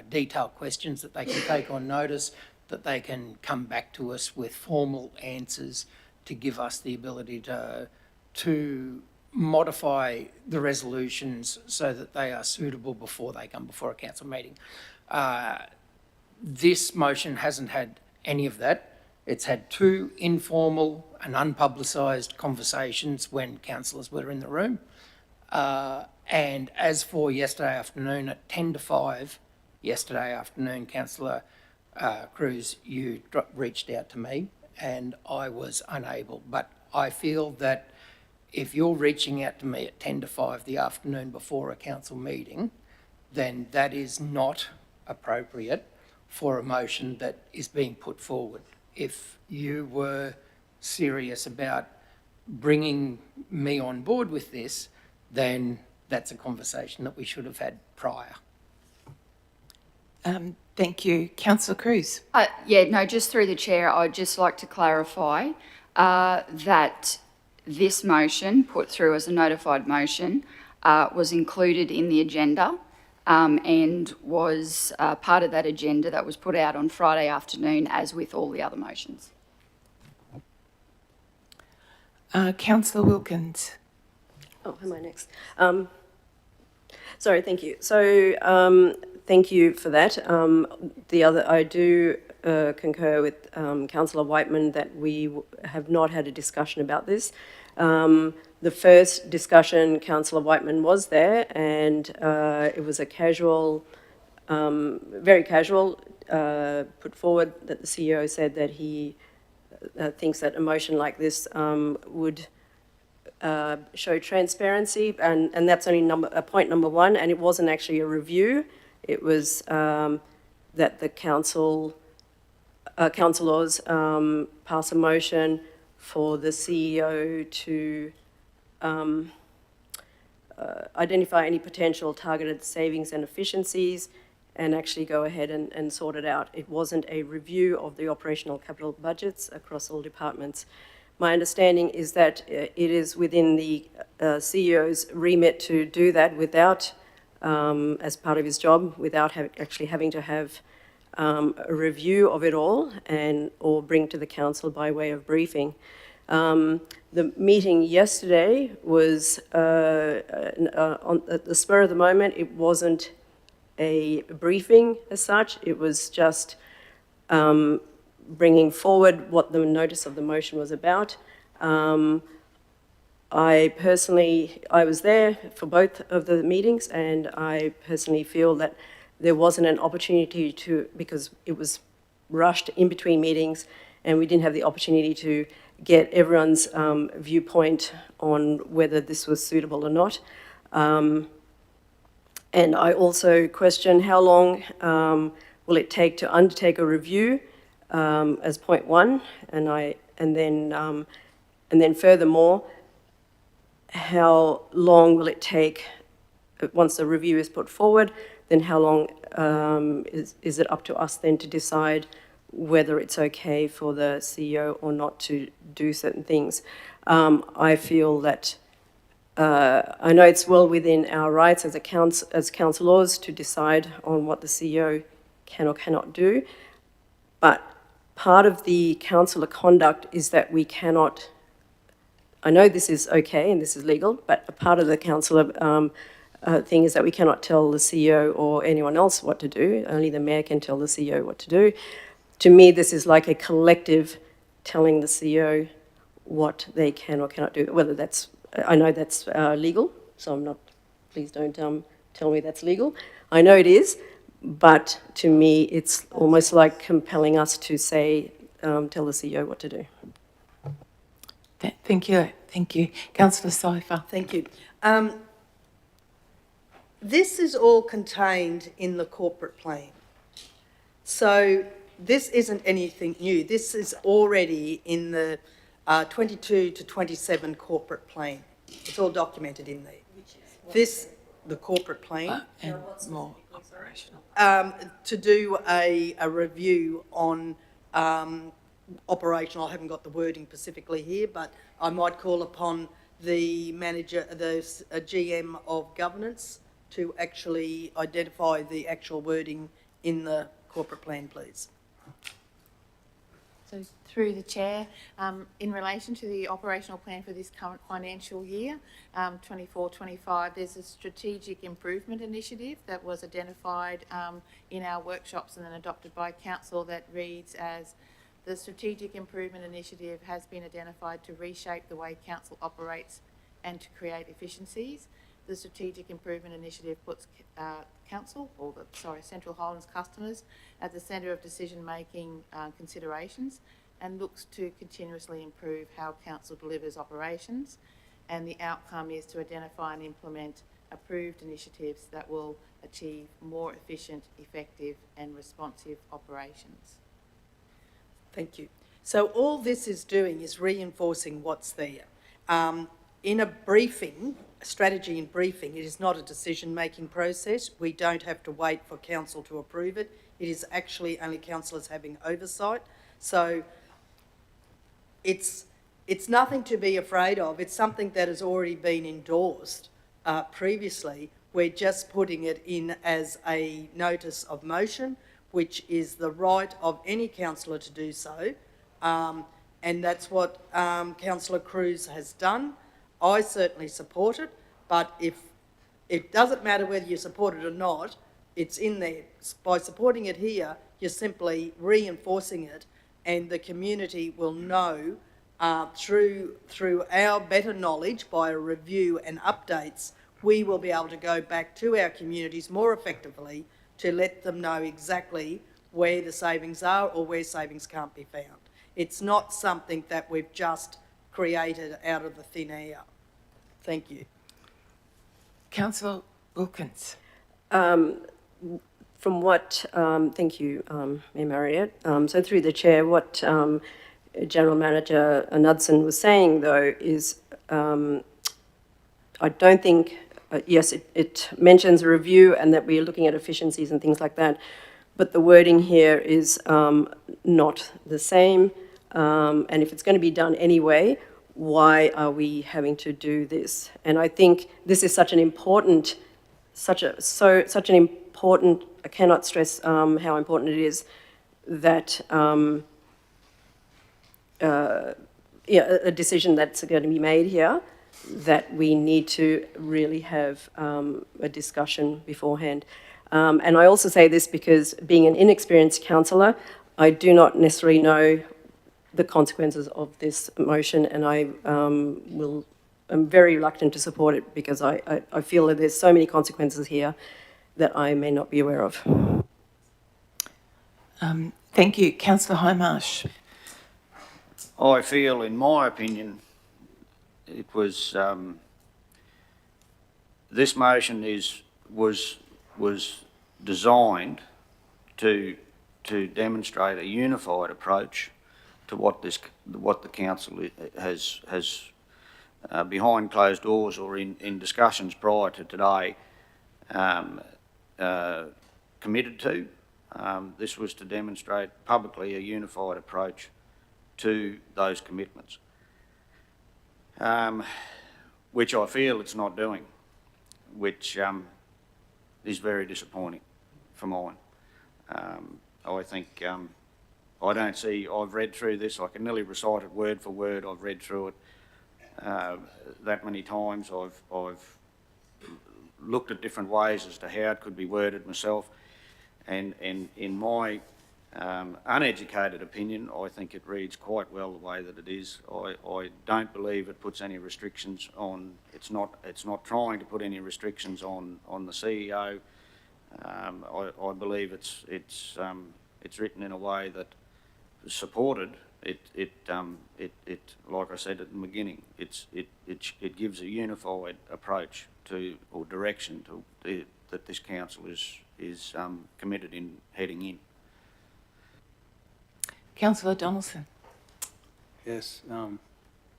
detailed questions that they can take on notice, that they can come back to us with formal answers to give us the ability to modify the resolutions so that they are suitable before they come before a council meeting. This motion hasn't had any of that. It's had 2 informal and unpublicised conversations when councillors were in the room. And as for yesterday afternoon at 10 to 5, yesterday afternoon, Councillor Cruz, you reached out to me and I was unable. But I feel that if you're reaching out to me at 10 to 5 the afternoon before a council meeting, then that is not appropriate for a motion that is being put forward. If you were serious about bringing me on board with this, then that's a conversation that we should have had prior. Thank you. Councillor Cruz. Just through the chair, I'd just like to clarify that this motion, put through as a notified motion, was included in the agenda and was part of that agenda that was put out on Friday afternoon, as with all the other motions. Councillor Wilkins. Oh, am I next? Sorry, thank you. So thank you for that. I do concur with Councillor Whiteman that we have not had a discussion about this. The first discussion, Councillor Whiteman was there, and it was a casual, very casual, put forward that the CEO said that he thinks that a motion like this would show transparency, and that's only point number 1, and it wasn't actually a review. It was that the councillors pass a motion for the CEO to identify any potential targeted savings and efficiencies and actually go ahead and sort it out. It wasn't a review of the operational capital budgets across all departments. My understanding is that it is within the CEO's remit to do that without, as part of his job, without actually having to have a review of it all or bring to the council by way of briefing. The meeting yesterday was at the spur of the moment. It wasn't a briefing as such. It was just bringing forward what the notice of the motion was about. I was there for both of the meetings, and I personally feel that there wasn't an opportunity because it was rushed in between meetings and we didn't have the opportunity to get everyone's viewpoint on whether this was suitable or not. And I also question how long will it take to undertake a review as point 1, and then furthermore, how long will it take once the review is put forward? Then how long is it up to us then to decide whether it's okay for the CEO or not to do certain things? I feel that I know it's well within our rights as councillors to decide on what the CEO can or cannot do, but part of the councillor conduct is that we cannot, I know this is okay and this is legal, but a part of the councillor thing is that we cannot tell the CEO or anyone else what to do. Only the mayor can tell the CEO what to do. To me, this is like a collective telling the CEO what they can or cannot do. Whether that's, I know that's legal, so I'm not, please don't tell me that's legal. I know it is, but to me, it's almost like compelling us to say, tell the CEO what to do. Thank you. Thank you. Councillor Seifer. Thank you. This is all contained in the corporate plan. So this isn't anything new. This is already in the 22 to 27 corporate plan. It's all documented in there. This, the corporate plan. And more operational. To do a review on operational, I haven't got the wording specifically here, but I might call upon the manager, the GM of governance to actually identify the actual wording in the corporate plan, please. So through the chair, in relation to the operational plan for this current financial year, 24-25, there's a strategic improvement initiative that was identified in our workshops and then adopted by council that reads as the strategic improvement initiative has been identified to reshape the way council operates and to create efficiencies. The strategic improvement initiative puts Central Highlands customers at the centre of decision-making considerations and looks to continuously improve how council delivers operations. And the outcome is to identify and implement approved initiatives that will achieve more efficient, effective and responsive operations. Thank you. So all this is doing is reinforcing what's there. In a briefing, a strategy and briefing, it is not a decision-making process. We don't have to wait for council to approve it. It is actually only councillors having oversight. So it's nothing to be afraid of. It's something that has already been endorsed previously. We're just putting it in as a notice of motion, which is the right of any councillor to do so. And that's what Councillor Cruz has done. I certainly support it, but if it doesn't matter whether you support it or not, it's in there. By supporting it here, you're simply reinforcing it, and the community will know through our better knowledge by a review and updates, we will be able to go back to our communities more effectively to let them know exactly where the savings are or where savings can't be found. It's not something that we've just created out of the thin air. Thank you. Councillor Wilkins. From what, thank you, Mayor Marriott. So through the chair, what General Manager Knudsen was saying though is, I don't think, yes, it mentions a review and that we are looking at efficiencies and things like that, but the wording here is not the same. And if it's going to be done anyway, why are we having to do this? And I think this is such an important, I cannot stress how important it is that a decision that's going to be made here, that we need to really have a discussion beforehand. And I also say this because being an inexperienced councillor, I do not necessarily know the consequences of this motion, and I'm very reluctant to support it because I feel that there's so many consequences here that I may not be aware of. Thank you. Councillor Hindmarsh. I feel, in my opinion, it was this motion was designed to demonstrate a unified approach to what the council has behind closed doors or in discussions prior to today committed to. This was to demonstrate publicly a unified approach to those commitments, which I feel it's not doing, which is very disappointing for mine. I I don't see, I've read through this, I can nearly recite it word for word, I've read through it that many times. I've looked at different ways as to how it could be worded myself, and in my uneducated opinion, I think it reads quite well the way that it is. I don't believe it puts any restrictions on, it's not trying to put any restrictions on the CEO. I believe it's written in a way that is supported. It like I said at the beginning, it gives a unified approach to, or direction to, that this council is committed in heading in. Councillor Donaldson. Yes,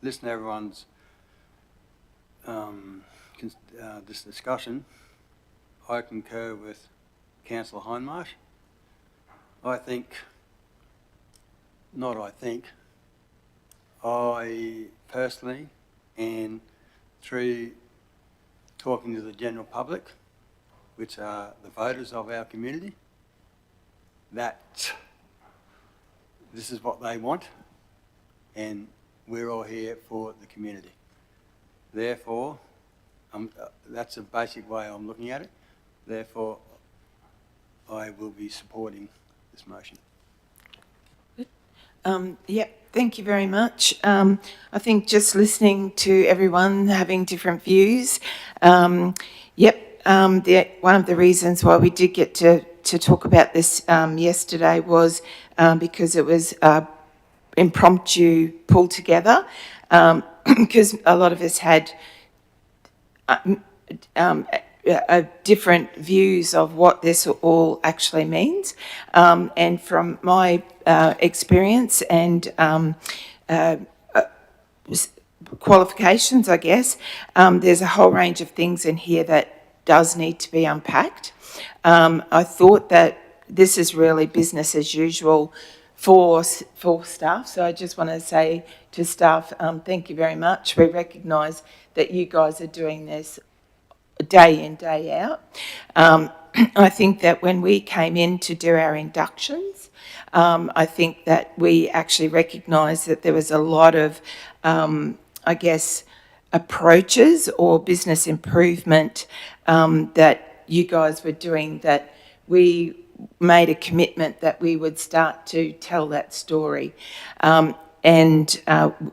listen to everyone's this discussion. I concur with Councillor Hindmarsh. I personally, and through talking to the general public, which are the voters of our community, that this is what they want, and we're all here for the community. Therefore, that's a basic way I'm looking at it. Therefore, I will be supporting this motion. Thank you very much. I think just listening to everyone having different views, one of the reasons why we did get to talk about this yesterday was because it was impromptu pulled together, because a lot of us had different views of what this all actually means. And from my experience and qualifications, I guess, there's a whole range of things in here that does need to be unpacked. I thought that this is really business as usual for staff. So I just want to say to staff, thank you very much. We recognise that you guys are doing this day in, day out. I think that when we came in to do our inductions, I think that we actually recognised that there was a lot of, approaches or business improvement that you guys were doing, that we made a commitment that we would start to tell that story. And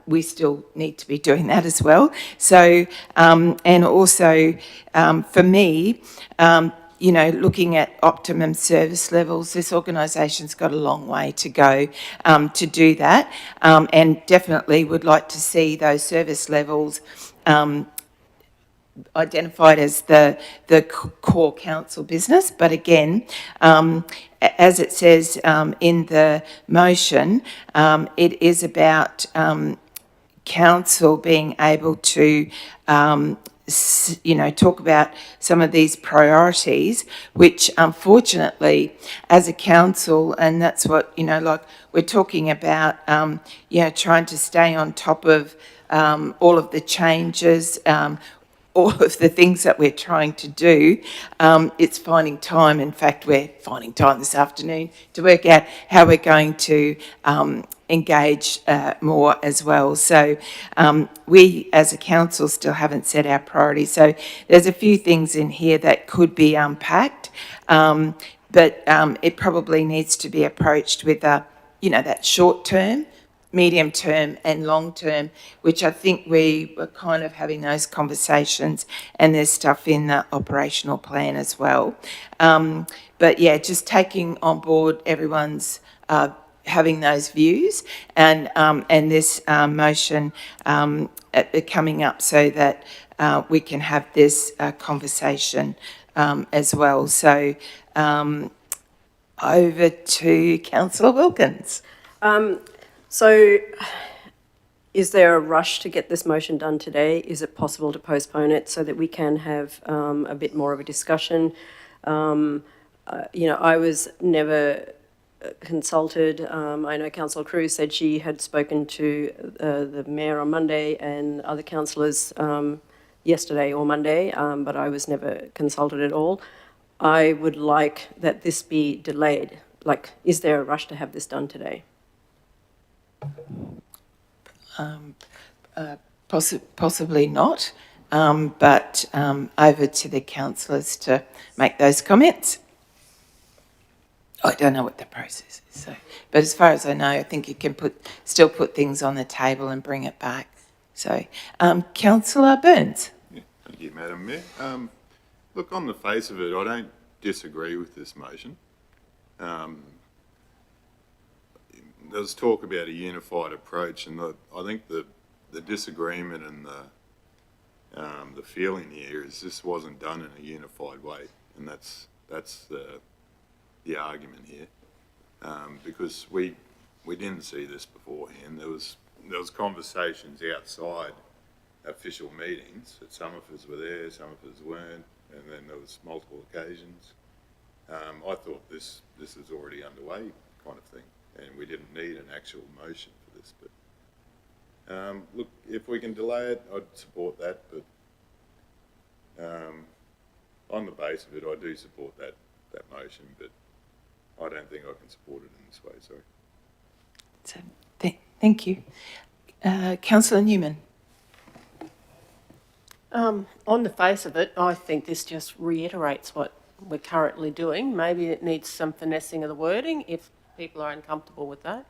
we still need to be doing that as well. So, and also for me, looking at optimum service levels, this organisation's got a long way to go to do that, and definitely would like to see those service levels identified as the core council business. But again, as it says in the motion, it is about council being able to talk about some of these priorities, which unfortunately as a council, and that's what, like we're talking about, trying to stay on top of all of the changes, all of the things that we're trying to do. It's finding time. In fact, we're finding time this afternoon to work out how we're going to engage more as well. So we as a council still haven't set our priorities. So there's a few things in here that could be unpacked, but it probably needs to be approached with that short term, medium term and long term, which I think we were kind of having those conversations, and there's stuff in the operational plan as well. But yeah, just taking on board everyone's having those views, and this motion coming up so that we can have this conversation as well. So over to Councillor Wilkins. So is there a rush to get this motion done today? Is it possible to postpone it so that we can have a bit more of a discussion? I was never consulted. I know Councillor Cruz said she had spoken to the Mayor on Monday and other councillors yesterday or Monday, but I was never consulted at all. I would like that this be delayed. Like, is there a rush to have this done today? Possibly not, but over to the councillors to make those comments. I don't know what the process is, so, but as far as I know, I think you can still put things on the table and bring it back. So, Councillor Burns. Yeah, thank you, Madam Mayor. Look, on the face of it, I don't disagree with this motion. There's talk about a unified approach, and I think the disagreement and the feeling here is this wasn't done in a unified way, and that's the argument here. Because we didn't see this beforehand. There was conversations outside official meetings, that some of us were there, some of us weren't, and then there was multiple occasions. I thought this is already underway kind of thing, and we didn't need an actual motion for this. But look, if we can delay it, I'd support that. But on the base of it, I do support that motion, but I don't think I can support it in this way. Sorry. So, thank you, Councillor Newman. On the face of it, I think this just reiterates what we're currently doing. Maybe it needs some finessing of the wording if people are uncomfortable with that.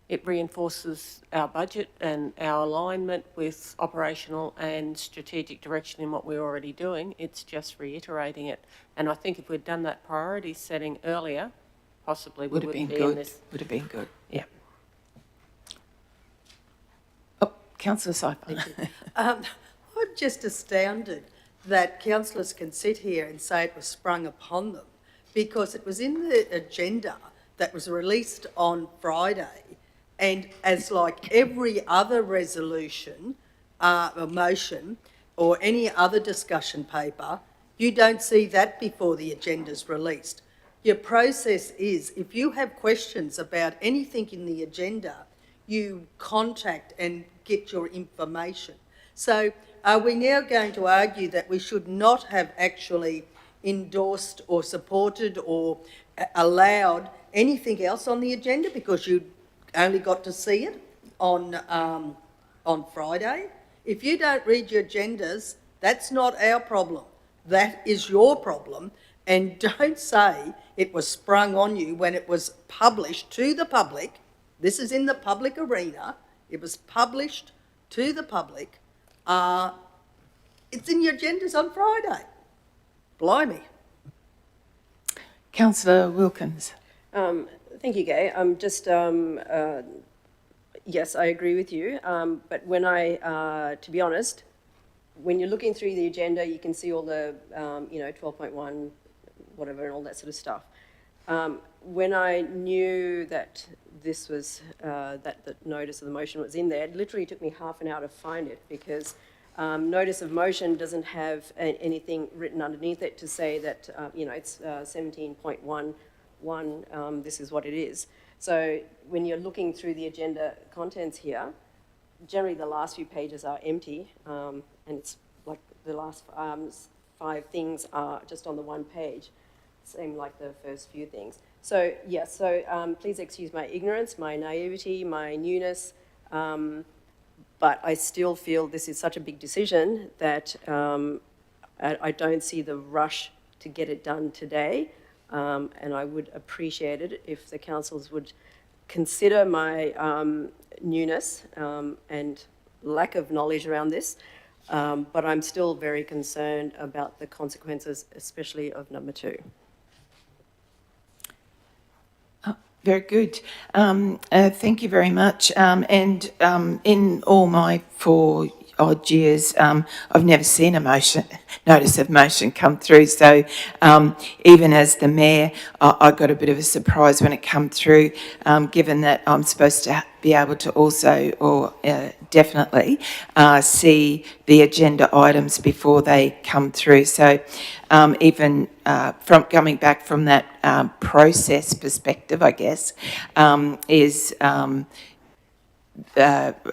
It reinforces our budget and our alignment with operational and strategic direction in what we're already doing. It's just reiterating it. And I think if we'd done that priority setting earlier, possibly we wouldn't be in this. Would have been good, yeah. Oh, Councillor Syphon. I'm just astounded that councillors can sit here and say it was sprung upon them, because it was in the agenda that was released on Friday, and as like every other resolution, or motion, or any other discussion paper, you don't see that before the agenda's released. Your process is, if you have questions about anything in the agenda, you contact and get your information. So are we now going to argue that we should not have actually endorsed or supported or allowed anything else on the agenda because you only got to see it on Friday? If you don't read your agendas, that's not our problem. That is your problem. And don't say it was sprung on you when it was published to the public. This is in the public arena. It was published to the public. It's in your agendas on Friday. Blimey. Councillor Wilkins. Thank you, Gay. Yes, I agree with you. But when to be honest, when you're looking through the agenda, you can see all the, 12.1, whatever, and all that sort of stuff. When I knew that this was, that the notice of the motion was in there, it literally took me half an hour to find it, because notice of motion doesn't have anything written underneath it to say that, it's 17.11, this is what it is. So when you're looking through the agenda contents here, generally the last few pages are empty, and it's like the last 5 things are just on the one page, same like the first few things. So yes, please excuse my ignorance, my naivety, my newness, but I still feel this is such a big decision that I don't see the rush to get it done today, and I would appreciate it if the councils would consider my newness and lack of knowledge around this, but I'm still very concerned about the consequences, especially of number 2. Very good. Thank you very much. And in all my 4 odd years, I've never seen a notice of motion come through. So even as the mayor, I got a bit of a surprise when it came through, given that I'm supposed to be able to also, or definitely, see the agenda items before they come through. So even from coming back from that process perspective, I guess, is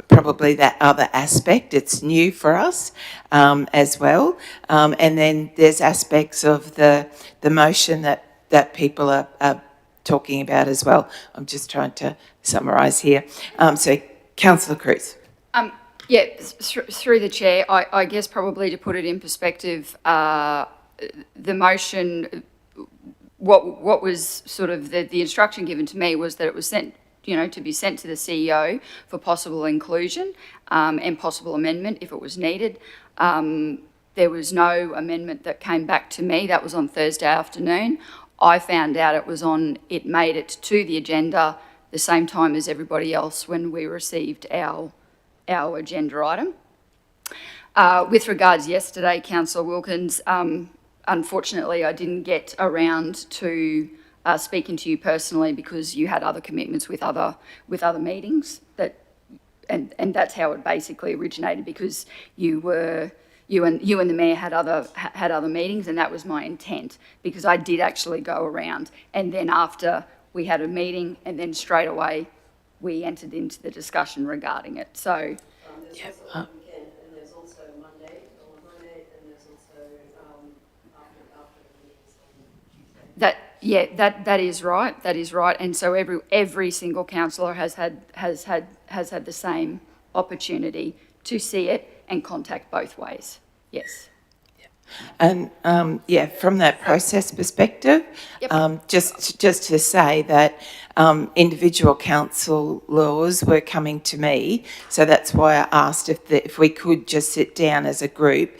probably that other aspect. It's new for us as well. And then there's aspects of the motion that people are talking about as well. I'm just trying to summarise here. So, Councillor Cruz. Yeah, through the chair, I guess probably to put it in perspective, the motion, what was sort of the instruction given to me was that it was sent, to be sent to the CEO for possible inclusion and possible amendment if it was needed. There was no amendment that came back to me. That was on Thursday afternoon. I found out it made it to the agenda the same time as everybody else when we received our agenda item. With regards yesterday, Councillor Wilkins, unfortunately I didn't get around to speaking to you personally because you had other commitments with other meetings and that's how it basically originated, because you and the mayor had other meetings, and that was my intent, because I did actually go around, and then after we had a meeting, and then straight away we entered into the discussion regarding it. So there's also weekend, and there's also Monday, and there's also after the meetings on Tuesday. that is right. That is right. And so every single councillor has had the same opportunity to see it and contact both ways. Yes. And from that process perspective, just to say that individual councillors were coming to me, so that's why I asked if we could just sit down as a group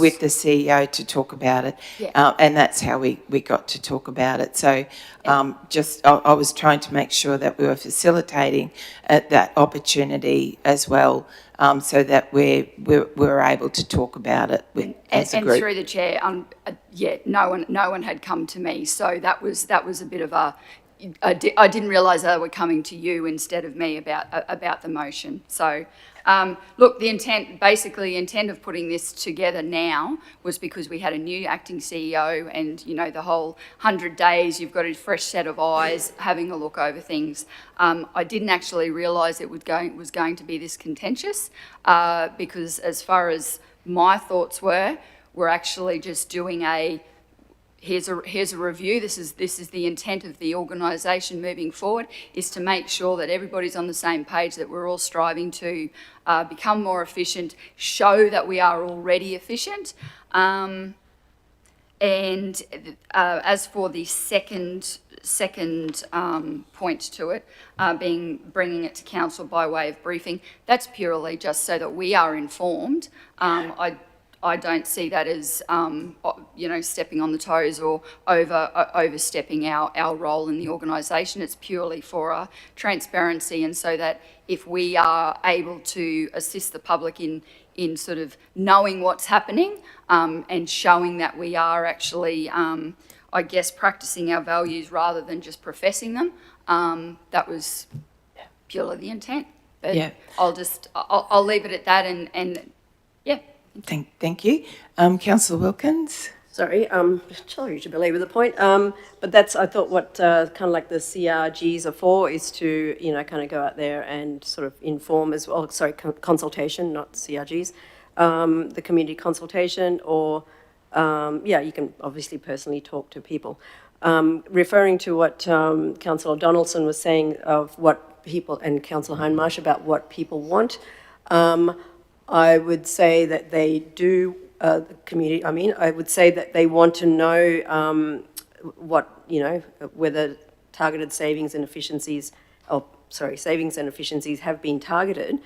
with the CEO to talk about it, and that's how we got to talk about it. So I was trying to make sure that we were facilitating that opportunity as well. So that we're able to talk about it as a group. And through the chair, no one had come to me, so that was a bit of a. I didn't realise they were coming to you instead of me about the motion. So, look, the intent of putting this together now was because we had a new acting CEO, and the whole 100 days, you've got a fresh set of eyes having a look over things. I didn't actually realise it was going to be this contentious, because as far as my thoughts we're actually just doing here's a review. This is the intent of the organisation moving forward, is to make sure that everybody's on the same page, that we're all striving to become more efficient, show that we are already efficient. And as for the second point to it, bringing it to council by way of briefing, that's purely just so that we are informed. I don't see that as, stepping on the toes or overstepping our role in the organisation. It's purely for transparency, and so that if we are able to assist the public in sort of knowing what's happening and showing that we are actually, practising our values rather than just professing them, that was purely the intent. But I'll leave it at that, and yeah. Thank you. Councillor Wilkins? Sorry, sorry to belabour the point, but that's, I thought, what kind of like the CRGs are for, is to, kind of go out there and sort of inform as well, consultation, not CRGs, the community consultation, or, you can obviously personally talk to people. Referring to what Councillor Donaldson was saying of what people, and Councillor Hindmarsh, about what people want, I would say that they do, the community, I would say that they want to know whether targeted savings and efficiencies, savings and efficiencies have been targeted.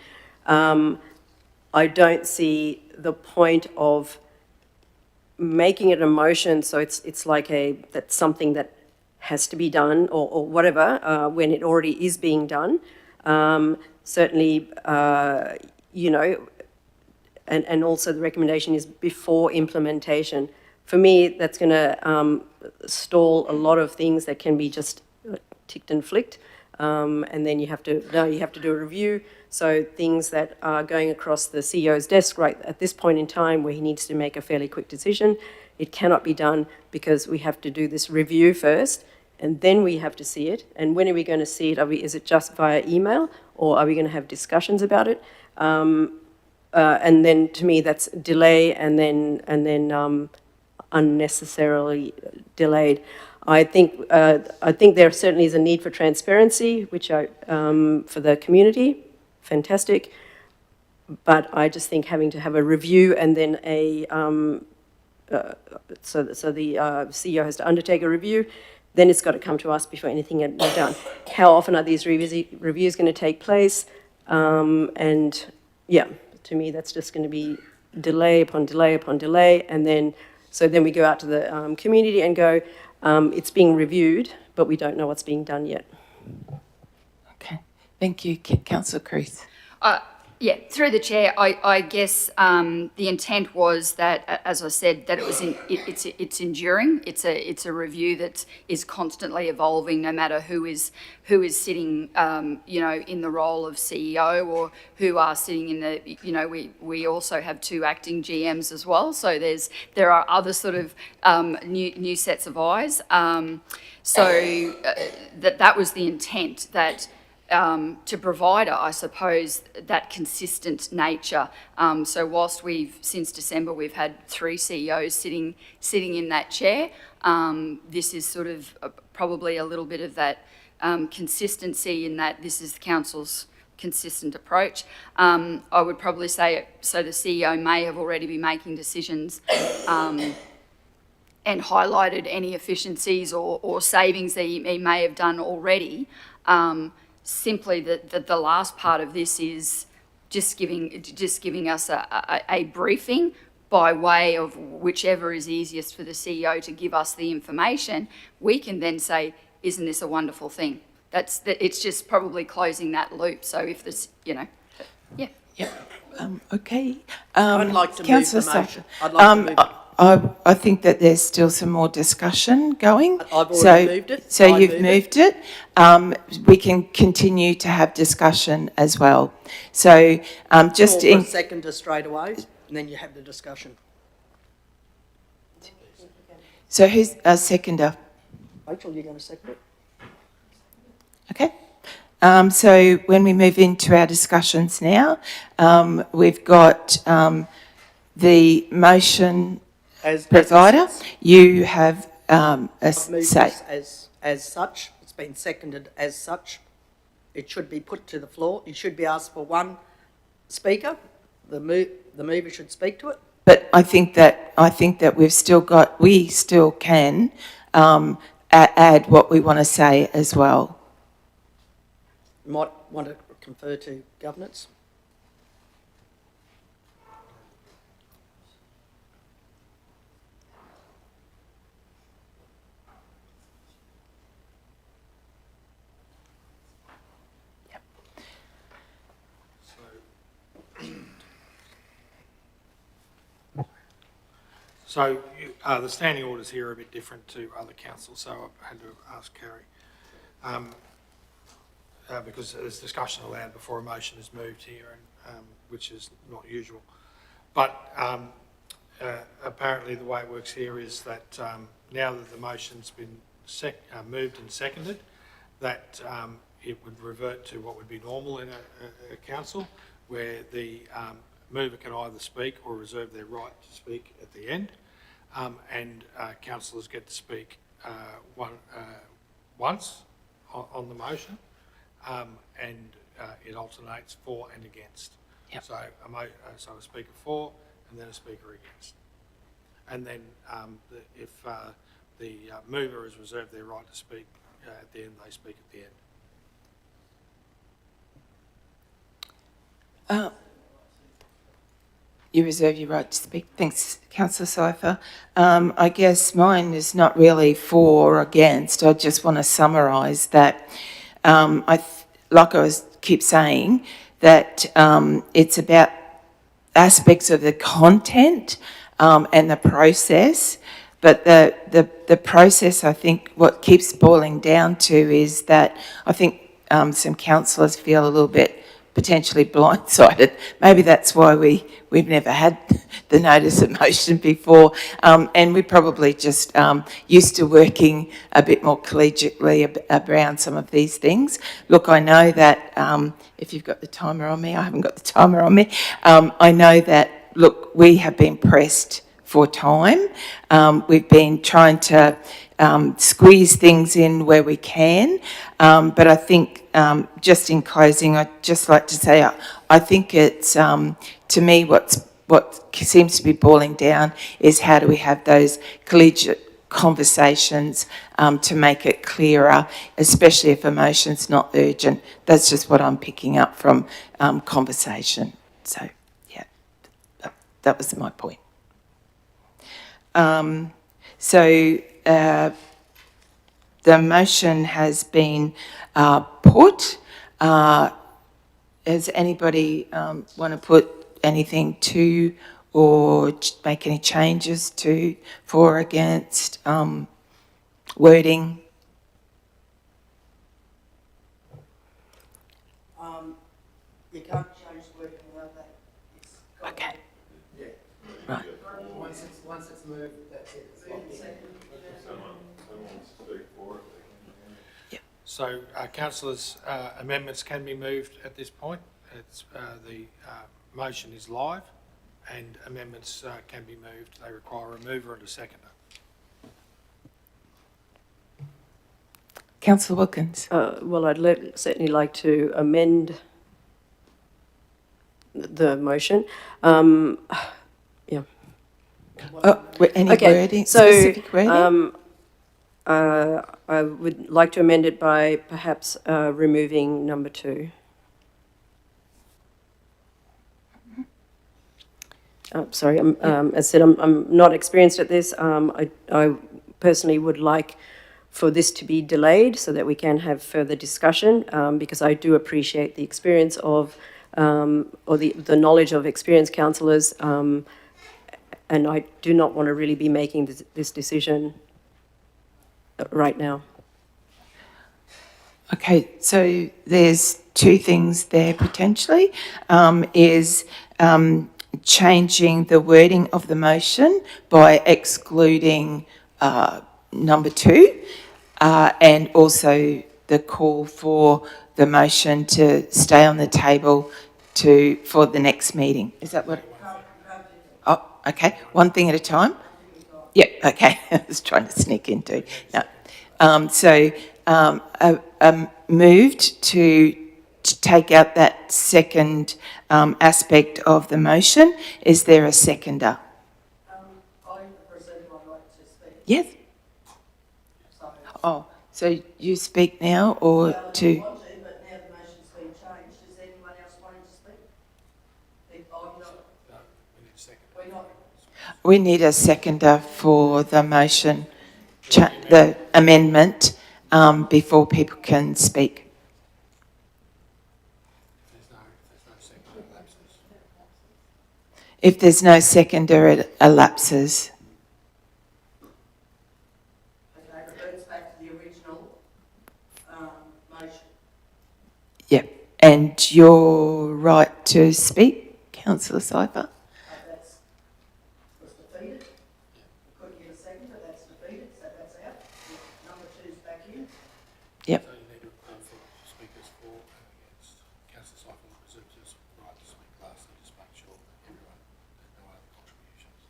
I don't see the point of making it a motion, so it's like that's something that has to be done or whatever, when it already is being done. Certainly, and also the recommendation is before implementation. For me, that's going to stall a lot of things that can be just ticked and flicked, and then you have to do a review. So things that are going across the CEO's desk right at this point in time, where he needs to make a fairly quick decision, it cannot be done because we have to do this review first, and then we have to see it. And when are we going to see it? Is it just via email, or are we going to have discussions about it? And then, to me, that's delay, and then unnecessarily delayed. I think there certainly is a need for transparency, which for the community, fantastic. But I just think having to have a review and then so the CEO has to undertake a review, then it's got to come to us before anything is done. How often are these reviews going to take place? And yeah, to me, that's just going to be delay upon delay upon delay. And then, so then we go out to the community and go, it's being reviewed, but we don't know what's being done yet. Okay, thank you, Councillor Cruz. Yeah, through the chair, I guess the intent was that, as I said, that it was it's enduring. It's a review that is constantly evolving, no matter who is sitting, in the role of CEO or who are sitting in the, we also have 2 acting GMs as well. So there are other sort of new sets of eyes. So that was the intent, that. To provide, I suppose, that consistent nature. So whilst since December, we've had 3 CEOs sitting in that chair, this is sort of probably a little bit of that consistency in that this is the council's consistent approach. I would probably say, so the CEO may have already been making decisions and highlighted any efficiencies or savings that he may have done already. Simply that the last part of this is just giving us a briefing by way of whichever is easiest for the CEO to give us the information. We can then say, isn't this a wonderful thing? It's just probably closing that loop. So if this, yeah. Yeah. Okay. I'd like to move the motion. I think that there's still some more discussion going. I've already moved it. So you've moved it. We can continue to have discussion as well. So just in... seconder straight away, and then you have the discussion. So who's a seconder? Rachel, you're going to second it? Okay. So when we move into our discussions now, we've got the motion provider. You have a say. As such. It's been seconded as such. It should be put to the floor. It should be asked for 1 speaker. The mover should speak to it. But I think that we still can add what we want to say as well. You might want to confer to governance. So the standing orders here are a bit different to other councils, so I had to ask Carrie. Because there's discussion allowed before a motion is moved here, and, which is not usual. But apparently the way it works here is that now that the motion's been moved and seconded, that it would revert to what would be normal in a council, where the mover can either speak or reserve their right to speak at the end, and councillors get to speak once on the motion, and it alternates for and against. Yep. So a speaker for and then a speaker against. And then if the mover has reserved their right to speak at the end, they speak at the end. You reserve your right to speak. Thanks, Councillor Cypher. I guess mine is not really for or against. I just want to summarise that keep saying, that it's about aspects of the content and the process, but the process, I think, what keeps boiling down to is that I think some councillors feel a little bit potentially blindsided. Maybe that's why we've never had the notice of motion before, and we're probably just used to working a bit more collegiately around some of these things. Look, I know that if you've got the timer on me, I haven't got the timer on me. I know that, look, we have been pressed for time. We've been trying to squeeze things in where we can, but I think just in closing, I'd just like to say I think it's, to me, what seems to be boiling down is how do we have those collegiate conversations to make it clearer, especially if emotion's not urgent. That's just what I'm picking up from conversation. So, yeah, that was my point. The motion has been put. Does anybody want to put anything to or make any changes to, for, against, wording? You can't change wording without that. Okay. Right. Once it's moved, that's it. So, councillors, amendments can be moved at this point. It's, the motion is live and amendments can be moved. They require a mover and a seconder. Councillor Wilkins. Well, I'd certainly like to amend the motion. Yeah. Any Okay, wording, so, specific wording? I would like to amend it by perhaps removing number 2. Sorry, as I said, I'm not experienced at this. I personally would like for this to be delayed so that we can have further discussion, because I do appreciate the experience of, or the knowledge of experienced councillors, and I do not want to really be making this decision right now. Okay, so there's 2 things there potentially, is changing the wording of the motion by excluding number 2, and also the call for the motion to stay on the table for the next meeting. Is that what? Oh, okay. One thing at a time? Yeah, okay. I was trying to sneak into. No. Moved to take out that second aspect of the motion. Is there a seconder? I reserve my right to speak. Yes. Oh, so you speak now or Well, I to? want to, but now the motion's been changed. Is anyone else wanting to speak? I'm not. No, we need a second. We're not. We need a seconder for the motion, the amendment, before people can speak. If there's no seconder, it elapses. Okay, reverts back to the original motion. Yep. And your right to speak, Councillor Cypher? Was defeated. We couldn't get a second, but that's defeated, so that's out. Number 2's back in. Yep. So you need to call for speakers for and against. Councillor Cyphal reserves his right to speak last, so just make sure that everyone, there's no other contributions.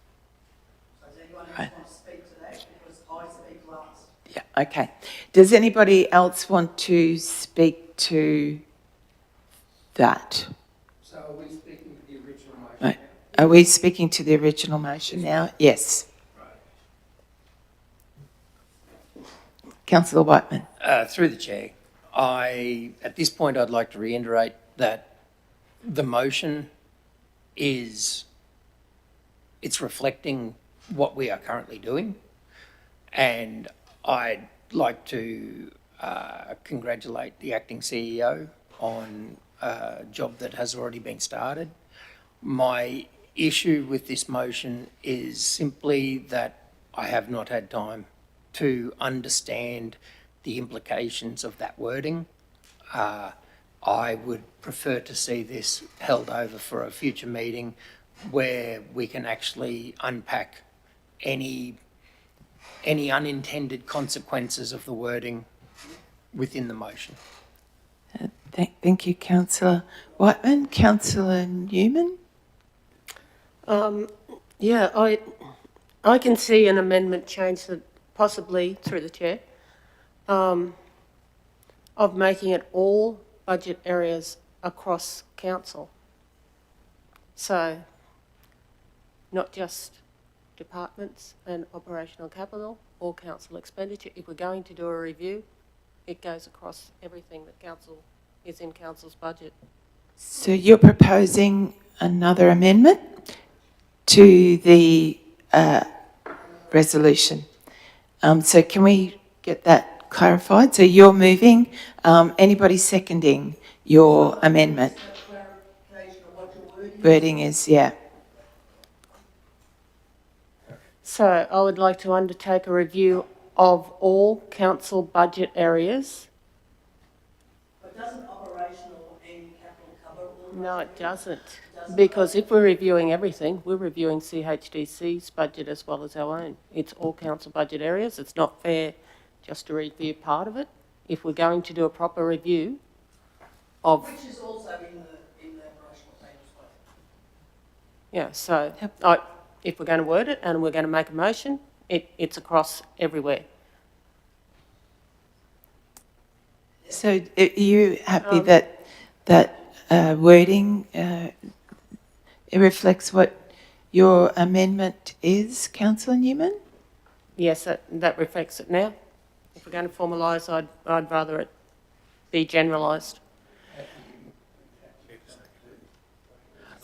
So does anyone else want to speak to that? Because I speak last. Yeah, okay. Does anybody else want to speak to that? So are we speaking to the original motion? Right. Are we speaking to the original motion now? Yes. Councillor Whiteman. Through the chair, at this point, I'd like to reiterate that the motion it's reflecting what we are currently doing, and I'd like to congratulate the acting CEO on a job that has already been started. My issue with this motion is simply that I have not had time to understand the implications of that wording. I would prefer to see this held over for a future meeting where we can actually unpack any unintended consequences of the wording within the motion. Thank you, Councillor Whiteman. Councillor Newman? Yeah, I can see an amendment change that possibly, through the chair, of making it all budget areas across council. So, not just departments and operational capital or council expenditure. If we're going to do a review, it goes across everything that council is in council's budget. So you're proposing another amendment to the resolution. So can we get that clarified? So you're moving, anybody seconding your amendment? Wording is, yeah. So I would like to undertake a review of all council budget areas. But doesn't operational and capital cover all? No, it doesn't. Because if we're reviewing everything, we're reviewing CHDC's budget as well as our own. It's all council budget areas. It's not fair just to review part of it. If we're going to do a proper review of... Which is also in the operational plan as well. Yeah, so if we're going to word it and we're going to make a motion, it's across everywhere. So are you happy that wording, it reflects what your amendment is, Councillor Newman? Yes, that reflects it now. If we're going to formalise, I'd rather it be generalised.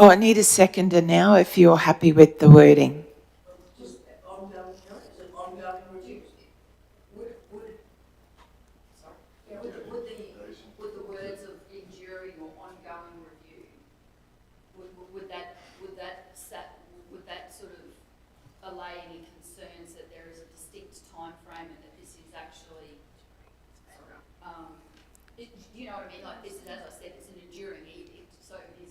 Oh, I need a seconder now if you're happy with the wording. Just ongoing, is it ongoing review? Would the words of enduring or ongoing review, would that sort of allay any concerns that there is a distinct time frame and that this is actually, you know what I mean? Like this is, as I said, it's an enduring.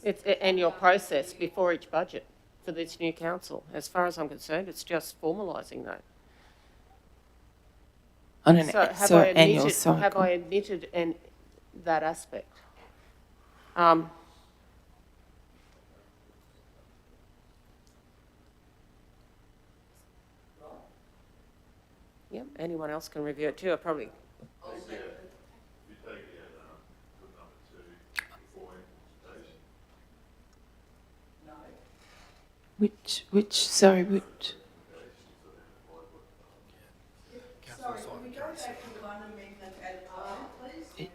It's an annual process before each budget for this new council. As far as I'm concerned, it's just formalising that. On an annual cycle. Have I admitted that aspect? Yeah, anyone else can review it too. I probably. Which? Sorry, can we go back to one amendment at a time, please?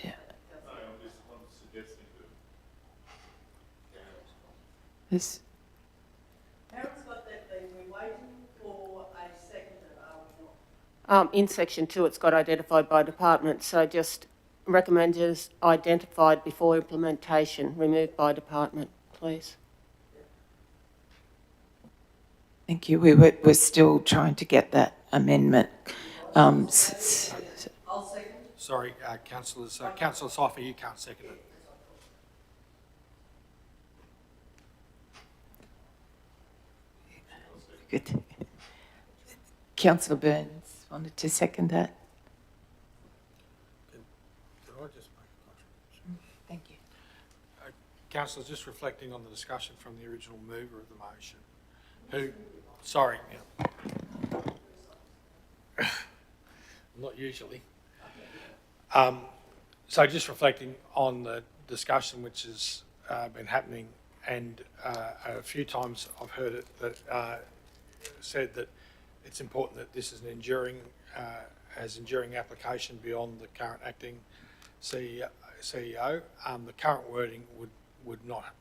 Yeah. No, I'm just suggesting that. This. Karen's got that thing, we're waiting for a seconder, are we not? In section 2, it's got identified by department, so just recommend is identified before implementation, removed by department, please. Thank you. We're still trying to get that amendment. I'll second. Sorry, councillors. Councillor Cypher, you can't second it. Good. Councillor Burns wanted to second that. Could I just make a contribution? Thank you. Councillors, just reflecting on the discussion from the original mover of the motion, sorry, not usually. So just reflecting on the discussion which has been happening, and a few times I've heard it that said that it's important that this is an enduring application beyond the current acting CEO. The current wording would not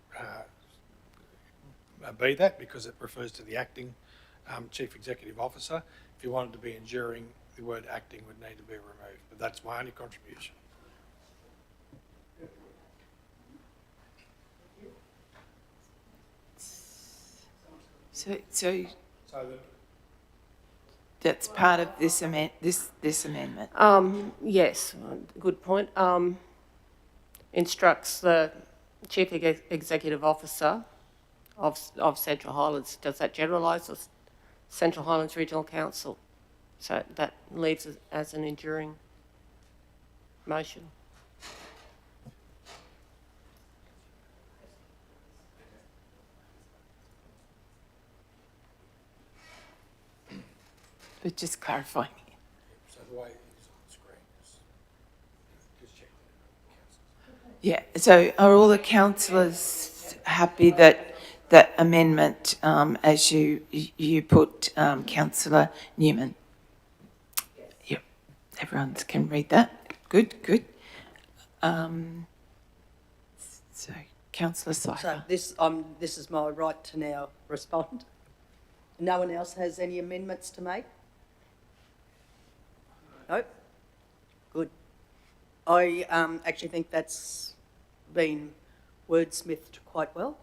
be that, because it refers to the acting Chief Executive Officer. If you wanted to be enduring, the word acting would need to be removed, but that's my only contribution. So that's part of this amendment. Yes, good point. Instructs the Chief Executive Officer of Central Highlands. Does that generalise the Central Highlands Regional Council? So that leaves it as an enduring motion. but just clarifying. So the way it is on the screen is just check that. Yeah, so are all the councillors happy that that amendment, as you put, councillor Newman? Yep, everyone can read that. Good, good. So, councillor So Cypher. this is my right to now respond. No one else has any amendments to make? No? Good. I actually think that's been wordsmithed quite well,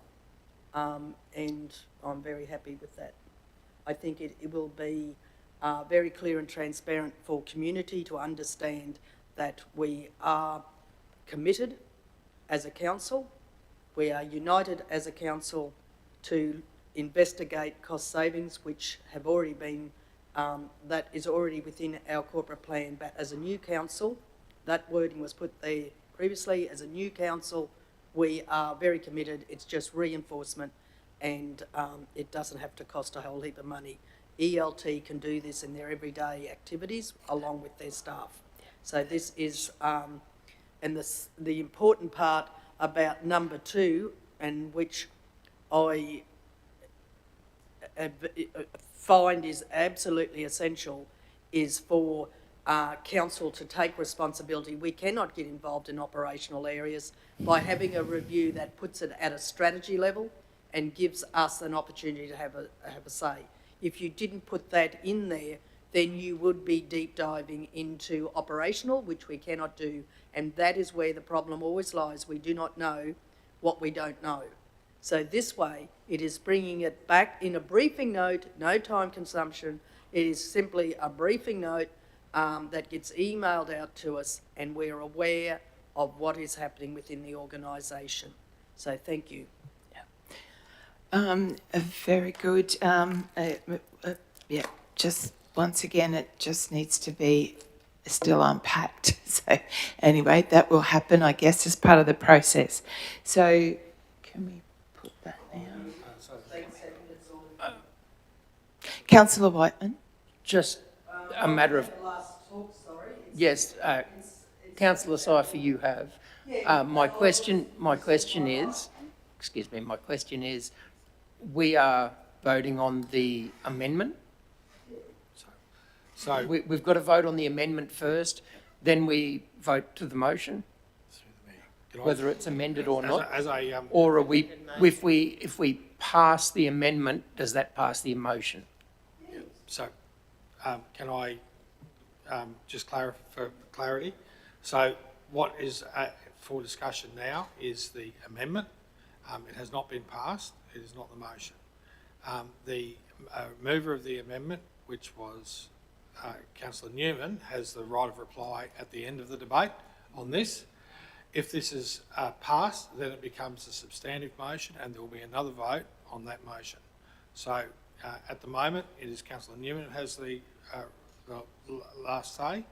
and I'm very happy with that. I think it will be very clear and transparent for community to understand that we are committed as a council, we are united as a council to investigate cost savings which have already been, that is already within our corporate plan, but as a new council, that wording was put there previously, as a new council, we are very committed, it's just reinforcement and it doesn't have to cost a whole heap of money. ELT can do this in their everyday activities along with their staff. So this is, and the important part about number 2, and which I find is absolutely essential, is for council to take responsibility. We cannot get involved in operational areas by having a review that puts it at a strategy level and gives us an opportunity to have a say. If you didn't put that in there, then you would be deep diving into operational, which we cannot do, and that is where the problem always lies. We do not know what we don't know. So this way, it is bringing it back in a briefing note, no time consumption. It is simply a briefing note that gets emailed out to us, and we're aware of what is happening within the organisation. So thank you. Very good. Yeah, just once again, it just needs to be still unpacked. So anyway, that will happen, I guess, as part of the process. So can we put that now? Councillor Whiteman. Just a matter of... Yes, Councillor Cypher, you have. My question is, excuse me, my question is, we are voting on the amendment. So We've got to vote on the amendment first, then we vote to the motion, whether it's amended or not. Or are we, if we pass the amendment, does that pass the motion? So, can I just clarify for clarity? So, what is for discussion now is the amendment. It has not been passed. It is not the motion. The mover of the amendment, which was Councillor Newman, has the right of reply at the end of the debate on this. If this is passed, then it becomes a substantive motion and there will be another vote on that motion. So at the moment, it is Councillor Newman who has the last say,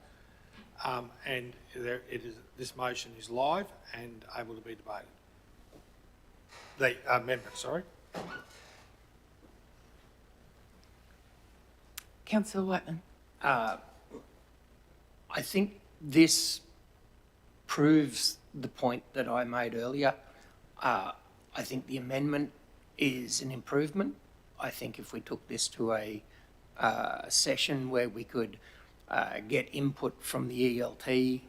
and this motion is live and able to be debated. The amendment, sorry. Councillor Whiteman. I think this proves the point that I made earlier. I think the amendment is an improvement. I think if we took this to a session where we could get input from the ELT,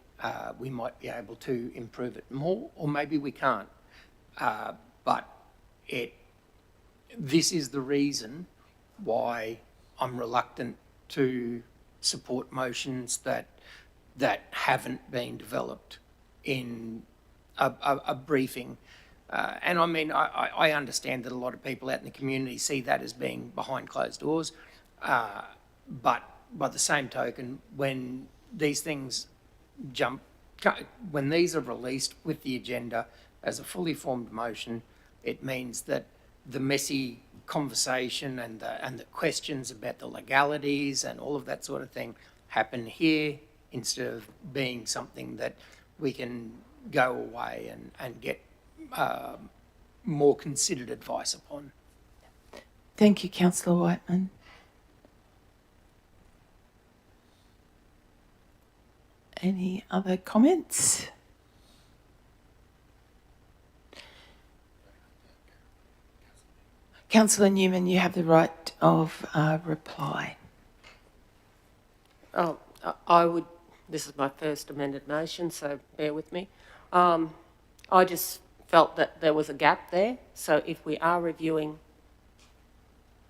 we might be able to improve it more, or maybe we can't. But this is the reason why I'm reluctant to support motions that haven't been developed in a briefing. And I mean, I understand that a lot of people out in the community see that as being behind closed doors. But by the same token, when these things when these are released with the agenda as a fully formed motion, it means that the messy conversation and the questions about the legalities and all of that sort of thing happen here instead of being something that we can go away and get more considered advice upon. Thank you, Councillor Whiteman. Any other comments? Councillor Newman, you have the right of reply. Oh, this is my first amended motion, so bear with me. I just felt that there was a gap there. So if we are reviewing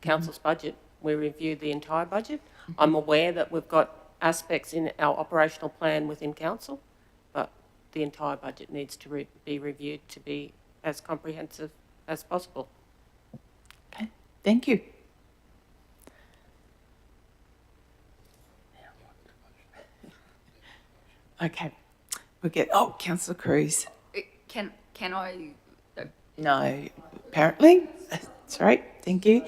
council's budget, we review the entire budget. I'm aware that we've got aspects in our operational plan within council, but the entire budget needs to be reviewed to be as comprehensive as possible. Okay, thank you. Okay, we'll get, Councillor Cruz. Can I? No, apparently. Sorry, thank you.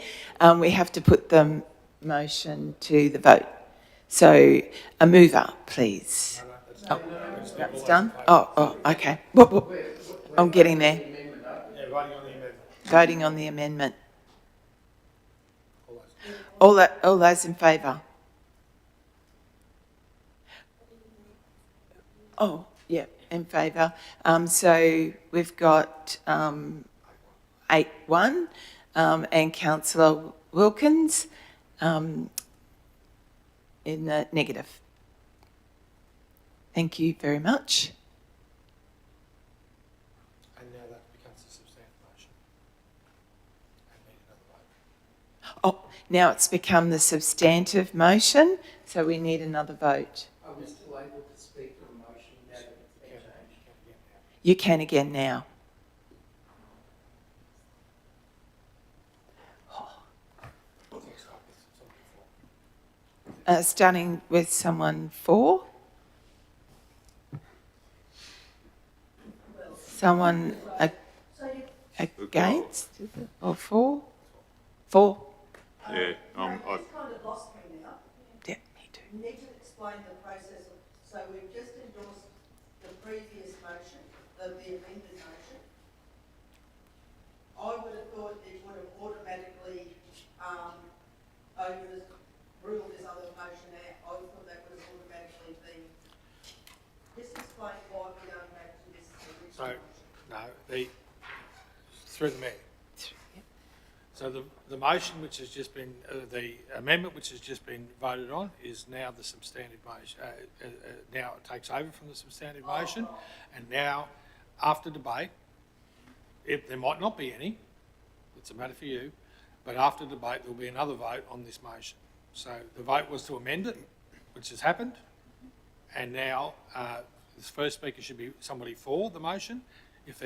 We have to put the motion to the vote. So a mover, please. Oh, that's done? Oh, okay. What? I'm getting there. Voting on the amendment. All those in favour? Oh, yeah, in favour. So we've got 8-1 and Councillor Wilkins in the negative. Thank you very much. And now that becomes a substantive motion. And need another vote. Oh, now it's become the substantive motion, so we need another vote. Are we still able to speak to the motion now that it's been changed? You can again now. Starting with someone for. Someone against or for? For. Yeah, It's kind of lost me now. Yeah, me too. You need to explain the process. So we've just endorsed the previous motion, the amended motion. I would have thought it would have automatically ruled this other motion out. I thought that would have automatically been. Just explain why we're going back to this original motion. Through the mayor. So the motion which has just been, the amendment which has just been voted on is now the substantive motion. Now it takes over from the substantive motion, and now, after debate, there might not be any, it's a matter for you, but after debate there will be another vote on this motion. So the vote was to amend it, which has happened, and now the first speaker should be somebody for the motion. If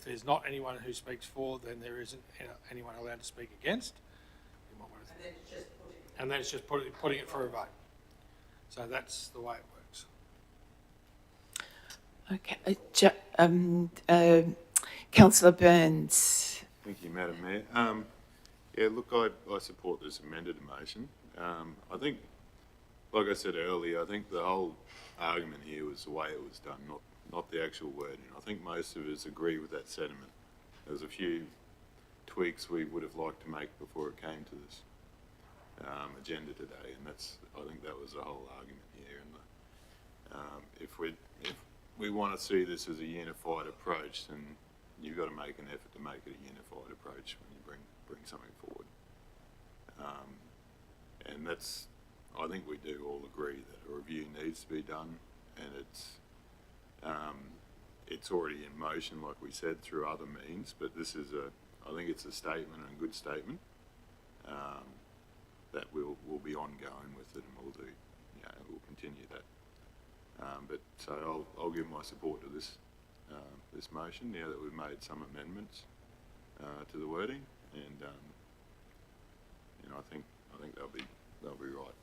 there's not anyone who speaks for, then there isn't anyone allowed to speak against. And then it's just putting it for a vote. So that's the way it works. Okay. Councillor Burns. Thank you, Madam Mayor. Yeah, look, I support this amended motion. I think, like I said earlier, I think the whole argument here was the way it was done, not the actual wording. I think most of us agree with that sentiment. There's a few tweaks we would have liked to make before it came to this agenda today, and I think that was the whole argument here. And if we want to see this as a unified approach, then you've got to make an effort to make it a unified approach when you bring something forward. And I think we do all agree that a review needs to be done, and it's already in motion, like we said, through other means, but this is I think it's a statement, and a good statement, that we'll be ongoing with it, and we'll continue that. But so I'll give my support to this motion now that we've made some amendments to the wording, and I think they'll be right.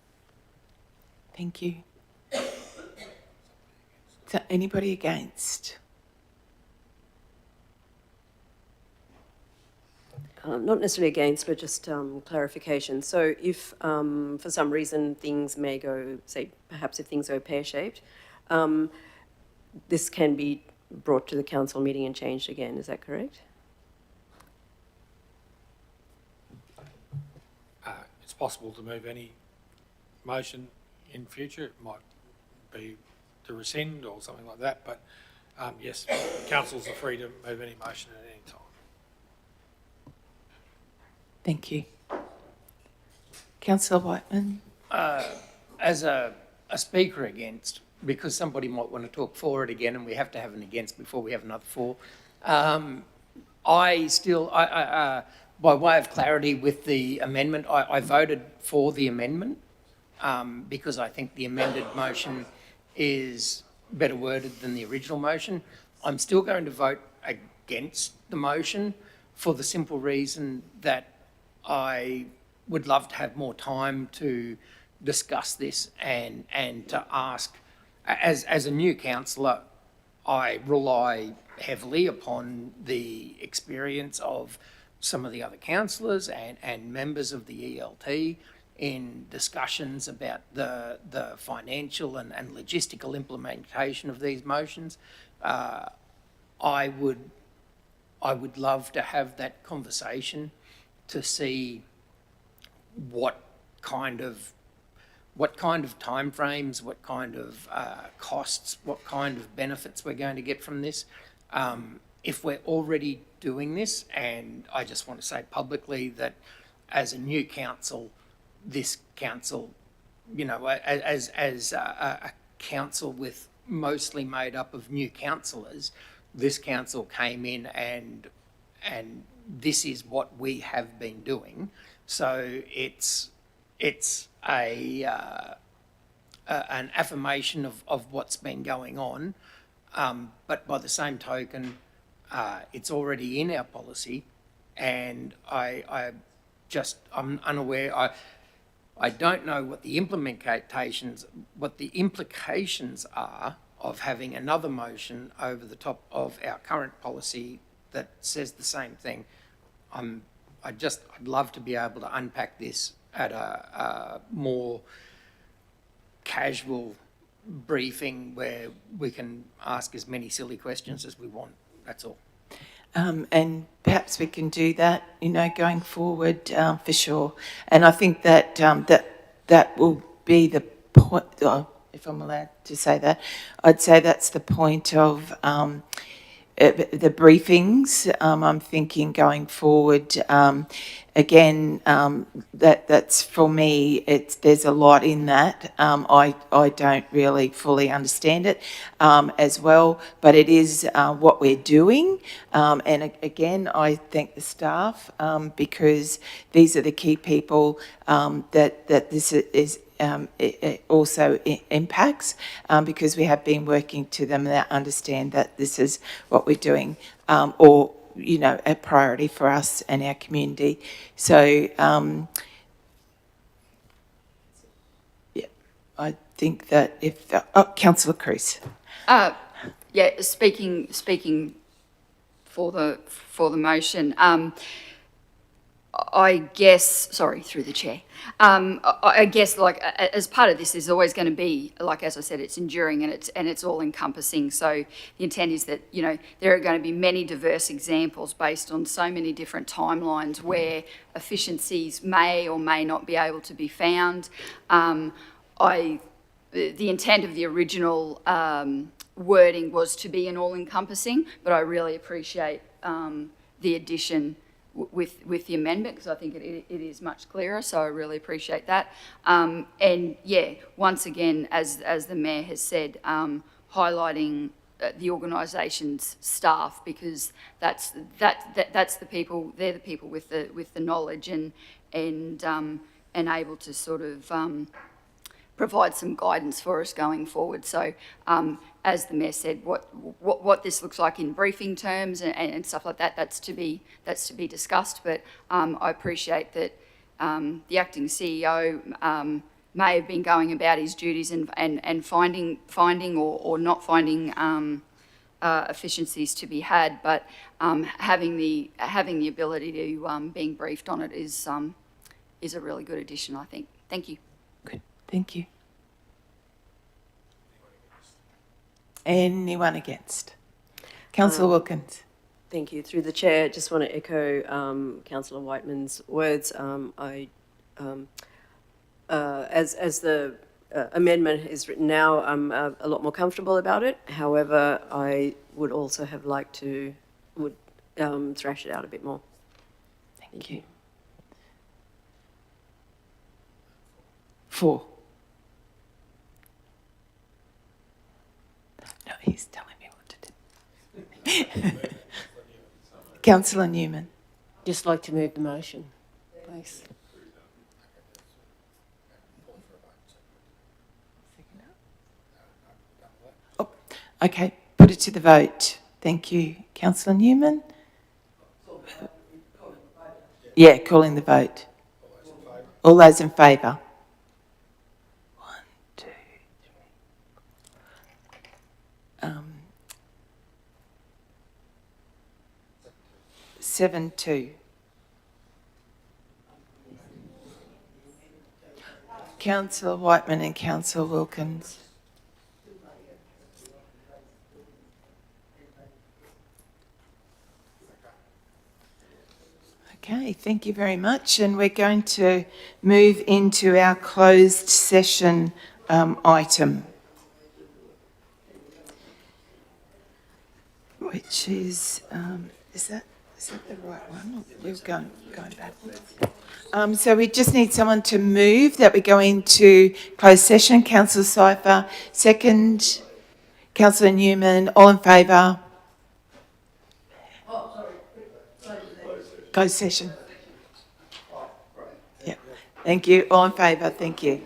Thank you. So anybody against? Not necessarily against, but just clarification. So if for some reason things may go, say, perhaps if things go pear-shaped, this can be brought to the council meeting and changed again, is that correct? It's possible to move any motion in future. It might be to rescind or something like that, but yes, councillors are free to move any motion at any time. Thank you. Councillor Whiteman. As a speaker against, because somebody might want to talk for it again, and we have to have an against before we have another for, I still, by way of clarity with the amendment, I voted for the amendment because I think the amended motion is better worded than the original motion. I'm still going to vote against the motion for the simple reason that I would love to have more time to discuss this and to ask, as a new councillor, I rely heavily upon the experience of some of the other councillors and members of the ELT in discussions about the financial and logistical implementation of these motions. I would love to have that conversation to see what kind of timeframes, what kind of costs, what kind of benefits we're going to get from this. If we're already doing this, and I just want to say publicly that as a new council, this council, you know, as a council with mostly made up of new councillors, this council came in and this is what we have been doing. So it's an affirmation of what's been going on, but by the same token, it's already in our policy, and I'm unaware. I don't know what the implications are of having another motion over the top of our current policy that says the same thing. I'd love to be able to unpack this at a more casual briefing where we can ask as many silly questions as we want. That's all. And perhaps we can do that, you know, going forward for sure. And I think that that will be the point, if I'm allowed to say that, I'd say that's the point of the briefings. I'm thinking going forward, again, that's for me, there's a lot in that. I don't really fully understand it as well, but it is what we're doing. And again, I thank the staff because these are the key people that this is it also impacts because we have been working to them and understand that this is what we're doing or, you know, a priority for us and our community. So, yeah, I think that if, Councillor Cruz. Yeah, speaking for the motion, I guess, sorry, through the chair. I guess, like, as part of this, there's always going to be, like, as I said, it's enduring and it's all encompassing. So the intent is that, you know, there are going to be many diverse examples based on so many different timelines where efficiencies may or may not be able to be found. The intent of the original wording was to be an all-encompassing, but I really appreciate the addition with the amendment because I think it is much clearer, so I really appreciate that. And yeah, once again, as the Mayor has said, highlighting the organisation's staff because that's the people, they're the people with the knowledge and able to sort of provide some guidance for us going forward. So as the Mayor said, what this looks like in briefing terms and stuff like that, that's to be discussed. But I appreciate that the acting CEO may have been going about his duties and finding or not finding efficiencies to be had, but having the ability to being briefed on it is a really good addition, I think. Thank you. Good. Thank you. Anyone against? Councillor Wilkins. Thank you. Through the chair, just want to echo Councillor Whiteman's words. As the amendment is written now, I'm a lot more comfortable about it. However, I would also have liked to thrash it out a bit more. Thank you. 4. No, he's telling me what to do. Councillor Newman. Just like to move the motion, please. Oh, okay, put it to the vote. Thank you. Councillor Newman? Yeah, calling the vote. All those in favour? 1, 2, 3. 7-2. Councillor Whiteman and Councillor Wilkins. Okay, thank you very much. And we're going to move into our closed session item, which is that the right one? We're going backwards. So we just need someone to move that we go into closed session. Councillor Cypher, second. Councillor Newman, all in favour? Closed session. Yeah. Thank you. All in favour? Thank you.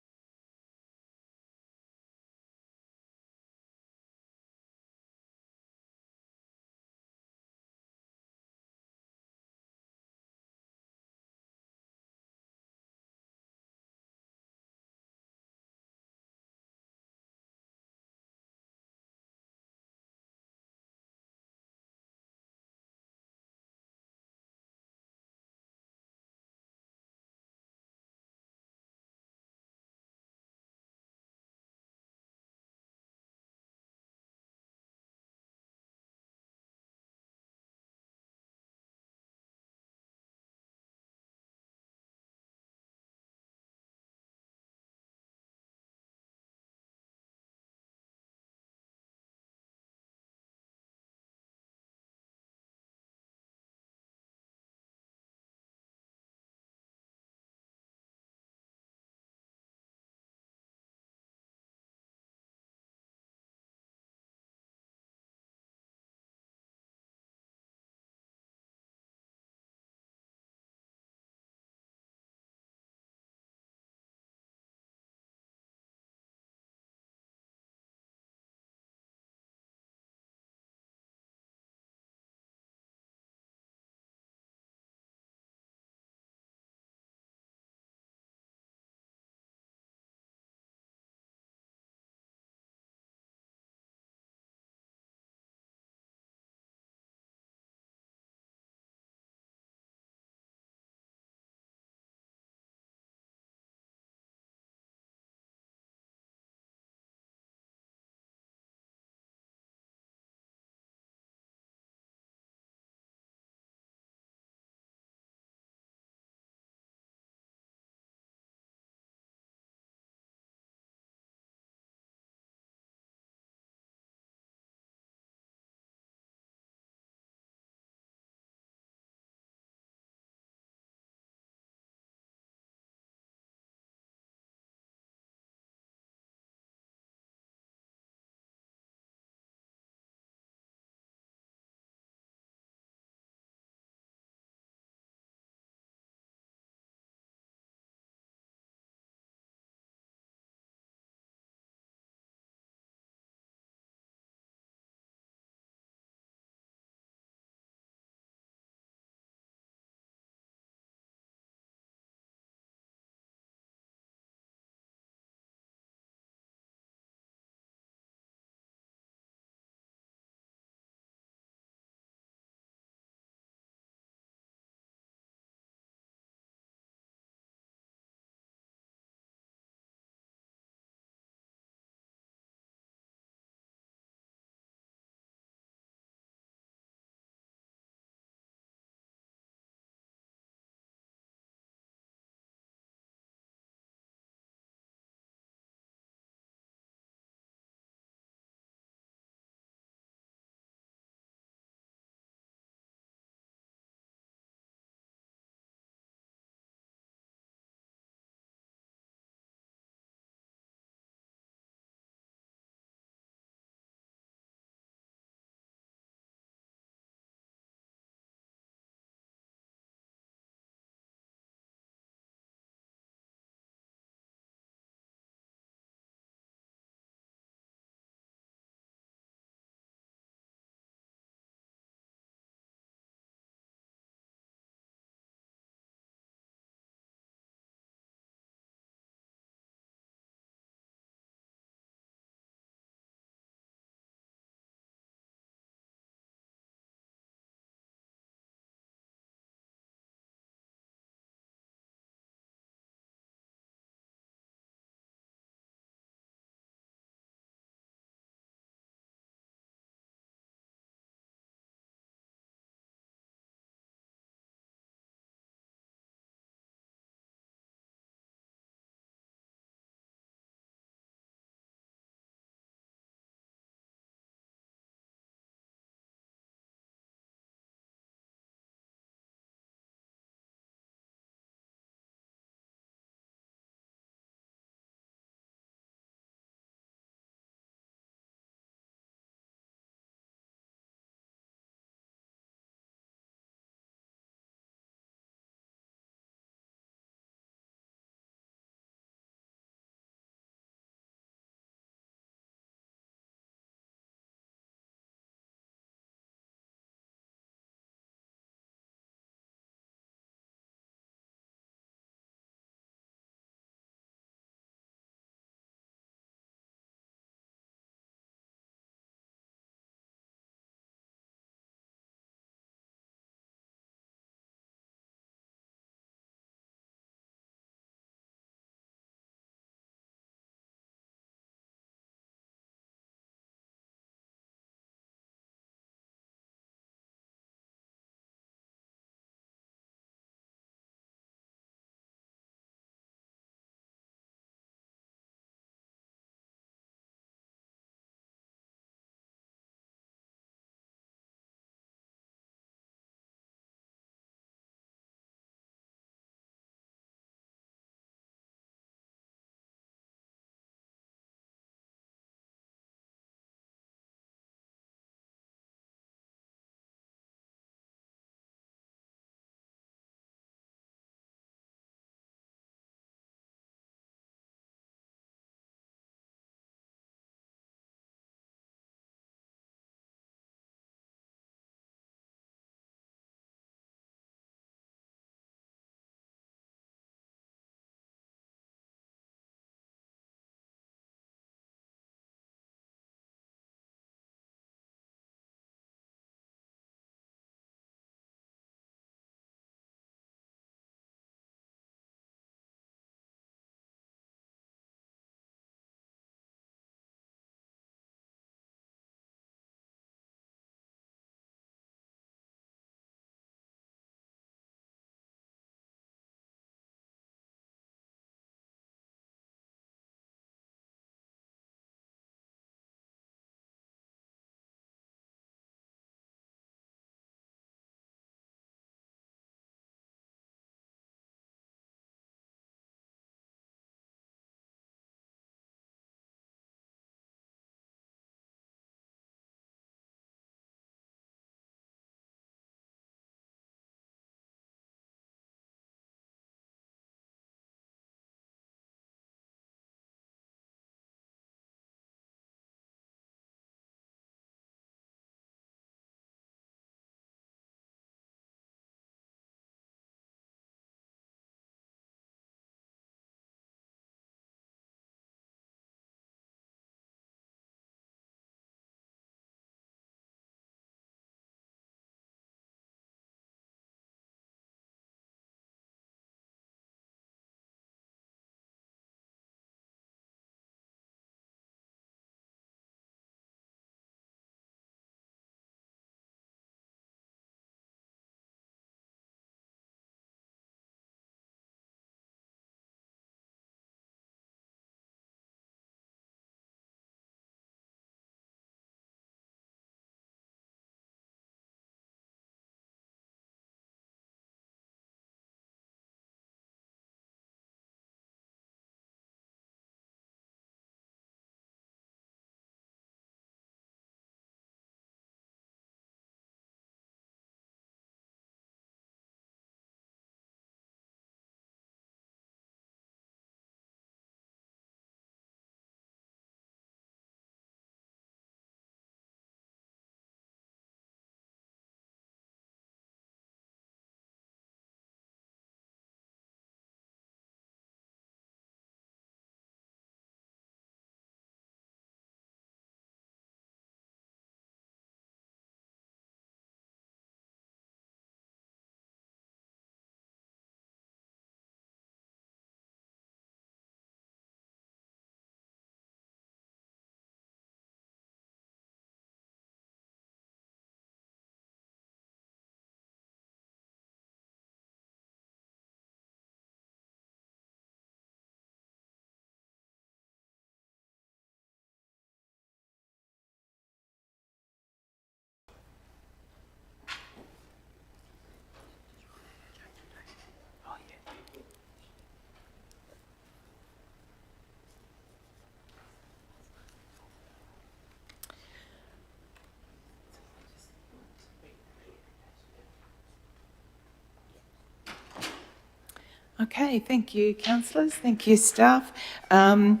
Okay, thank you, councillors. Thank you, staff. We'll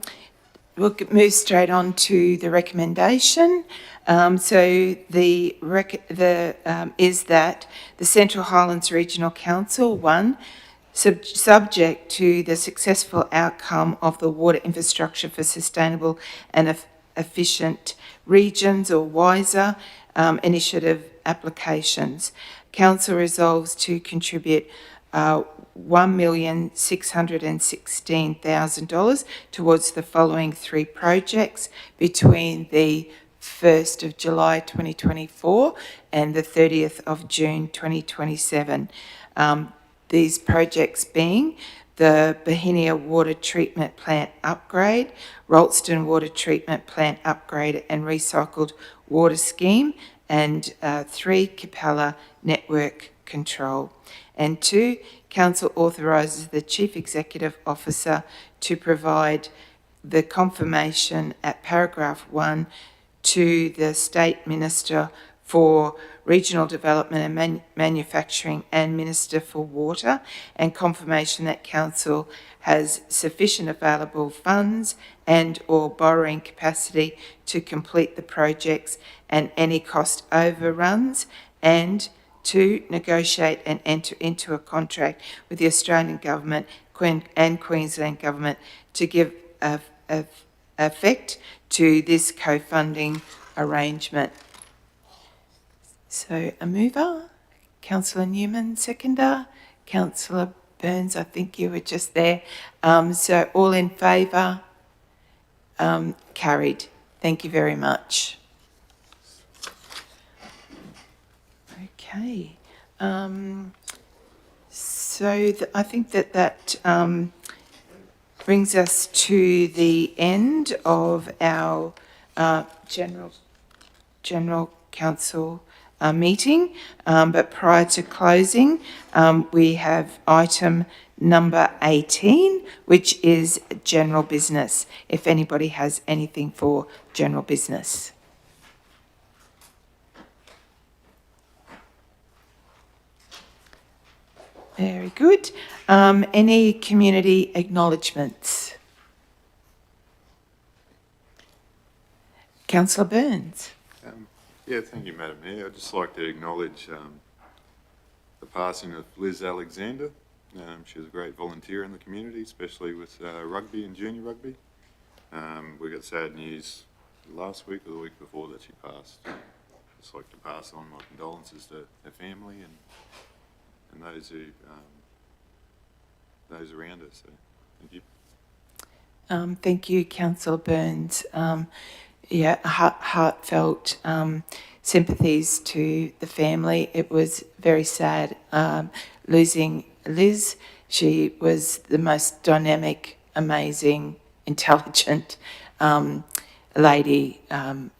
move straight on to the recommendation. Is that the Central Highlands Regional Council, one, subject to the successful outcome of the Water Infrastructure for Sustainable and Efficient Regions, or WISER, initiative applications. Council resolves to contribute $1,616,000 towards the following three projects between the 1st of July 2024 and the 30th of June 2027. These projects being the Bohinia Water Treatment Plant Upgrade, Rollston Water Treatment Plant Upgrade and Recycled Water Scheme, and 3, Capella Network Control. And 2, Council authorises the Chief Executive Officer to provide the confirmation at paragraph 1 to the State Minister for Regional Development and Manufacturing and Minister for Water, and confirmation that Council has sufficient available funds and or borrowing capacity to complete the projects and any cost overruns, and to negotiate and enter into a contract with the Australian Government and Queensland Government to give effect to this co-funding arrangement. So a mover, Councillor Newman, seconder, Councillor Burns, I think you were just there. So all in favour? Carried. Thank you very much. Okay. I think that brings us to the end of our General Council meeting. But prior to closing, we have item number 18, which is general business, if anybody has anything for general business. Very good. Any community acknowledgements? Councillor Burns. Yeah, thank you, Madam Mayor. I'd just like to acknowledge the passing of Liz Alexander. She was a great volunteer in the community, especially with rugby and junior rugby. We got sad news last week or the week before that she passed. I'd just like to pass on my condolences to her family and those who those around us. So, thank you. Thank you, Councillor Burns. Heartfelt sympathies to the family. It was very sad losing Liz. She was the most dynamic, amazing, intelligent lady, and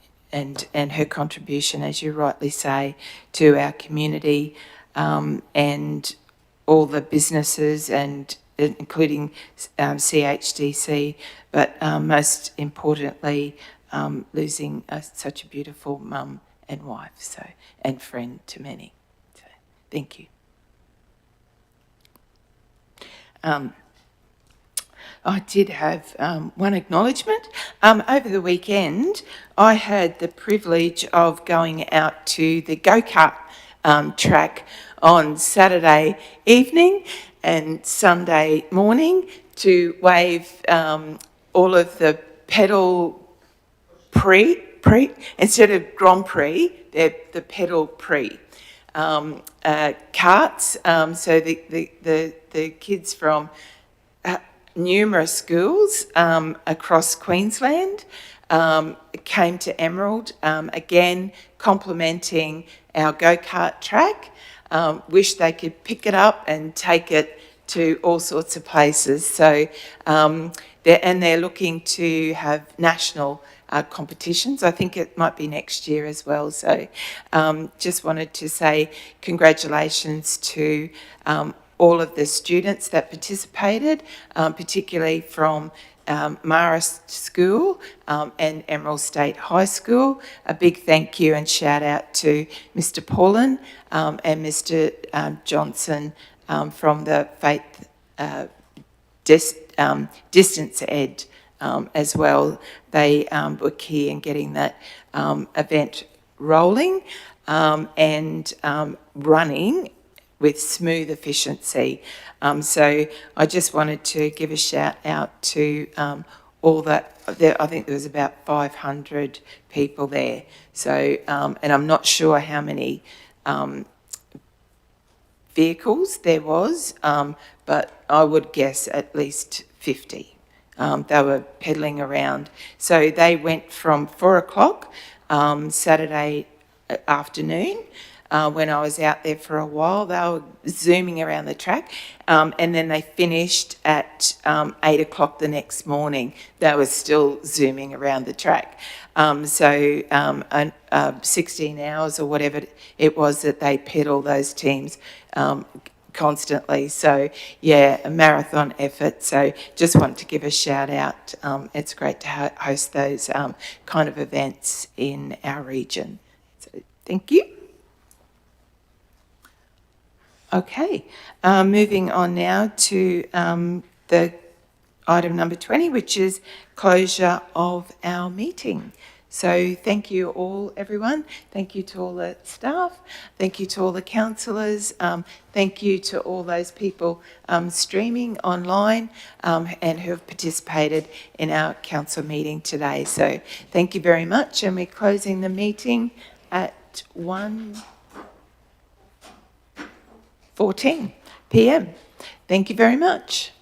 her contribution, as you rightly say, to our community and all the businesses, and including CHDC, but most importantly, losing such a beautiful mum and wife, and friend to many. So, thank you. I did have one acknowledgement. Over the weekend, I had the privilege of going out to the go-kart track on Saturday evening and Sunday morning to wave all of the pedal Prix, instead of Grand Prix, they're the pedal Prix carts. So the kids from numerous schools across Queensland came to Emerald, again complimenting our go-kart track. Wish they could pick it up and take it to all sorts of places. So they're looking to have national competitions. I think it might be next year as well. So just wanted to say congratulations to all of the students that participated, particularly from Marist School and Emerald State High School. A big thank you and shout out to Mr. Paulin and Mr. Johnson from the Faith distance ed as well. They were key in getting that event rolling and running with smooth efficiency. So I just wanted to give a shout out to all that. I think there was about 500 people there. So, and I'm not sure how many vehicles there was, but I would guess at least 50. They were pedaling around. So they went from 4 o'clock Saturday afternoon. When I was out there for a while, they were zooming around the track, and then they finished at 8 o'clock the next morning. They were still zooming around the track. 16 hours or whatever it was that they pedal those teams constantly. So, yeah, a marathon effort. So just want to give a shout out. It's great to host those kind of events in our region. So thank you. Okay, moving on now to the item number 20, which is closure of our meeting. So thank you all, everyone. Thank you to all the staff. Thank you to all the councillors. Thank you to all those people streaming online and who have participated in our council meeting today. So thank you very much, and we're closing the meeting at 1:14 p.m. Thank you very much.